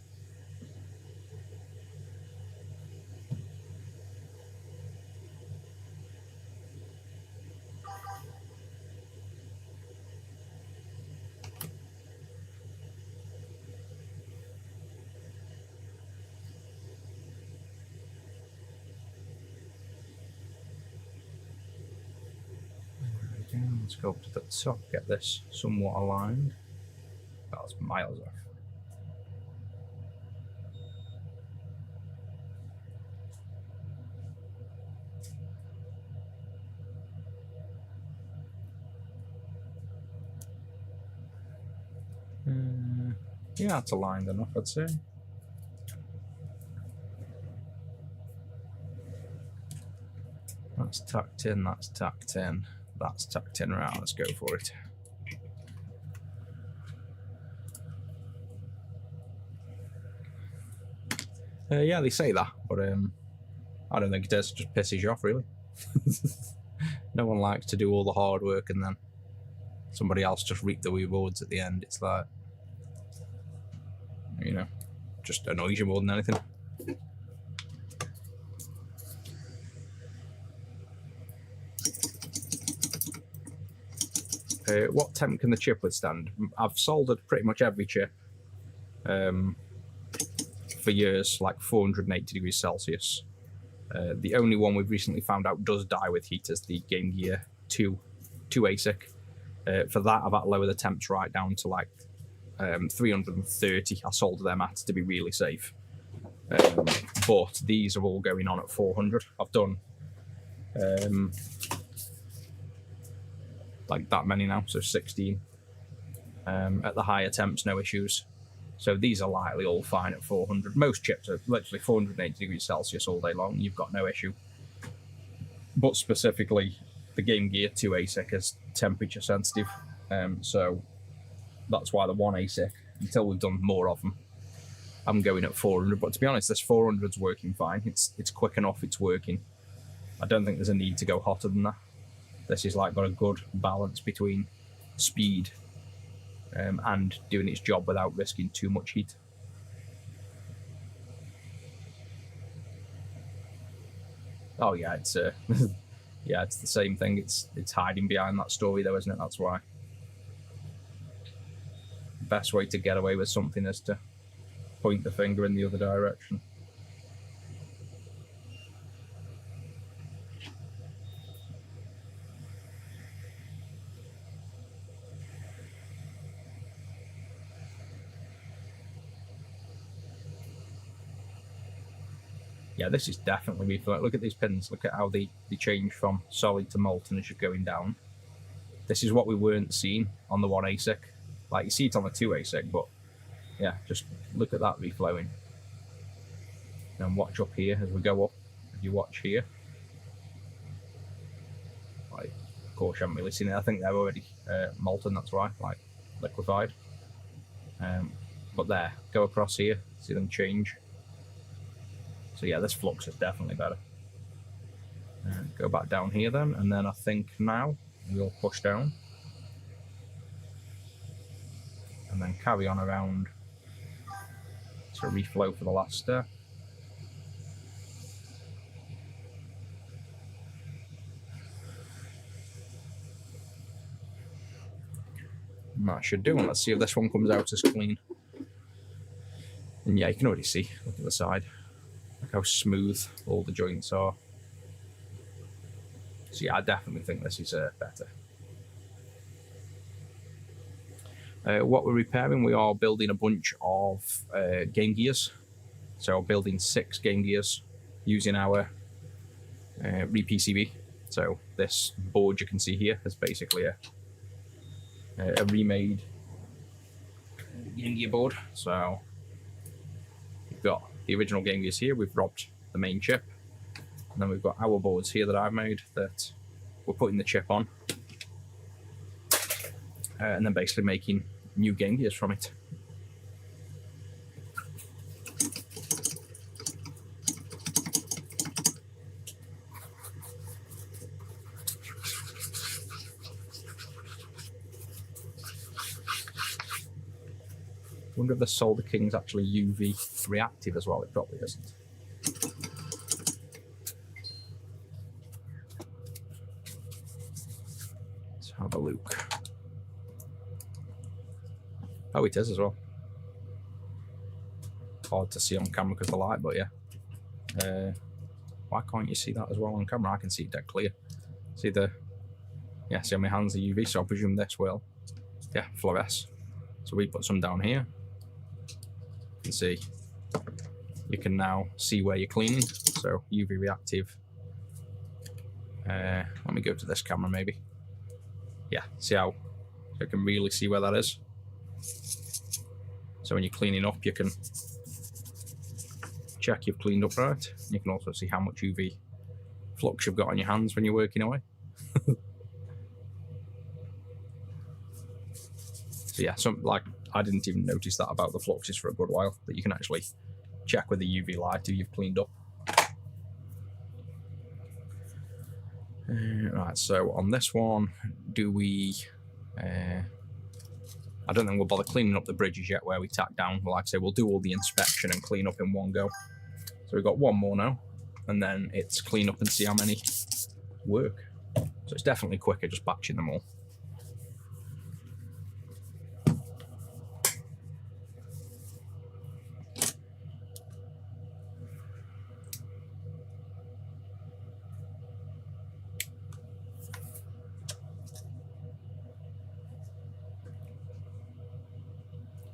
Let's go up to the top, get this somewhat aligned. That's miles off. Yeah, that's aligned enough, I'd say. That's tucked in, that's tucked in. That's tucked in. Right, let's go for it. Yeah, they say that, but I don't think it does. It just pisses you off, really. No one likes to do all the hard work and then somebody else just reap the rewards at the end. It's like, you know, just annoys you more than anything. What temp can the chip withstand? I've soldered pretty much every chip for years, like 480 degrees Celsius. The only one we've recently found out does die with heat is the Game Gear 2 ASIC. For that, I've had to lower the temps right down to like 330. I soldered them at to be really safe. But these are all going on at 400. I've done like that many now, so 16. At the higher temps, no issues. So these are likely all fine at 400. Most chips are literally 480 degrees Celsius all day long. You've got no issue. But specifically, the Game Gear 2 ASIC is temperature sensitive. So that's why the 1 ASIC, until we've done more of them, I'm going at 400. But to be honest, this 400's working fine. It's quick enough, it's working. I don't think there's a need to go hotter than that. This is like got a good balance between speed and doing its job without risking too much heat. Oh yeah, it's yeah, it's the same thing. It's hiding behind that story though, isn't it? That's why. The best way to get away with something is to point the finger in the other direction. Yeah, this is definitely reflow. Look at these pins. Look at how they change from solid to molten as you're going down. This is what we weren't seeing on the 1 ASIC. Like, you see it on the 2 ASIC, but yeah, just look at that reflowing. And watch up here as we go up. If you watch here, course, you haven't really seen it. I think they're already molten, that's why, like liquefied. But there, go across here, see them change. So yeah, this flux is definitely better. Go back down here then, and then I think now we'll push down. And then carry on around to reflow for the last step. And that should do it. Let's see if this one comes out as clean. And yeah, you can already see, look at the side, look how smooth all the joints are. So yeah, I definitely think this is better. What we're repairing, we are building a bunch of game gears. So building 6 game gears using our re-PCB. So this board you can see here is basically a remade game gear board. So we've got the original game gears here, we've robbed the main chip. And then we've got our boards here that I've made that we're putting the chip on. And then basically making new game gears from it. I wonder if the Solder King's actually UV reactive as well. It probably isn't. Let's have a look. Oh, it is as well. Hard to see on camera because of the light, but yeah. Why can't you see that as well on camera? I can see it dead clear. See see on my hands the UV, so I presume this will, yeah, fluoresce. So we put some down here. You can see, you can now see where you're cleaning. So UV reactive. Let me go to this camera maybe. Yeah, see how you can really see where that is. So when you're cleaning up, you can check you've cleaned up right. You can also see how much UV flux you've got on your hands when you're working away. So yeah, like I didn't even notice that about the fluxes for a good while, that you can actually check with the UV light if you've cleaned up. Right, so on this one, do we... I don't think we'll bother cleaning up the bridges yet where we tack down. Like I say, we'll do all the inspection and clean up in one go. So we've got one more now, and then it's clean up and see how many work. So it's definitely quicker just batching them all.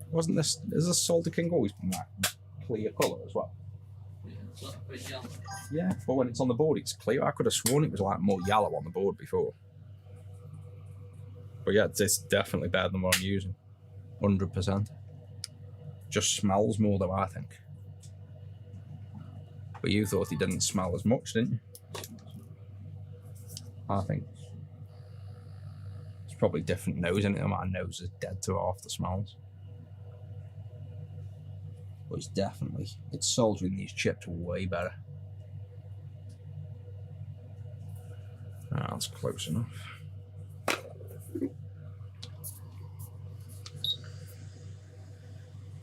Wasn't this, is this Solder King always been that clear colour as well? Yeah, it's like a bit yellow. Yeah, but when it's on the board it's clear. I could have sworn it was like more yellow on the board before. But yeah, it's definitely better than what I'm using. 100%. Just smells more though, I think. But you thought it didn't smell as much, didn't you? I think it's probably different nose, isn't it? My nose is dead to half the smells. But it's soldering these chips way better. That's close enough.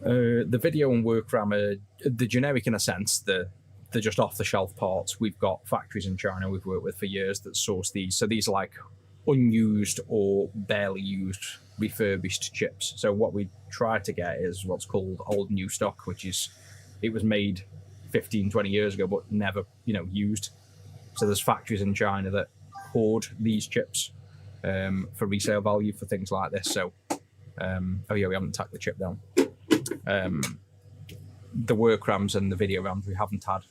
The video and work RAM are the generic in a sense. They're just off-the-shelf parts. We've got factories in China we've worked with for years that source these. So these are like unused or barely used refurbished chips. So what we try to get is what's called old new stock, which is, it was made 15, 20 years ago, but never, used. So there's factories in China that hoard these chips for resale value for things like this. So, oh yeah, we haven't tacked the chip down. The work RAMs and the video RAMs, we haven't had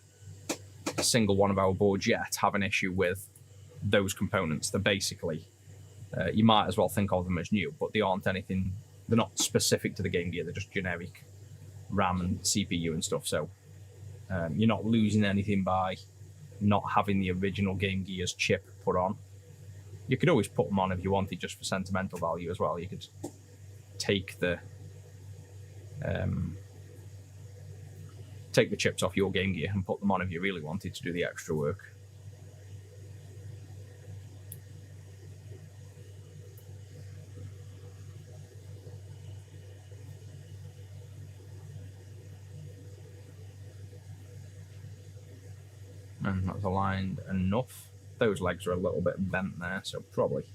a single one of our boards yet have an issue with those components. They're basically, you might as well think of them as new, but they aren't anything, they're not specific to the game gear, they're just generic RAM and CPU and stuff. So you're not losing anything by not having the original Game Gear's chip put on. You could always put them on if you wanted, just for sentimental value as well. You could take the chips off your Game Gear and put them on if you really wanted to do the extra work. And that's aligned enough. Those legs are a little bit bent there, so probably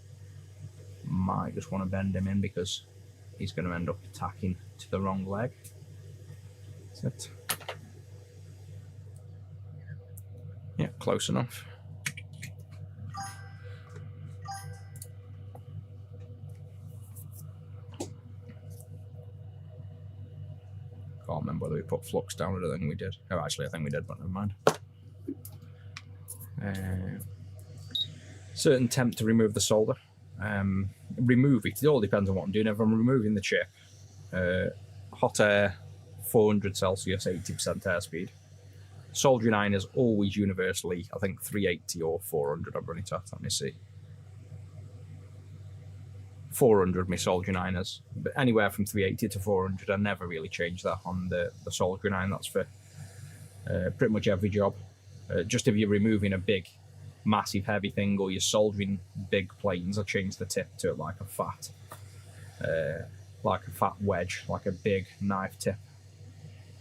might just want to bend him in because he's going to end up tacking to the wrong leg. That's it. Yeah, close enough. Can't remember whether we put flux down or anything we did. Oh, actually, I think we did, but never mind. Certain temp to remove the solder. Remove it. It all depends on what I'm doing. If I'm removing the chip, hot air, 400 Celsius, 80% airspeed. Soldering iron is always universally, I think, 380 or 400. I'm running it at. Let me see. 400 my soldering iron is, but anywhere from 380 to 400. I never really change that on the soldering iron. That's for pretty much every job. Just if you're removing a big, massive, heavy thing, or you're soldering big planes, I change the tip to like a fat wedge, like a big knife tip.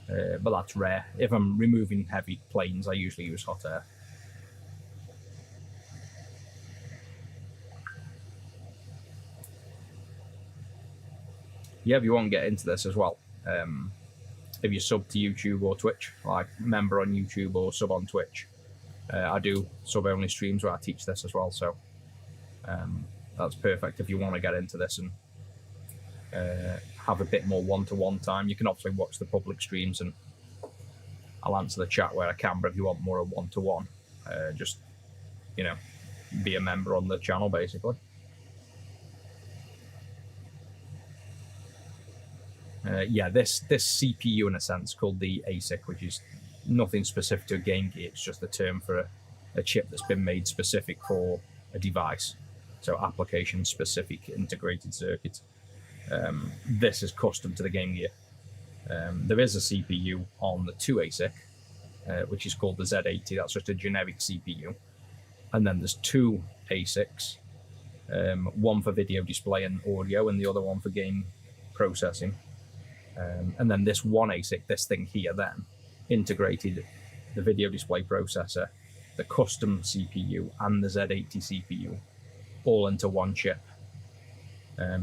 But that's rare. If I'm removing heavy planes, I usually use hot air. Yeah, if you want to get into this as well, if you sub to YouTube or Twitch, like member on YouTube or sub on Twitch, I do sub-only streams where I teach this as well, so that's perfect if you want to get into this and have a bit more one-to-one time. You can obviously watch the public streams and I'll answer the chat where I can, but if you want more of one-to-one, just, you know, be a member on the channel, basically. Yeah, this CPU, in a sense, called the ASIC, which is nothing specific to a Game Gear. It's just a term for a chip that's been made specific for a device. So application-specific integrated circuit. This is custom to the Game Gear. There is a CPU on the 2 ASIC, which is called the Z80. That's just a generic CPU. And then there's 2 ASICs, one for video display and audio, and the other one for game processing. And then this one ASIC, this thing here, then integrated the video display processor, the custom CPU, and the Z80 CPU all into one chip.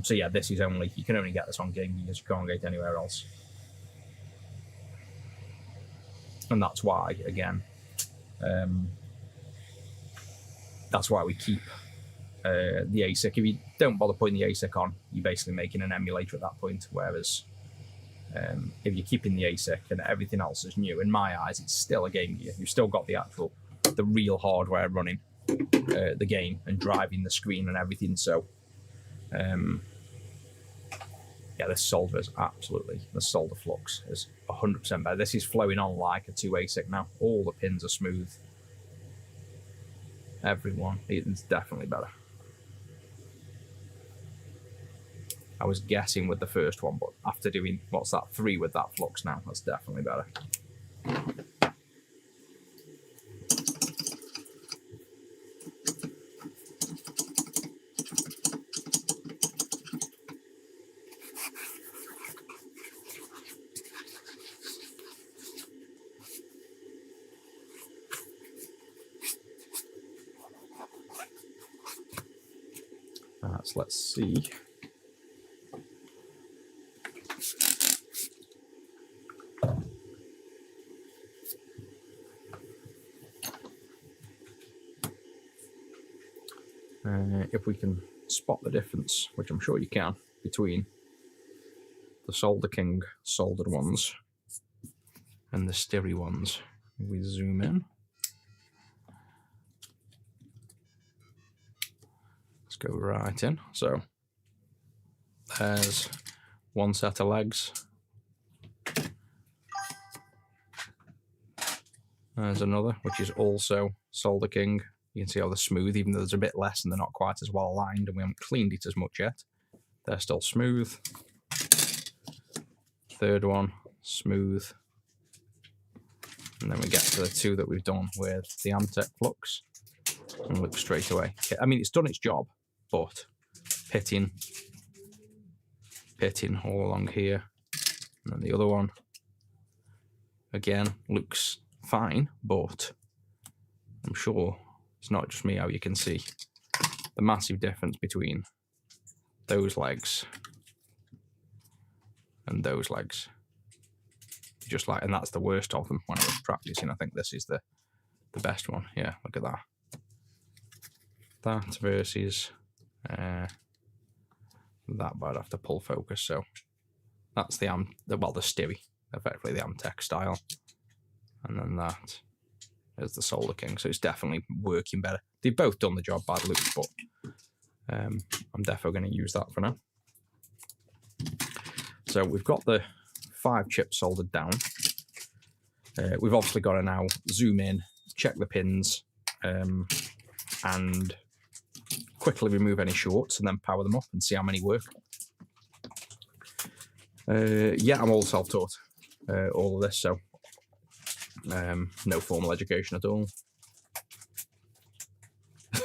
So yeah, this is only, you can only get this on Game Gears, you can't get it anywhere else. And that's why, again, that's why we keep the ASIC. If you don't bother putting the ASIC on, you're basically making an emulator at that point, whereas if you're keeping the ASIC and everything else is new, in my eyes, it's still a Game Gear. You've still got the real hardware running the game and driving the screen and everything. So, yeah, this solder is absolutely, the solder flux is 100% better. This is flowing on like a 2 ASIC now. All the pins are smooth. Everyone, it's definitely better. I was guessing with the first one, but after doing, what's that, 3 with that flux now, that's definitely better. So let's see. If we can spot the difference, which I'm sure you can, between the Solder King soldered ones and the Styri ones. We zoom in. Let's go right in. So there's one set of legs. There's another, which is also Solder King You can see how they're smooth, even though there's a bit less and they're not quite as well aligned, and we haven't cleaned it as much yet. They're still smooth. Third one, smooth. And then we get to the two that we've done with the Amtech flux, and look straight away. I mean, it's done its job, but pitting all along here. And then the other one, again, looks fine, but I'm sure it's not just me how you can see the massive difference between those legs and those legs. Just like, and that's the worst of them when I was practicing. I think this is the best one. Yeah, look at that. That versus that, but I'd have to pull focus. So that's the Stewie, effectively the Amtech style. And then that is the Solder King. So it's definitely working better. They've both done the job by the looks, but I'm definitely going to use that for now. So we've got the 5 chips soldered down. We've obviously got to now zoom in, check the pins, and quickly remove any shorts and then power them up and see how many work. Yeah, I'm all self-taught, all of this, so no formal education at all.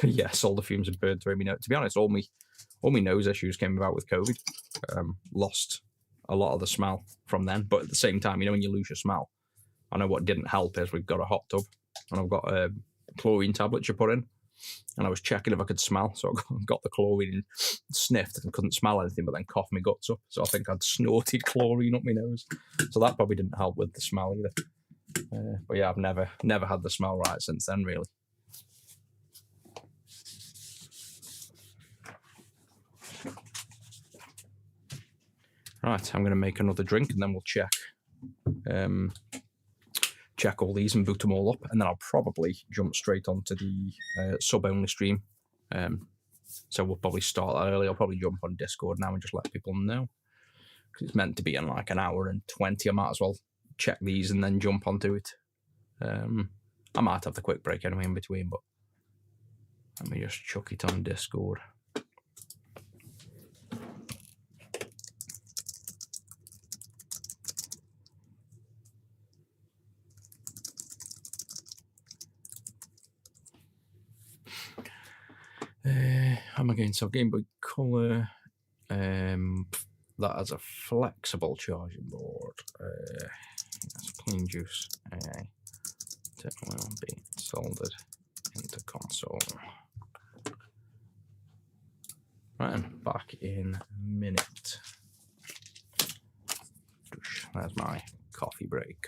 Yeah, solder fumes and burned through me nose. To be honest, all my nose issues came about with COVID. Lost a lot of the smell from then, but at the same time, you know, when you lose your smell, I know what didn't help is we've got a hot tub and I've got chlorine tablets you put in, and I was checking if I could smell, so I got the chlorine and sniffed and couldn't smell anything, but then coughed my guts up, so I think I'd snorted chlorine up my nose, so that probably didn't help with the smell either. But yeah, I've never had the smell right since then, really. Right, I'm going to make another drink and then we'll check all these and boot them all up, and then I'll probably jump straight onto the sub-only stream. So we'll probably start that early. I'll probably jump on Discord now and just let people know, because it's meant to be in like an hour and 20. I might as well check these and then jump onto it. I might have the quick break anyway in between, but let me just chuck it on Discord. I'm again, so Game Boy Color, that has a flexible charging board. That's clean juice. It will be soldered into console. Right, and back in a minute. There's my coffee break.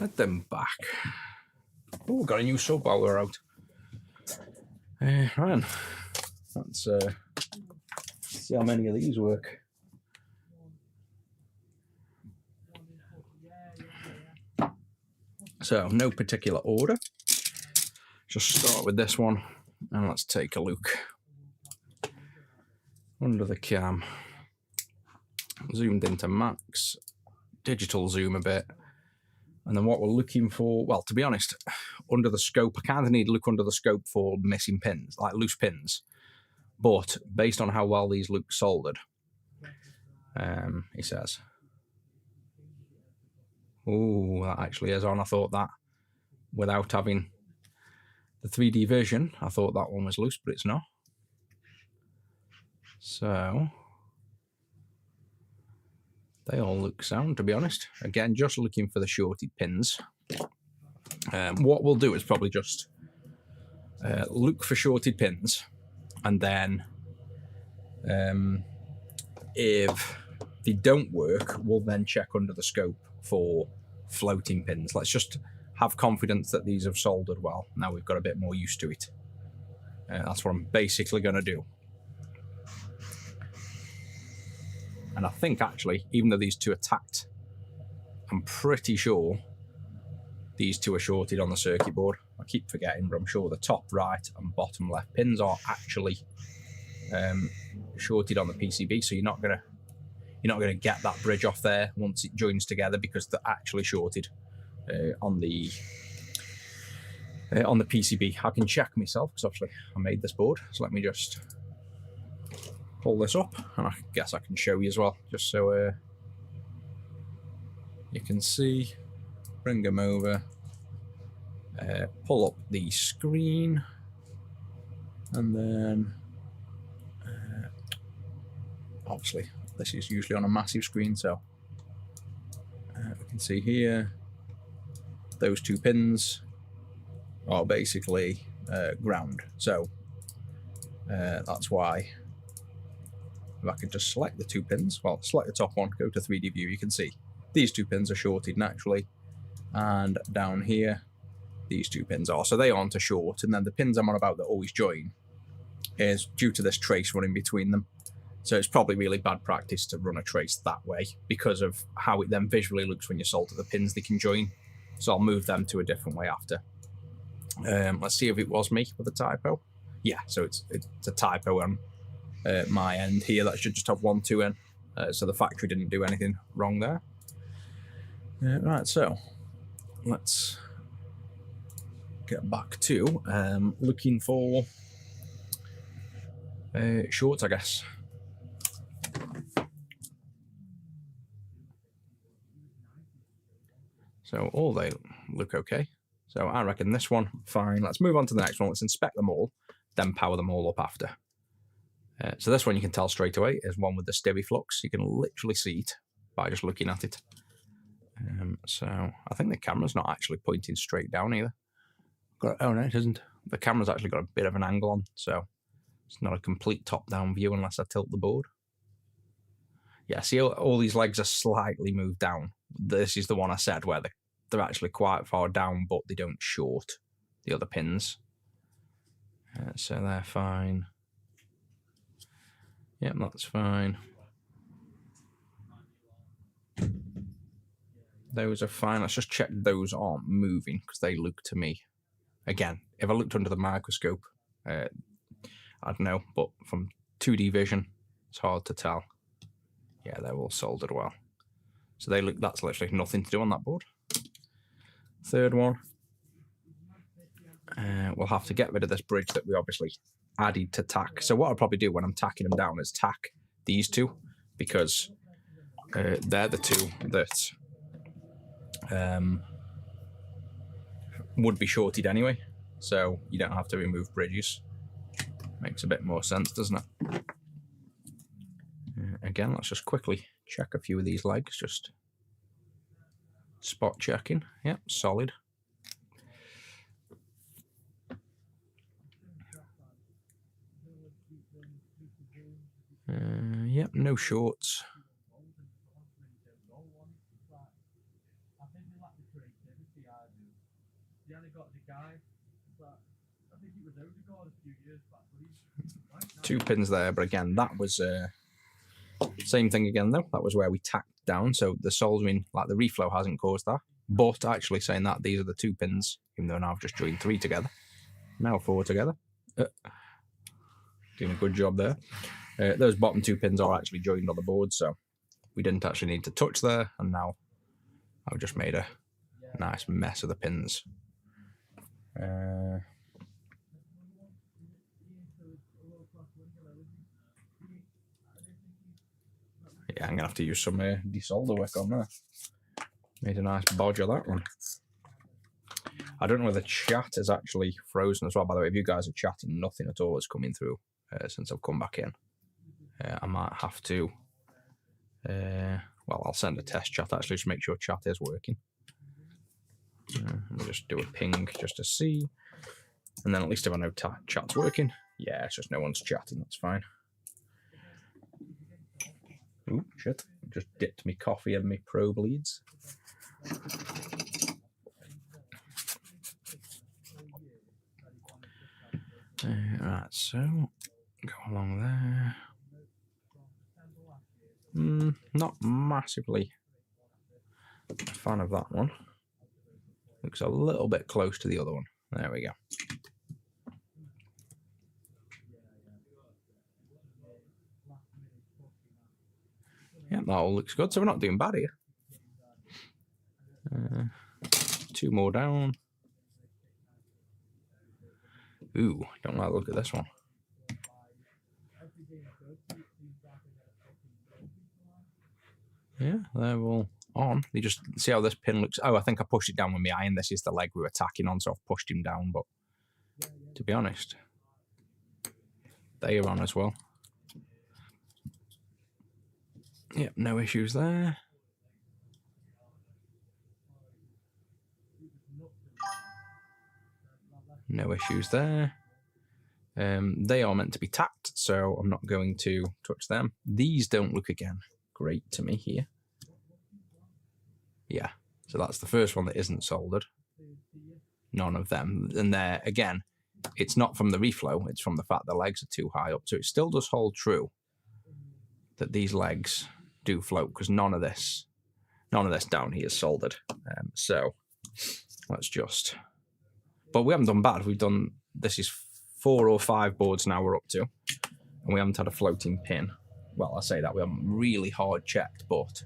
Let them back. Oh, got a new sub while we're out. Right. Let's see how many of these work. So, no particular order. Just start with this one and let's take a look. Under the cam. Zoomed into max. Digital zoom a bit. And then what we're looking for, well, to be honest, under the scope, I kind of need to look under the scope for missing pins, like loose pins. But based on how well these look soldered, he says, oh, that actually is on. I thought that without having the 3D version, I thought that one was loose, but it's not. So they all look sound, to be honest. Again, just looking for the shorted pins. What we'll do is probably just look for shorted pins, and then if they don't work, we'll then check under the scope for floating pins. Let's just have confidence that these have soldered well. Now we've got a bit more used to it. That's what I'm basically going to do. And I think actually, even though these two are tacked, I'm pretty sure these two are shorted on the circuit board. I keep forgetting, but I'm sure the top right and bottom left pins are actually shorted on the PCB. So you're not gonna get that bridge off there once it joins together, because they're actually shorted on the PCB. I can check myself because obviously I made this board. So let me just pull this up, and I guess I can show you as well, just so you can see. Bring them over, pull up the screen, and then obviously this is usually on a massive screen, so we can see here those two pins are basically ground. So that's why if I could just select the two pins, well, select the top one, go to 3D view, you can see these two pins are shorted naturally, and down here these two pins are, so they aren't a short. And then the pins I'm on about that always join is due to this trace running between them. So it's probably really bad practice to run a trace that way because of how it then visually looks when you solder the pins they can join. So I'll move them to a different way after. Let's see if it was me with a typo. Yeah, so it's a typo on my end here. That should just have 1 2 in. So the factory didn't do anything wrong there. Right, so let's get back to looking for shorts, I guess. So all they look okay. So I reckon this one, fine. Let's move on to the next one. Let's inspect them all, then power them all up after. So this one you can tell straight away is one with the steady flux. You can literally see it by just looking at it. So I think the camera's not actually pointing straight down either. Oh no, it isn't. The camera's actually got a bit of an angle on, so it's not a complete top-down view unless I tilt the board. Yeah, see all these legs are slightly moved down. This is the one I said where they're actually quite far down, but they don't short the other pins. So they're fine. Yep, that's fine. Those are fine. Let's just check those aren't moving, because they look to me. Again, if I looked under the microscope, I don't know, but from 2D vision, it's hard to tell. Yeah, they're all soldered well. So they look, that's literally nothing to do on that board. Third one. We'll have to get rid of this bridge that we obviously added to tack. So what I'll probably do when I'm tacking them down is tack these two, because they're the two that would be shorted anyway. So you don't have to remove bridges. Makes a bit more sense, doesn't it? Again, let's just quickly check a few of these legs, just spot checking. Yep, solid. Yep, no shorts. 2 pins there, but again, that was same thing again though. That was where we tacked down, so the soldering, like the reflow, hasn't caused that. But actually saying that, these are the 2 pins, even though now I've just joined 3 together. Now 4 together. Doing a good job there. Those bottom 2 pins are actually joined on the board, so we didn't actually need to touch there, and now I've just made a nice mess of the pins. Yeah, I'm going to have to use some desolder work on there. Made a nice bodge of that one. I don't know whether chat is actually frozen as well. By the way, if you guys are chatting, nothing at all is coming through since I've come back in. I might have to... well, I'll send a test chat actually to make sure chat is working. Let me just do a ping just to see. And then at least if I know chat's working. Yeah, it's just no one's chatting, that's fine. Ooh, shit. Just dipped me coffee in my probe leads. Right, so go along there. Not massively a fan of that one. Looks a little bit close to the other one. There we go. Yeah, that all looks good. So we're not doing bad here. 2 more down. Ooh, don't like the look at this one. Yeah, they're all on. You just see how this pin looks. Oh, I think I pushed it down with my iron. This is the leg we were tacking on, so I've pushed him down. But to be honest, they are on as well. Yep, no issues there. No issues there. They are meant to be tacked, so I'm not going to touch them. These don't look again great to me here. Yeah, so that's the first one that isn't soldered. None of them. And there, again, it's not from the reflow, it's from the fact the legs are too high up. So it still does hold true that these legs do float, because none of this down here is soldered. So let's just... But we haven't done bad. We've done... This is 4 or 5 boards now we're up to. And we haven't had a floating pin. Well, I say that. We haven't really hard checked, but...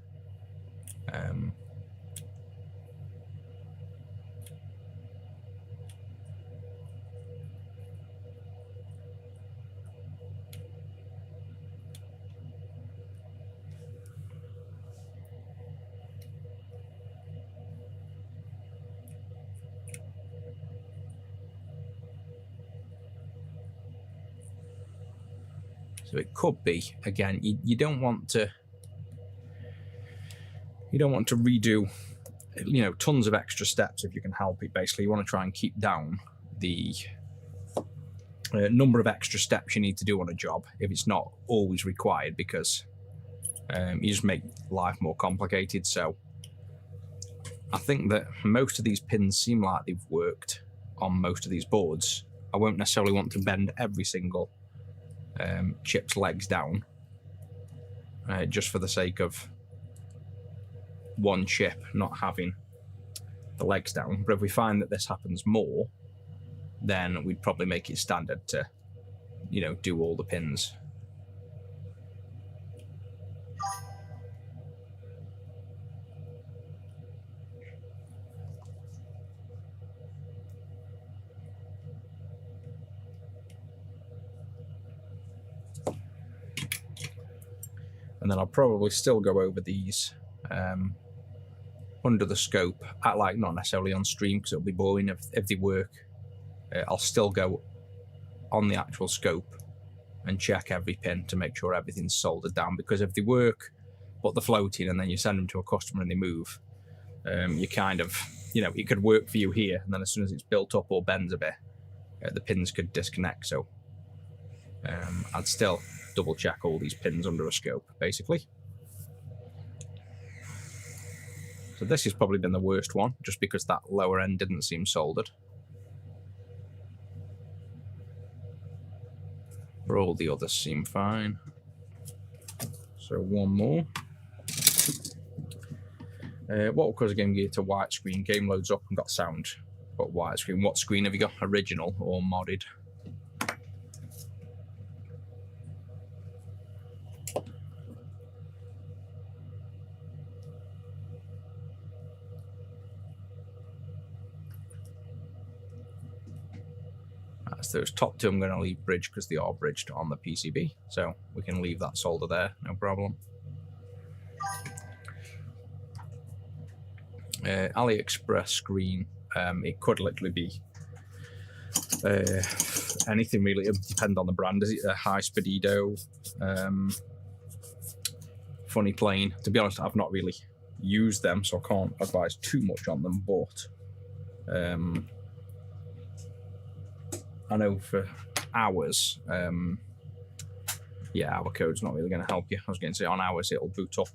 So it could be, again, you don't want to redo, you know, tons of extra steps if you can help it. Basically, you want to try and keep down the number of extra steps you need to do on a job if it's not always required, because you just make life more complicated. So I think that most of these pins seem like they've worked on most of these boards. I won't necessarily want to bend every single chip's legs down just for the sake of one chip not having the legs down. But if we find that this happens more, then we'd probably make it standard to, you know, do all the pins. And then I'll probably still go over these under the scope, at like not necessarily on stream because it'll be boring if they work. I'll still go on the actual scope and check every pin to make sure everything's soldered down, because if they work but they're floating and then you send them to a customer and they move, you kind of, you know, it could work for you here, and then as soon as it's built up or bends a bit, the pins could disconnect. So I'd still double check all these pins under a scope, basically. So this has probably been the worst one, just because that lower end didn't seem soldered. But all the others seem fine. So one more. What will cause a Game Gear to widescreen? Game loads up and got sound, but widescreen. What screen have you got? Original or modded? That's those top two I'm going to leave bridged because they are bridged on the PCB. So we can leave that solder there, no problem. AliExpress screen, it could literally be anything really. It depends on the brand. Is it a high speedo, funny plane? To be honest, I've not really used them, so I can't advise too much on them, but I know for hours, yeah, our code's not really going to help you. I was going to say on hours it'll boot up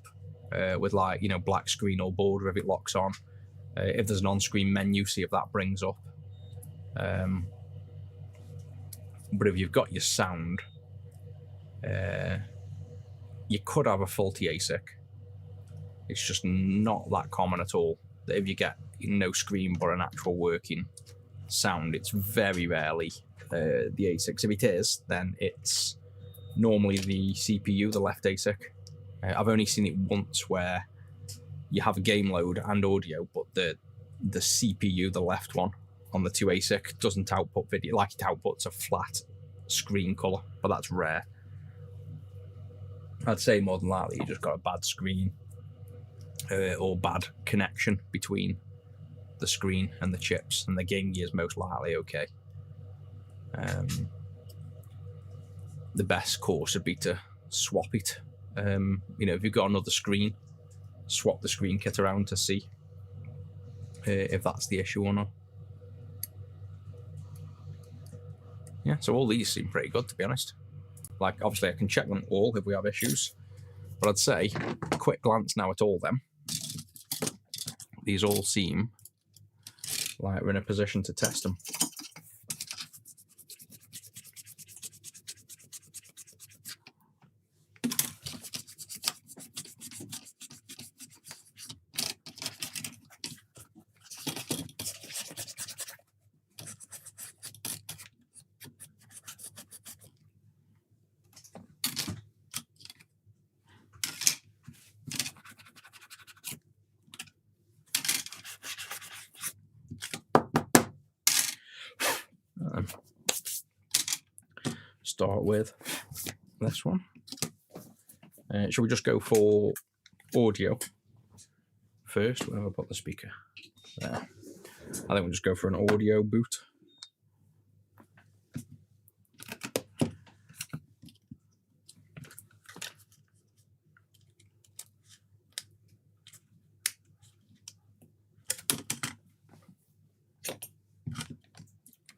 with, like, you know, black screen or border if it locks on. If there's an on-screen menu, see if that brings up. But if you've got your sound, you could have a faulty ASIC. It's just not that common at all. That if you get no screen but an actual working sound, it's very rarely the ASICs. If it is, then it's normally the CPU, the left ASIC. I've only seen it once where you have a game load and audio, but the CPU, the left one on the 2 ASIC, doesn't output video. Like, it outputs a flat screen color, but that's rare. I'd say more than likely you just got a bad screen or bad connection between the screen and the chips, and the Game Gear is most likely okay. The best course would be to swap it. You know, if you've got another screen, swap the screen kit around to see if that's the issue or not. Yeah, so all these seem pretty good, to be honest. Like, obviously I can check them all if we have issues, but I'd say a quick glance now at all of them, these all seem like we're in a position to test them. Start with this one. Should we just go for audio first? Where have I put the speaker? There. I think we'll just go for an audio boot.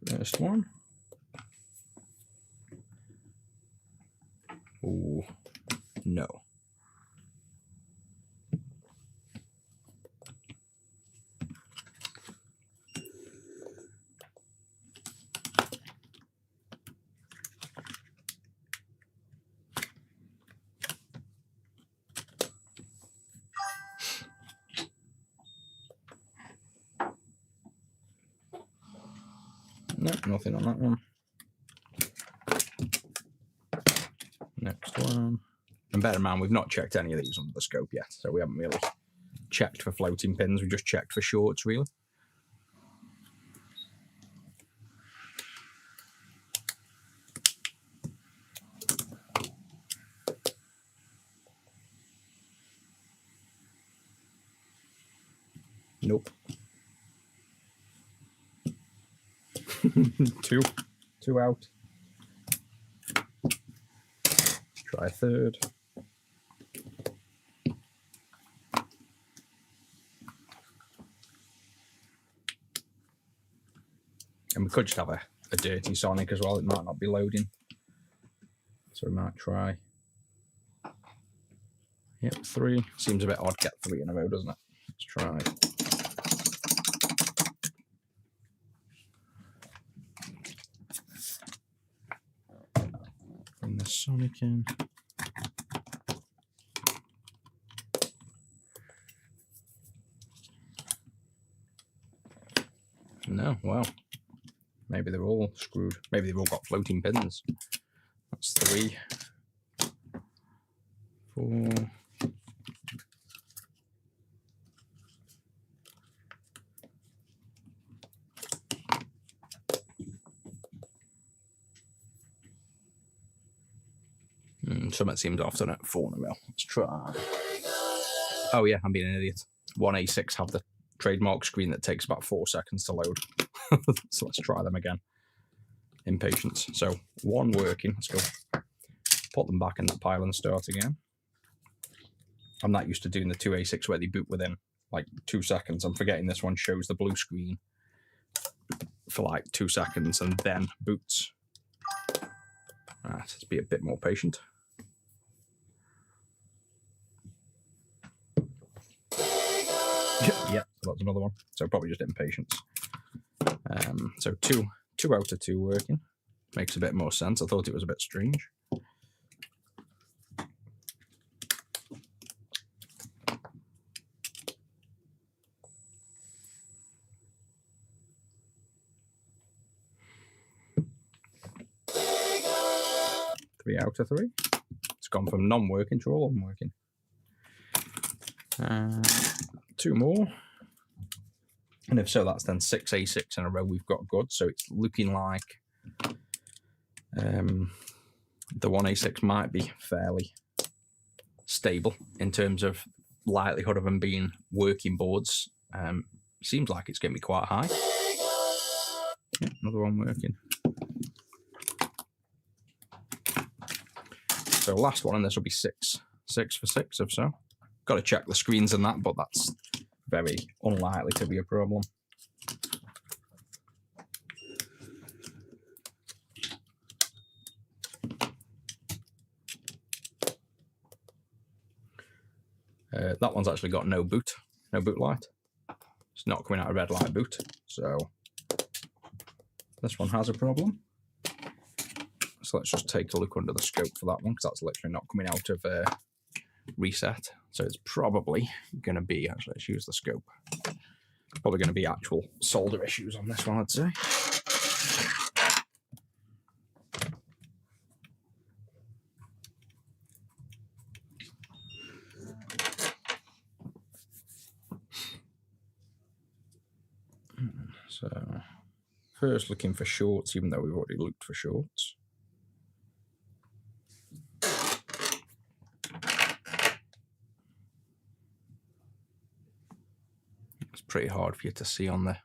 First one. Oh, no. Nope, nothing on that one. Next one. And bear in mind, we've not checked any of these under the scope yet, so we haven't really checked for floating pins, we just checked for shorts, really. Nope. Two out. Try a third. And we could just have a dirty Sonic as well. It might not be loading, so we might try. Yep, 3. Seems a bit odd, get 3 in a row, doesn't it? Let's try. Sonic in. No, well, maybe they're all screwed. Maybe they've all got floating pins. That's 3, 4. Something seems off on it. 4 in a row. Let's try. Oh yeah, I'm being an idiot. 1A6 have the trademark screen that takes about 4 seconds to load. So let's try them again. Impatience. So 1 working. Let's go. Put them back in the pile and start again. I'm not used to doing the 2A6 where they boot within like 2 seconds. I'm forgetting this one shows the blue screen for like 2 seconds and then boots. Right, let's be a bit more patient. Yeah, that's another one. So probably just impatience. So two out of 2 working. Makes a bit more sense. I thought it was a bit strange. Three out of 3. It's gone from non-working to all of them working. 2 more. And if so, that's then 6 A6 in a row we've got good. So it's looking like the 1A6 might be fairly stable in terms of likelihood of them being working boards. Seems like it's going to be quite high. Yeah, another one working. So last one, and this will be 6. 6 for 6 if so. Got to check the screens and that, but that's very unlikely to be a problem. That one's actually got no boot light. It's not coming out of red light boot, so this one has a problem. So let's just take a look under the scope for that one, because that's literally not coming out of reset. So it's probably going to be, actually, let's use the scope. Probably going to be actual solder issues on this one, I'd say. So first looking for shorts, even though we've already looked for shorts. It's pretty hard for you to see on the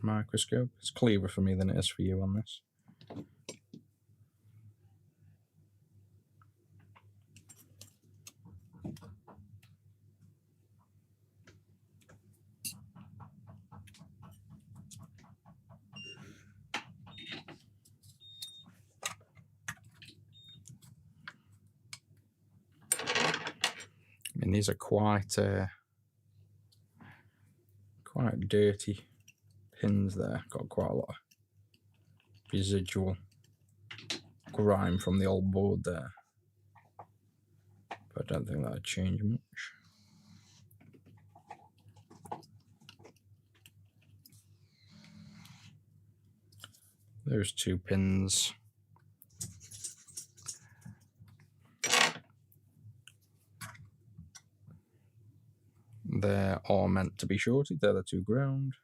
microscope. It's clearer for me than it is for you on this. I mean, these are quite dirty pins there. Got quite a lot of residual grime from the old board there. But I don't think that'd change much. Those 2 pins. They are meant to be shorted. They're the 2 ground.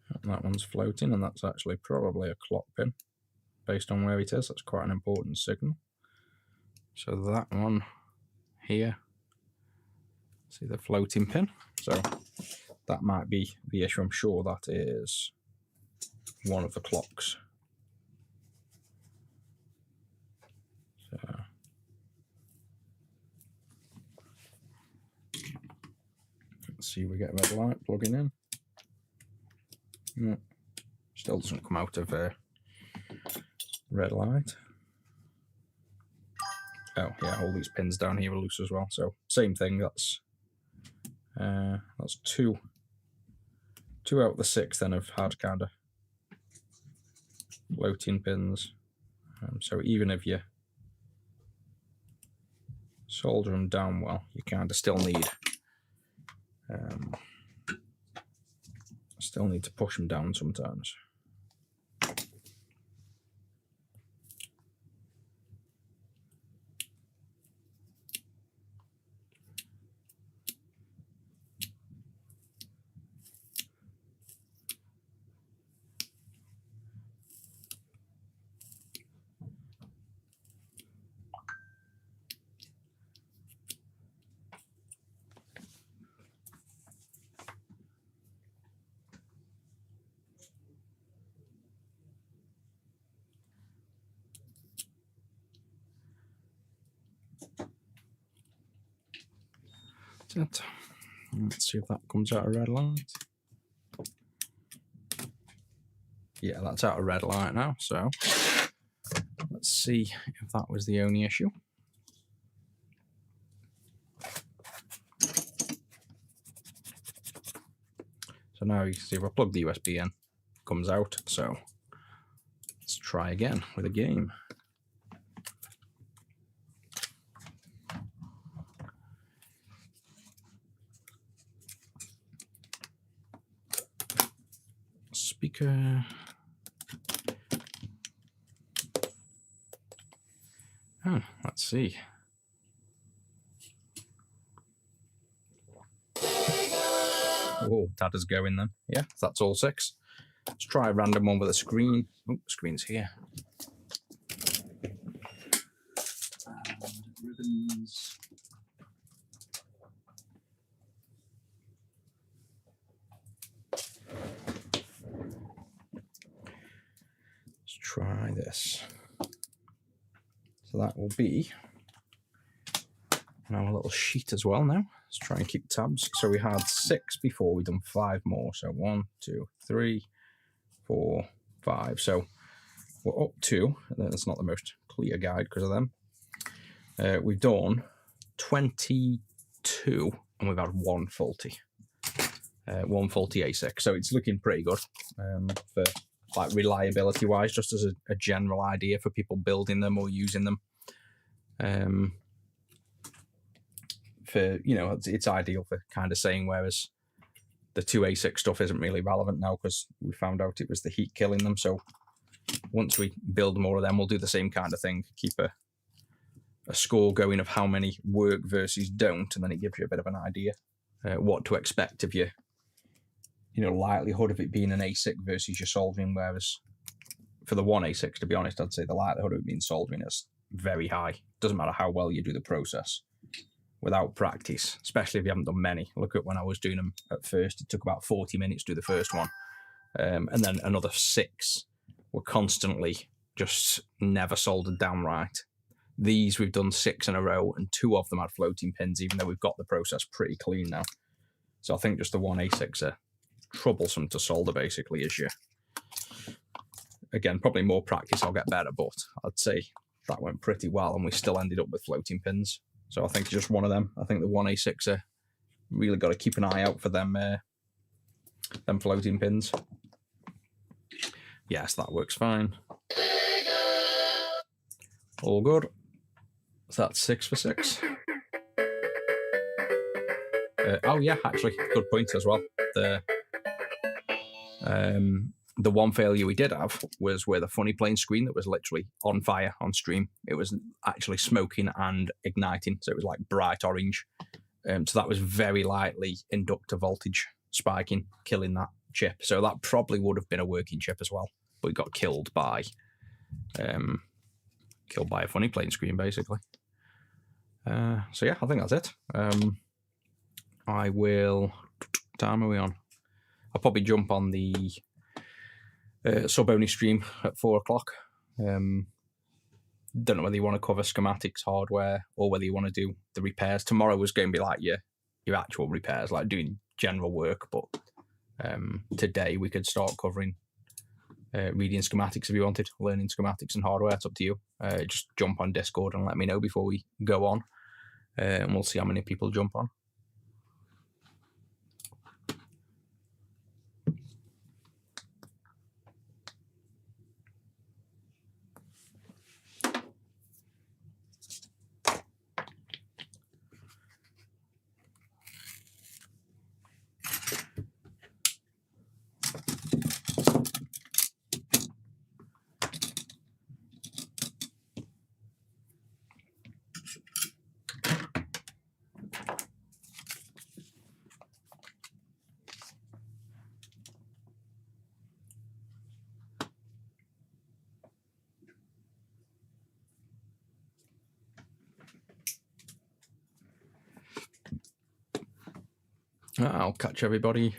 And that one's floating, and that's actually probably a clock pin based on where it is. That's quite an important signal. So that one here, see the floating pin? So that might be the issue. I'm sure that is one of the clocks. So let's see, we get red light plugging in. No, still doesn't come out of red light. Oh yeah, all these pins down here are loose as well. So same thing, that's That's two out of the 6 then of hard kind of floating pins. So even if you solder them down well, you kind of still need to push them down sometimes. That's it. Let's see if that comes out of red light. Yeah, that's out of red light now, so let's see if that was the only issue. So now you can see if I plug the USB in, it comes out. So let's try again with a game. Speaker. Oh, let's see. Oh, that is going then. Yeah, that's all 6. Let's try a random one with a screen. Oh, screen's here. And ribbons. Let's try this. So that will be on our little sheet as well now. Let's try and keep tabs. So we had 6 before, we've done 5 more. So 1, 2, 3, 4, 5. So we're up to, and that's not the most clear guide because of them. We've done 22 and we've had 1 faulty. 1 faulty ASIC. So it's looking pretty good for like reliability wise, just as a general idea for people building them or using them. For, you know, it's ideal for kind of saying, whereas the 2 ASIC stuff isn't really relevant now because we found out it was the heat killing them. So once we build more of them, we'll do the same kind of thing, keep a score going of how many work versus don't, and then it gives you a bit of an idea what to expect of your, you know, likelihood of it being an ASIC versus your soldering. Whereas for the 1 ASIC, to be honest, I'd say the likelihood of it being soldering is very high. Doesn't matter how well you do the process. Without practice, especially if you haven't done many. Look at when I was doing them at first, it took about 40 minutes to do the first one. And then another 6 were constantly just never soldered down right. These we've done 6 in a row and 2 of them had floating pins, even though we've got the process pretty clean now. So I think just the 1 ASICs are troublesome to solder basically as you. Again, probably more practice I'll get better, but I'd say that went pretty well and we still ended up with floating pins. So I think just one of them. I think the 1 ASICs are really got to keep an eye out for them floating pins. Yes, that works fine. All good. So that's 6 for 6. Oh yeah, actually, good point as well. The one failure we did have was with a funny plane screen that was literally on fire on stream. It was actually smoking and igniting, so it was like bright orange. So that was very likely inductor voltage spiking, killing that chip. So that probably would have been a working chip as well, but it got killed by a funny plane screen basically. So yeah, I think that's it. I will. What time are we on? I'll probably jump on the sub-only stream at 4 o'clock. Don't know whether you want to cover schematics, hardware, or whether you want to do the repairs. Tomorrow was going to be like your actual repairs, like doing general work, but today we could start covering reading schematics if you wanted, learning schematics and hardware. It's up to you. Just jump on Discord and let me know before we go on, and we'll see how many people jump on. I'll catch everybody